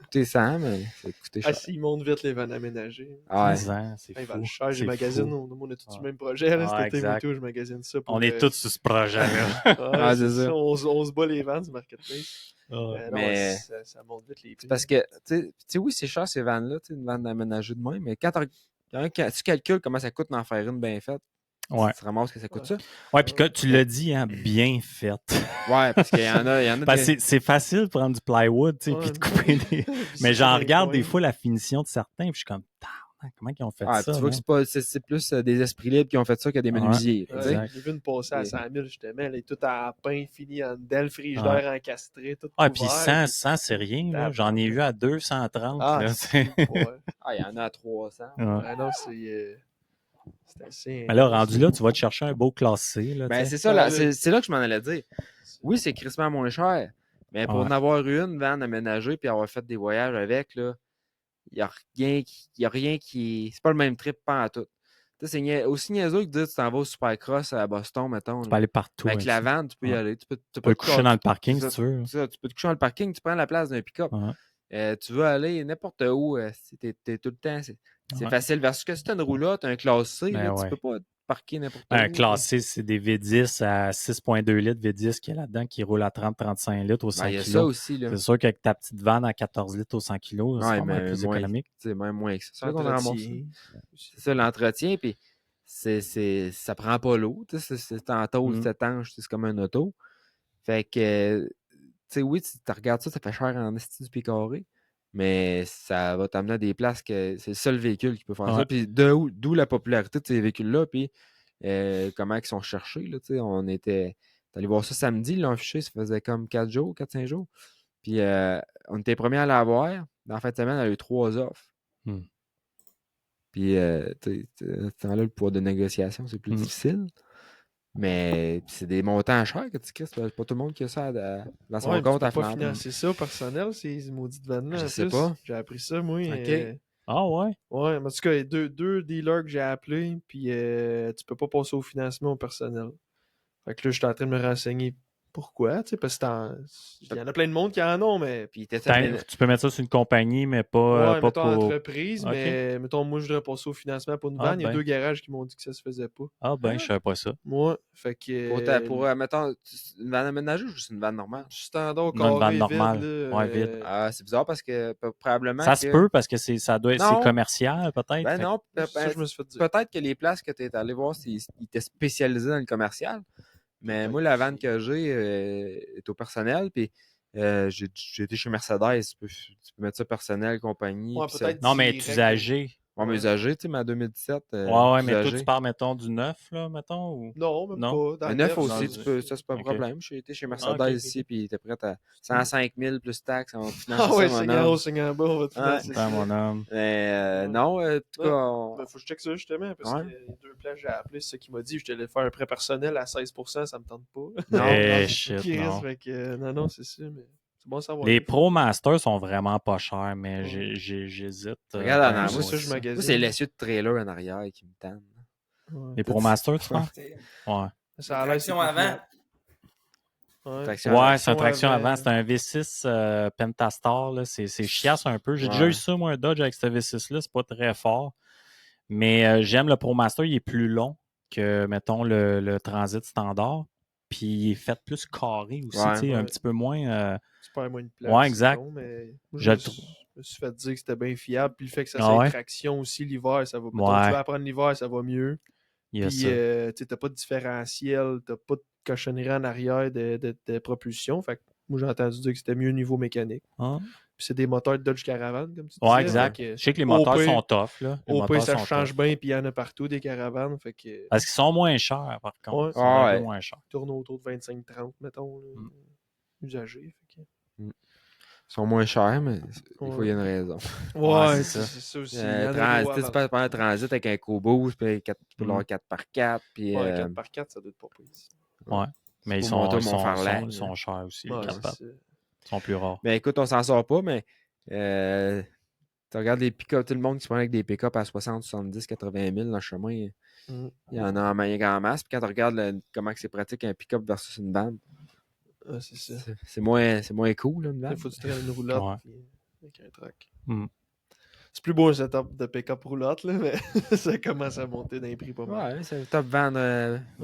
coûté 100, mais ça a coûté Ah, cher. s'ils montent vite les vannes aménagées. Ah ouais. C'est Ils fou. valent cher. J'ai C'est magasine. fou. On a tous Ouais. le même projet. Là, Ah, cet été, moi, exact. tout, je magasine ça. Pour, On est tous sur ce projet-là. Ouais, Ah, c'est c'est ça. On se bat les vannes, ce marketplace. Non, Mais- ça monte vite les prix. C'est parce que, tu sais, oui, c'est cher ces vannes-là, tu sais, une vanne aménagée de même, mais quand tu calcules comment ça coûte d'en faire une bien faite, Ouais. tu te ramasses que ça coûte ça. Ouais, puis tu l'as dit, hein, bien faite. Ouais, parce qu'il y en a Parce que c'est facile de prendre du plywood, tu sais, puis de couper des. Mais j'en regarde des fois la finition de certains, puis je suis comme, comment ils ont fait Ah, ça? tu vois que c'est plus des esprits libres qui ont fait ça que des menuisiers. Ouais, tu sais. exact. Tu j'ai vu une passer à 100 000, justement. Elle est toute en pain, finie en dedans, le frigidaire encastré, tout Ah, couvert. puis 100, c'est rien. Là. J'en ai eu à 230. Ah, Là, c'est ouais. Ah, il y en a à 300. Ouais. Ah non, c'est assez... Mais là, rendu là, tu vas te chercher un beau classé. Là, Ben, tu sais. c'est ça, là, Ouais, c'est là que je m'en allais dire. Oui, c'est crissement moins cher, mais pour Ouais. en avoir une vanne aménagée puis avoir fait des voyages avec, là, il n'y a rien qui. C'est pas le même trip, pas à tout. Tu sais, c'est aussi niaiseux que de dire tu t'en vas au Supercross à Boston, mettons. Tu peux aller partout. Mais avec la ça. vanne, tu peux y Ouais. aller. Tu peux Tu peux coucher dans le parking c'est si tu veux. ça, tu peux te coucher dans le parking, tu prends la place d'un pick-up. Ouais. Tu veux aller n'importe où, t'es tout le temps. C'est Ouais. facile. Versus que si tu as une roulotte, un classe C, Ben là, ouais. tu peux pas parquer n'importe où. Un classé, c'est des V10 à 6,2 litres V10 qu'il y a là-dedans qui roule à 30-35 litres au 100 Ben, il y a kg. ça aussi. Là. C'est sûr qu'avec ta petite vanne à 14 litres au 100 kg, c'est Ouais, vraiment mais plus moins, économique. même moins que ça. C'est là qu'on a ramassé. Entretien. C'est ça, l'entretien, puis ça prend pas l'eau. C'est en tôle, Mm. c'est étanche, c'est comme un auto. Fait que, tu sais, oui, tu regardes ça fait cher en esti du pied carré, mais ça va t'amener à des places que c'est le seul véhicule qui peut faire ça. Ouais. Puis d'où la popularité de ces véhicules-là, puis comment ils sont cherchés. Là, tu sais, on était allé voir ça samedi, ils l'ont affiché, ça faisait comme 4-5 jours. Puis on était les premiers à l'avoir. Dans la fin de semaine, on a eu 3 offres. Mm. Puis, tu sais, là, le pouvoir de négociation, c'est plus difficile. Mais c'est des montants chers que tu crées. C'est pas tout le monde qui a ça dans son Ouais, compte tu à peux pas faire. financer ça personnel, ces maudites vannes-là. Je en sais plus. pas. J'ai appris ça, moi. OK. Ah ouais? Ouais, mais en tout cas, il y a deux dealers que j'ai appelés, puis tu peux pas passer au financement au personnel. Fait que là, je suis en train de me renseigner pourquoi, tu sais, parce que il y en a plein de monde qui en ont, mais... Puis, tu Tu peux mettre ça sur une compagnie, mais pas, Ouais, pas mettons pour. entreprise, Ok. mais mettons, moi, je voudrais passer au financement pour une Ah, vanne. Il y a ben. 2 garages qui m'ont dit que ça se faisait pas. Ah ben, je savais pas ça. Moi, fait que... pour mettons, une vanne aménagée ou juste une vanne normale? Standard Non, une vanne carré normale. vide, là, Ouais, vide. Ah, c'est bizarre parce que probablement Ça que... se peut parce que ça doit être Non. c'est commercial, peut-être. Ben Fait non, ça, je me suis fait dire. peut-être que les places que tu es allé voir, ils étaient spécialisés dans le commercial. Mais moi, la vanne que j'ai est au personnel. Puis j'ai été chez Mercedes. Tu peux mettre ça personnel, compagnie. Ouais, puis peut-être Non, mais direct, usagé. Ouais, mais usagé, tu sais, ma 2017. Ouais, mais toi, usagé. tu parles, mettons, du neuf, là, mettons, ou. Non, même Non. pas. Dans Mais le neuf neuf, aussi, dans ça, c'est pas un Ok. problème. J'ai été chez Mercedes ok, ici, puis t'es prêt à 105 000 plus taxes. On finance Ah ouais, ça, mon 5 en haut, homme. 5 en bas, on va te financer Ben, ça. mon homme. Mais Ouais. non, en tout cas, Ben, faut que je check ça justement, parce Ouais. que les 2 places que j'ai appelées, c'est ça qu'il m'a dit. Je t'allais faire un prêt personnel à 16%, ça me tente pas. Non, Eh, non, shit, Qui reste, non. fait que, non, c'est ça, mais c'est bon à savoir. Les Pro Masters sont vraiment pas chers, mais Ouais. j'hésite. regarde en ben, arrière. Moi, c'est ça, je ça. magasine. moi, c'est l'essieu de trailer en arrière qui me tanne. Ouais. Les Pro Masters, tu penses? C'est- Ouais. Ça a l'air Traction avant. Ouais, Traction Ouais, c'est un traction avant. C'est un V6 Pentastar. Là. C'est chiasse un peu. J'ai déjà Ouais. eu ça, moi, un Dodge avec ce V6-là. C'est pas très fort. Mais j'aime le ProMaster. Il est plus long que, mettons, le Transit standard. Puis il est fait plus carré aussi. Ouais. Tu sais, un Ouais. petit peu moins. Tu perds moins de place. Ouais, exact. sinon, mais moi, Je le je me suis fait dire que c'était bien fiable. Puis le fait que ça Ah soit ouais? traction aussi l'hiver, ça va. Mettons, Ouais. tu vas apprendre l'hiver, ça va mieux. Il y a Puis, ça. tu n'as pas de différentiel, tu n'as pas de cochonnerie en arrière de propulsion. Fait que moi, j'ai entendu dire que c'était mieux au niveau mécanique. Ah. Puis c'est des moteurs de Dodge Caravan, comme tu disais. Ouais, exact. Fait que, Je sais que les au moteurs pire- sont tough. Là. Les Au pire, moteurs ça sont change tough. bien, puis il y en a partout des caravanes. Fait que Parce qu'ils sont moins chers, par contre. Ouais. Ils sont un Ouais. peu moins chers. tourne autour de 25-30, mettons, là, Mm. usagés. Fait que... Ils sont moins chers, mais des fois, il y a une raison. Ouais, c'est ça. c'est ça aussi. Il y en a gros Tu avant. peux prendre un transit avec un co-boost, puis tu peux l'avoir 4x4. Puis, Ouais, 4x4, ça doit être pas pris. Ouais. Mais ils pour sont, monter ils mon sont, Farlang, ils sont chers aussi, les Ouais, 4 pattes. c'est- Ils sont plus rares. Ben écoute, on s'en sort pas, mais tu regardes les pick-up, tout le monde qui se prend avec des pick-up à 60, 70, 80 000 dans le chemin, il y en a en masse. Puis quand tu regardes comment c'est pratique un pick-up versus une vanne, Ah, c'est ça. c'est moins cool, là, une vanne. Il faut que tu traînes une roulotte. Ouais. Puis... avec un truck. Hmm. C'est plus beau un setup de pick-up roulotte, là, mais ça commence à monter dans les prix pas mal. Ouais, c'est un top van,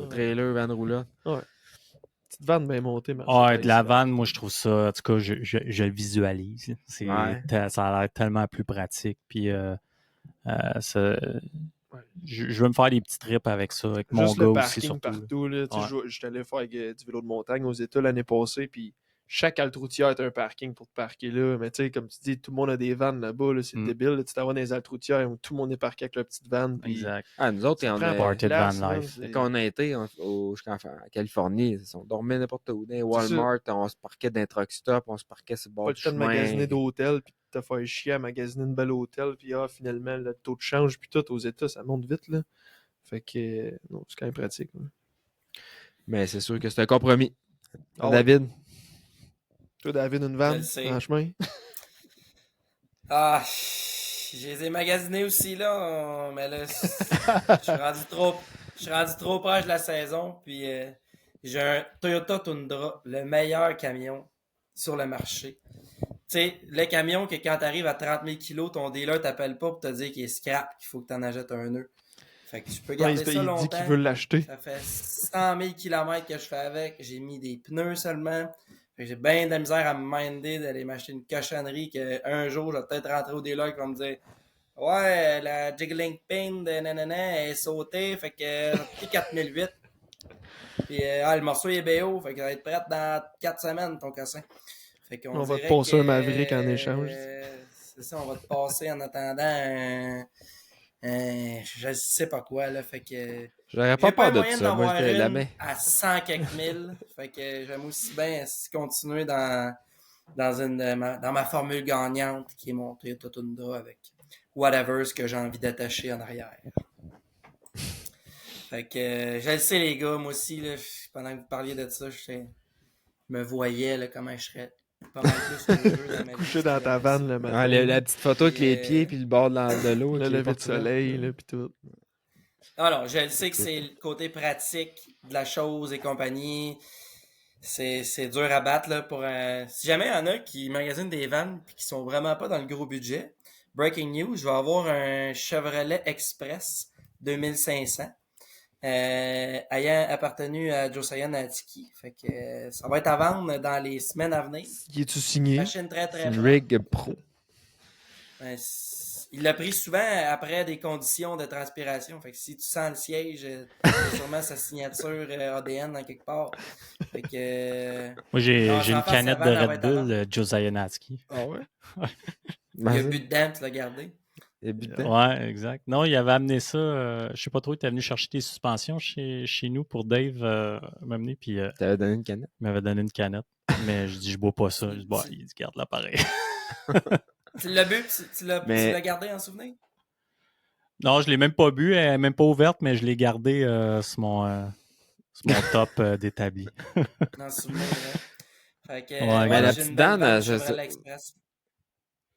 trailer, van roulotte. Petite vanne bien montée, Ouais, Mercedes. de la vanne, moi, je trouve ça, en tout cas, je le visualise. Ouais. Ça a l'air tellement plus pratique. Puis, ça- Ouais. je veux me faire des petits trips avec ça, avec mon Juste gars le aussi, parking surtout. partout. Là. Tu sais, Ouais. j'étais allé faire du vélo de montagne aux États l'année passée, puis chaque halte routière est un parking pour te parquer là. Mais tu sais, comme tu dis, tout le monde a des vannes là-bas, là, c'est débile. Là. Tu t'en vas dans les haltes routières où tout le monde est parqué avec leur petite vanne. Puis Exact. Ah, nous autres, ça on prend a, pas de Party de place, van man, life. quand on a été en Californie, on dormait n'importe où. Dans les Walmart, on se parquait dans un truck stop, on se parquait sur le bord pas le du temps de chemin. magasiner d'hôtel, puis de te faire chier à magasiner une belle hôtel, puis finalement, le taux de change, puis tout aux États, ça monte vite. Là. Fait que, non, c'est quand même pratique. Ouais. Mais c'est sûr que c'est un compromis. Ah ouais. David? Toi, David, une Je vanne le sais. en chemin? Ah, je les ai magasinés aussi, là. Mais là, je suis rendu trop proche de la saison. Puis j'ai un Toyota Tundra, le meilleur camion sur le marché. Tu sais, le camion que quand t'arrives à 30 000 kilos, ton dealer t'appelle pas pour te dire qu'il est scrap, qu'il faut que t'en achètes un nœud. Fait que tu peux Non, garder il ça dit longtemps. qu'il veut l'acheter. Ça fait 100 000 km que je fais avec. J'ai mis des pneus seulement. Fait que j'ai bien de la misère à me minder d'aller m'acheter une cochonnerie qu'un jour, je vais peut-être rentrer au dealer qui va me dire ouais, la jiggling pin de nanana est sautée, fait que ça a coûté 4008. Puis le morceau est BO, fait qu'il va être prêt dans 4 semaines, ton cassin. Fait qu'on On va te dirait passer que, un Maverick en échange. C'est ça, on va te passer en attendant je sais pas quoi, là. Fait que J'aurais j'ai pas peur pas de moyen ça. d'en Moi, avoir j'étais la une main. à 100 quelques mille. Fait que j'aime aussi bien continuer dans ma formule gagnante qui est mon Toyota Tundra avec whatever ce que j'ai envie d'attacher en arrière. Fait que je le sais les gars, moi aussi, là, pendant que vous parliez de ça, je me voyais là, comment je serais pas mal plus heureux dans ma vie. Couché dans ta vanne le matin. Ah, la petite photo avec les pieds puis le bord de l'eau. Le avec les lever de portes ouvertes. soleil, là, puis tout. Alors, je le sais que c'est le côté pratique de la chose et compagnie. C'est dur à battre là, pour si jamais il y en a qui magasinent des vannes et qui sont vraiment pas dans le gros budget. Breaking news, je vais avoir un Chevrolet Express 2500 ayant appartenu à Josiah Natiki. Fait que ça va être à vendre dans les semaines à venir. Y es-tu signé? Machine très très Une propre. rig pro. Il l'a pris souvent après des conditions de transpiration. Fait que si tu sens le siège, c'est sûrement sa signature ADN dans quelque part. Fait que. Moi, j'ai Non, une sans faire canette de sa vanne, elle va Red être à vendre. Bull, Josiah Natsky. Ah ouais? Il a bu dedans, tu l'as gardé. Il y a bu dedans. Ouais, exact. Non, il avait amené ça. Je sais pas trop, il était venu chercher des suspensions chez nous pour Dave m'amener, puis T'avais donné une canette. il m'avait donné une canette. Mais je dis, je bois pas ça. Je dis, bah, il dit, garde l'appareil. Tu l'as bu, tu Mais- l'as gardé en souvenir? Non, je l'ai même pas bu, elle est même pas ouverte, mais je l'ai gardée sur mon top d'établi. En souvenir, là. Fait que, Ouais, mais la j'ai petite une belle Dan, vanne je Chevrolet sais- Express.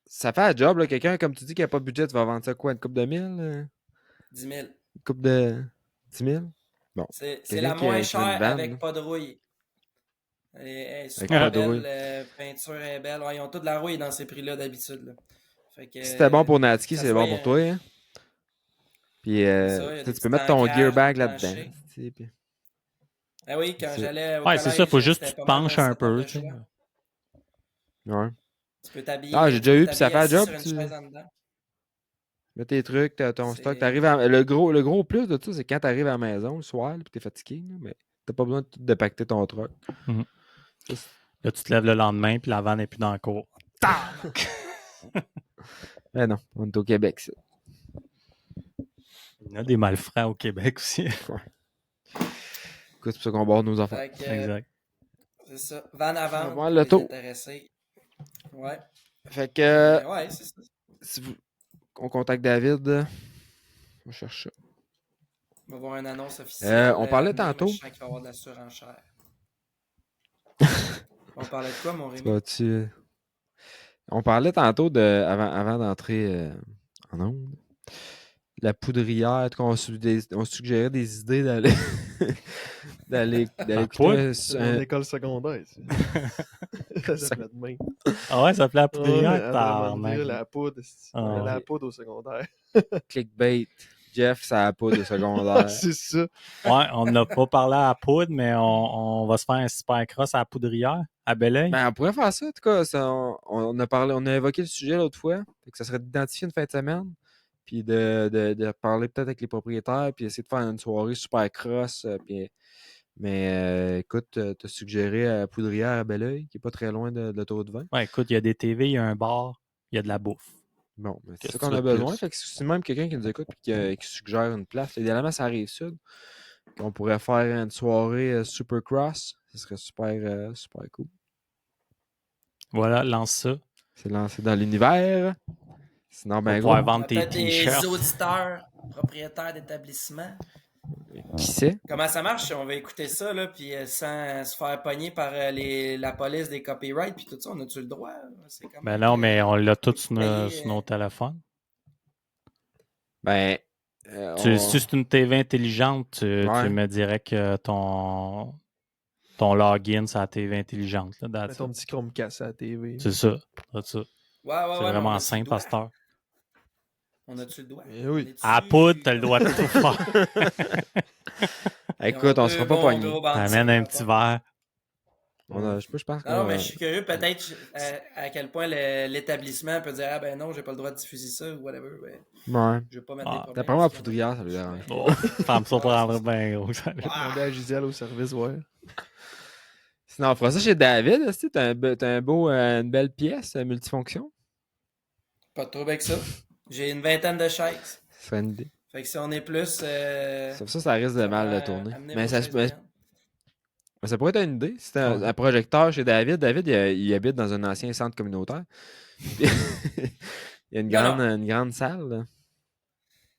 Ça fait un job, là. Quelqu'un, comme tu dis, qui n'a pas de budget, tu vas vendre ça quoi? Une coupe de 1000? 10 000. Une coupe de 10 000? C'est Quelqu'un la qui moins a une chère vanne, avec là. pas de rouille. Elle est Avec super pas de belle, rouille. peinture est belle. Ouais, ils ont toute la rouille dans ces prix-là d'habitude. Là. Fait que, Si c'était bon pour Natsuki, ça c'est soit bon pour toi. Hein? Puis, C'est ça, il y a des tu peux petits mettre ton ancrages gear bag de là-dedans. plancher. tu sais, puis- Ah oui, quand C'est- j'allais au Ouais, c'est ça, faut collège, juste que c'était tu te pas mal penches mon un setup peu. de Tu sais. choix. Ouais. Tu peux t'habiller. Ah, j'ai tu déjà peux eu, puis ça t'habiller fait un assis job, sur une tu- chaise en dedans. Mets tes trucs, t'as ton C'est- stock. Le gros plus de ça, c'est quand t'arrives à la maison le soir, puis t'es fatigué, là, mais t'as pas besoin de pacter ton truck. Mhm. Ça, c'est- Là, tu te lèves le lendemain, puis la vanne n'est plus dans le cours. Mais non, on est au Québec, ça. Il y en a des malfrats au Québec aussi. Écoute, c'est pour ça qu'on barre nos enfants. Fait que, Exact. c'est ça. Van à vendre. voir pour le les taux. intéressés. Ouais. Fait que, Ouais, c'est ça. si on contacte David, on cherche ça. On va voir une annonce officielle. On parlait mais tantôt. Je sens qu'il va y avoir de la surenchère. On parlait de quoi, mon Tu Rémi? vas-tu- On parlait tantôt de avant d'entrer en onde. la poudrière. En tout cas, on suggérait des idées d'aller d'aller poudre? écouter C'est dans l'école secondaire. Ça s'appelait de même. Ah ouais, ça s'appelait la Ouais, poudrière? André Monville, la poudre. Ah On allait à ouais. la poudre au secondaire. clickbait. Jeff, ça a pas de secondaire. C'est ça. Ouais, on n'a pas parlé à la poudre, mais on va se faire un super cross à la poudrière, à Belleuil. Ben, on pourrait faire ça, en tout cas. On a parlé, on a évoqué le sujet l'autre fois. Fait que ça serait d'identifier une fin de semaine. Puis de parler peut-être avec les propriétaires. Puis essayer de faire une soirée super cross. Mais écoute, t'as suggéré à Poudrière à Belleuil, qui est pas très loin de l'autoroute 20. Ouais, écoute, il y a des TV, il y a un bar, il y a de la bouffe. Bon, mais c'est Qu'est-ce ça que qu'on tu a veux de besoin. plus? Fait que si c'est même quelqu'un qui nous écoute et qui suggère une place, idéalement, ça arrive sud. On pourrait faire une soirée super cross. Ce serait super cool. Voilà, lance ça. C'est lancé dans l'univers. Sinon, ben pouvoir gros, vendre tes Peut-être des t-shirts. auditeurs, propriétaires d'établissements. qui sait? Comment ça marche? On va écouter ça, là, puis sans se faire pogner par la police des copyrights, puis tout ça, on a-tu le droit? C'est quand Ben même, non, mais on l'a tout sur payer, nos téléphones. Ben, Si c'est une TV intelligente, tu Ouais. me dirais que ton login, c'est la TV intelligente. Là, Mets that's ton it. petit Chromecast à la TV. C'est ça. C'est ça. Ouais, C'est mais on vraiment a-tu le simple droit? à cette heure. On a-tu le droit? Eh oui. On est-tu- À la poudre, t'as le droit de tout faire. Écoute, on sera pas pogné. Amène un petit verre. Je pense Non, mais que. je suis curieux peut-être à quel point l'établissement peut dire « Ah ben non, j'ai pas le droit de diffuser ça » ou whatever. Ben, Ouais. je vais pas mettre Ah, des problèmes. D'après moi, Poudrière, ça lui dérange. Oh, ça me surprendrait bien gros. Demander à Gisèle au service, ouais. Sinon, on fera ça chez David. Est-ce que t'as une belle pièce multifonction? Pas de trouble avec ça. J'ai une vingtaine de chaises. Ça serait une idée. Fait que si on est plus... Ça risque de mal de tourner. Mais ça pourrait être une idée. Si c'était un projecteur chez David. David, il habite dans un ancien centre communautaire. Il y a une grande salle. Là.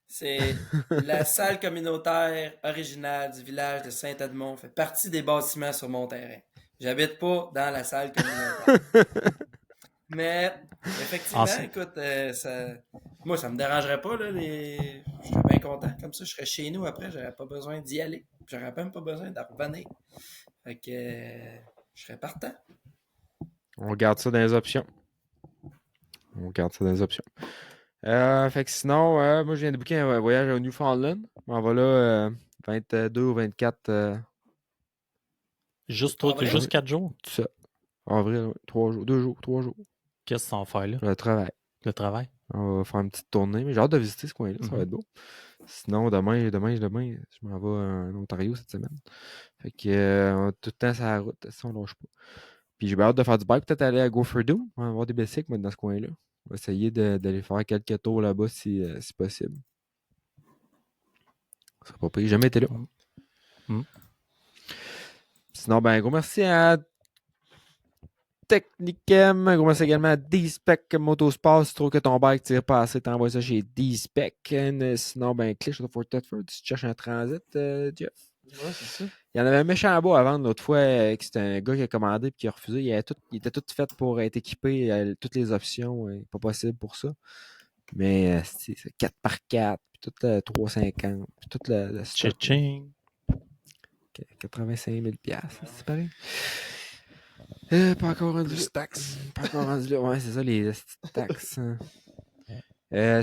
C'est la salle communautaire originale du village de Saint-Edmond. Fait partie des bâtiments sur mon terrain. J'habite pas dans la salle communautaire. Mais effectivement, écoute, moi, ça me dérangerait pas. Là, je serais bien content. Comme ça, je serais chez nous après. J'aurais pas besoin d'y aller. J'aurais même pas besoin d'en revenir. Fait que je serais partant. On regarde ça dans les options. Fait que sinon, moi, je viens de booker un voyage au Newfoundland. On va là 22 ou 24. Juste 4 jours? Tout ça. Avril, 3 jours. 2 jours, 3 jours. Qu'est-ce que ça va faire là? Le travail. Le travail? On va faire une petite tournée. Mais j'ai hâte de visiter ce coin-là. Ça va être beau. Sinon, demain, je m'en vais en Ontario cette semaine. Fait que tout le temps, c'est la route. Ça, on lâche pas. Puis j'ai hâte de faire du bike. Peut-être aller à Gopherdoom. On va avoir des bicycles dans ce coin-là. On va essayer d'aller faire quelques tours là-bas si possible. Ça sera pas pire. J'ai jamais été là. Sinon, ben, gros merci à Technicem. Gros merci également à D-Spec Motorsport. Si tu trouves que ton bike tire pas assez, t'envoies ça chez D-Spec. Sinon, ben, clique sur Fort Thetford. Si tu cherches un transit, Jeff. Ouais, c'est ça. Il y en avait un méchant beau à vendre l'autre fois. Que c'était un gars qui a commandé et qui a refusé. Il était tout fait pour être équipé. Toutes les options. Pas possible pour ça. Mais c'est 4x4. Puis tout 350. Puis tout le stock. Cha-ching. 85 000 $. C'est pareil. Pas encore rendu là. Taxes. Pas encore rendu là. Ouais, c'est ça, les taxes.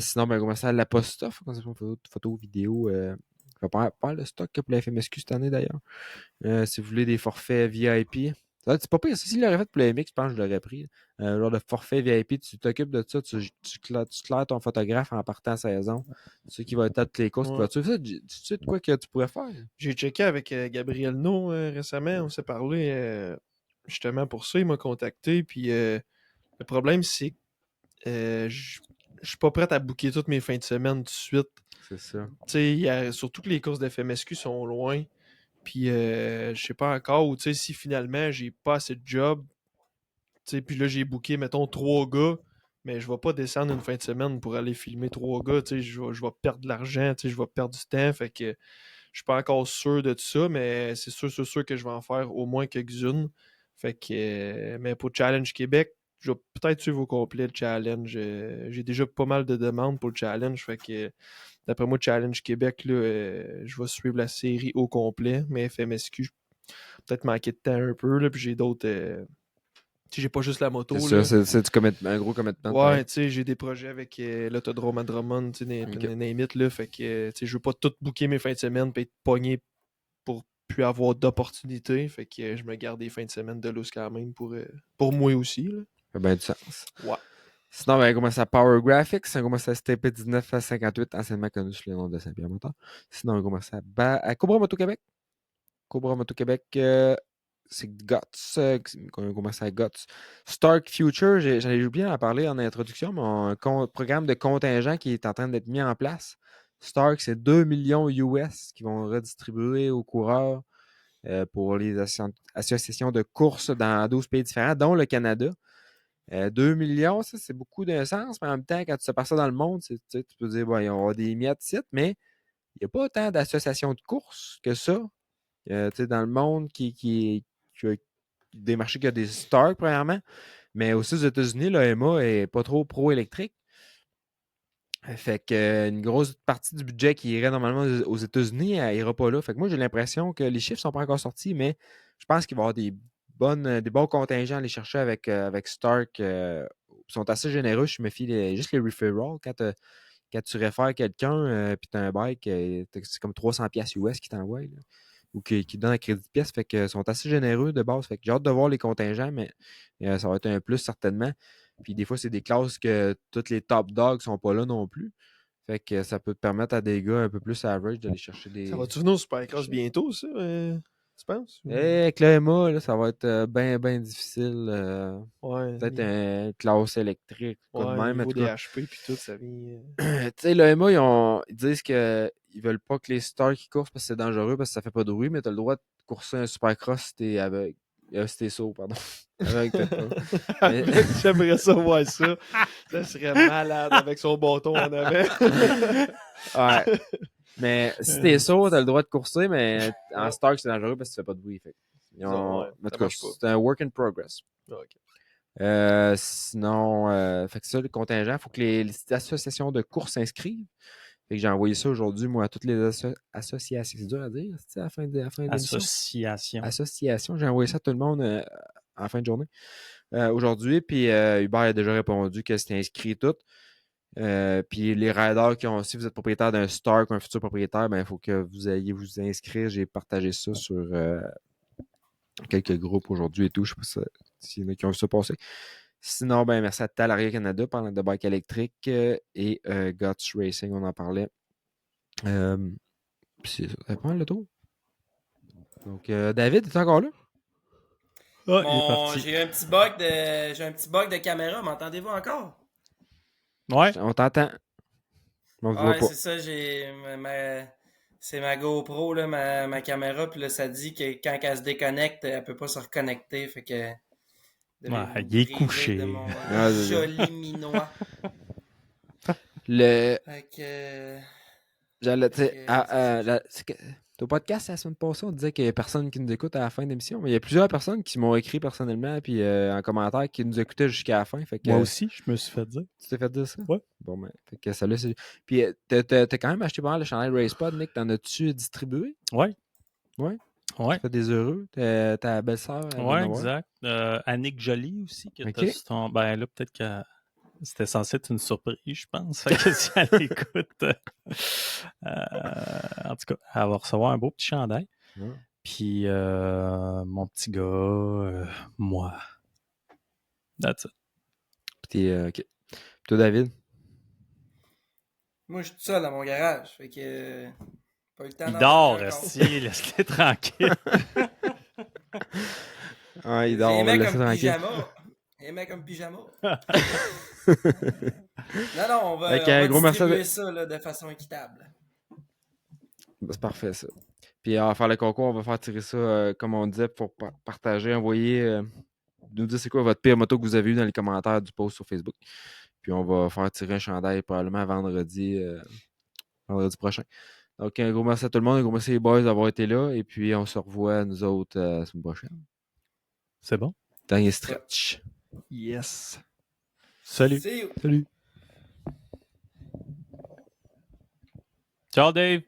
Sinon, ben, comment ça, la post-off, quand c'est une photo, vidéo. Pas le stock pour la FMSQ cette année d'ailleurs. Si vous voulez des forfaits VIP. C'est pas pire. S'il l'aurait fait pour le MX, je pense que je l'aurais pris. Genre de forfait VIP, tu t'occupes de ça, tu claires ton photographe en partant à saison. Ceux qui vont être à toutes les courses. Ouais. Tu sais de quoi que tu pourrais faire? J'ai checké avec Gabriel No récemment. On s'est parlé justement pour ça. Il m'a contacté. Puis le problème, c'est que je suis pas prêt à booker toutes mes fins de semaine tout de suite. C'est ça. Tu sais, surtout que les courses de FMSQ sont loin. Puis je sais pas encore où, tu sais, si finalement j'ai pas assez de job, tu sais, puis là j'ai booké, mettons, 3 gars, mais je vais pas descendre une fin de semaine pour aller filmer 3 gars, tu sais, je vais perdre de l'argent, tu sais, je vais perdre du temps, fait que je suis pas encore sûr de tout ça, mais c'est sûr que je vais en faire au moins quelques-unes. Fait que, mais pour Challenge Québec, je vais peut-être suivre au complet le challenge. J'ai déjà pas mal de demandes pour le challenge. Fait que d'après moi, Challenge Québec, là, je vais suivre la série au complet. Mais FMSQ, je vais peut-être manquer de temps un peu. Là, puis j'ai d'autres. J'ai pas juste la moto. C'est Là. ça, c'est du un gros commitment. Ouais, tu sais, j'ai des projets avec l'autodrome à Drummond, tu sais, Ok. name it, là. Fait que, tu sais, je veux pas tout booker mes fins de semaine puis être pogné pour plus avoir d'opportunités. Fait que je me garde des fins de semaine de lousse quand même pour moi aussi, là. Ça fait bien du sens. Ouais. Sinon, ben, on commence à Power Graphics. On commence à STP19 à 58, anciennement connu sous le nom de Saint-Pierre-Montard. Sinon, on commence à Cobra Moto Québec. Cobra Moto Québec, c'est Guts. On commence à Guts. Stark Future, j'en ai oublié d'en parler en introduction, mais un programme de contingent qui est en train d'être mis en place. Stark, c'est 2 millions US qui vont redistribuer aux coureurs pour les associations de courses dans 12 pays différents, dont le Canada. 2 millions, ça, c'est beaucoup d'un sens, mais en même temps, quand tu te passes ça dans le monde, tu peux dire, bon, il y aura des miettes ici, mais il n'y a pas autant d'associations de courses que ça. Dans le monde qui a des marchés qui a des Stark, premièrement, mais aussi aux États-Unis, l'AMA est pas trop pro-électrique. Fait que une grosse partie du budget qui irait normalement aux États-Unis, elle ira pas là. Fait que moi, j'ai l'impression que les chiffres sont pas encore sortis, mais je pense qu'il va y avoir des bons contingents à aller chercher avec Stark. Ils sont assez généreux. Je me fie juste les referrals. Quand tu réfères quelqu'un puis tu as un bike, c'est comme 300$ US qui t'envoient. Ou qui donne un crédit de pièce. Fait que sont assez généreux de base. Fait que j'ai hâte de voir les contingents, mais ça va être un plus certainement. Puis des fois, c'est des classes que tous les top dogs sont pas là non plus. Fait que ça peut te permettre à des gars un peu plus average d'aller chercher des. Ça va-tu venir au Supercross bientôt, ça? Tu penses? Avec l'EMA, là, ça va être bien, bien difficile. Ouais. Peut-être une classe électrique, quoi de Ouais, même. niveau En tout des cas, HP puis tout, ça vient. tu sais, l'EMA, ils disent qu'ils veulent pas que les stars qui courent parce que c'est dangereux, parce que ça fait pas de bruit, mais tu as le droit de courser un supercross si t'es aveugle. Si t'es sourd, pardon. Aveugle, peut-être pas. Mais- J'aimerais ça voir ça. Ça serait malade avec son bâton en avant. Ouais. Mais si t'es sourd, t'as le droit de courser, mais en Stark, c'est dangereux parce que tu fais pas de bruit. Fait. Non, ouais, En ça tout cas, marche pas. c'est un work in progress. Ok. Sinon, fait que ça, le contingent, il faut que les associations de course s'inscrivent. Fait que j'ai envoyé ça aujourd'hui, moi, à toutes les associations. C'est dur à dire, à la fin de l'émission. Association. J'ai envoyé ça à tout le monde en fin de journée. Aujourd'hui, puis Hubert a déjà répondu que c'était inscrit tout. Puis les riders si vous êtes propriétaire d'un Stark ou un futur propriétaire, ben il faut que vous ayez vous inscrire. J'ai partagé ça sur quelques groupes aujourd'hui et tout. Je sais pas s'il y en a qui ont vu ça passer. Sinon, ben merci à Talaria Canada parlant de bike électrique et Guts Racing, on en parlait. C'est pas mal le tour. Donc, David, es-tu encore là? Ah, il est parti. J'ai un petit bug de caméra, m'entendez-vous encore? Ouais. On t'entend. On te voit Ouais, pas. c'est ça, c'est ma GoPro, là, ma caméra, puis là, ça dit que quand elle se déconnecte, elle peut pas se reconnecter, fait que... Ouais, devez vous il est priver couché. de mon Ah, c'est ça. joli minois. Fait que... J'allais, tu sais, c'est ça. au podcast la semaine passée, on disait qu'il n'y a personne qui nous écoute à la fin de l'émission, mais il y a plusieurs personnes qui m'ont écrit personnellement puis en commentaire qui nous écoutaient jusqu'à la fin. Fait que, Moi aussi, je me suis fait dire. tu t'es fait dire ça? Ouais. Bon, ben, fait que ça là, c'est. Puis t'as quand même acheté pas mal le chandail RacePod, Nick. T'en as-tu distribué? Ouais. Ouais. Ouais. Tu fais des heureux. Ta belle-sœur, elle vient Ouais, d'avoir. exact. Annick Jolie aussi, que Ok. t'as sur ton... Ben là, peut-être que c'était censé être une surprise, je pense. Fait que si elle écoute, en tout cas, elle va recevoir un beau petit chandail. Ouais. Puis mon petit gars, moi. That's it. Puis ok. Toi, David? Moi, je suis tout seul dans mon garage, fait que... pas eu le temps Il d'en dort, faire un compte. resti, laisse-le tranquille. Ah, il dort, J'ai on va aimé le laisser comme tranquille. pyjama. Aimé comme pyjama. Non, on va, Ok, on va gros merci à distribuer ça là, de façon équitable. C'est parfait, ça. Puis on va faire le concours, on va faire tirer ça, comme on disait, pour partager, envoyer, nous dire c'est quoi votre pire moto que vous avez eu dans les commentaires du post sur Facebook. Puis on va faire tirer un chandail probablement vendredi prochain. Donc un gros merci à tout le monde, un gros merci les boys d'avoir été là. Et puis on se revoit nous autres la semaine prochaine. C'est bon? Dernier stretch. Yes. Salut. See you. Salut. Ciao, Dave.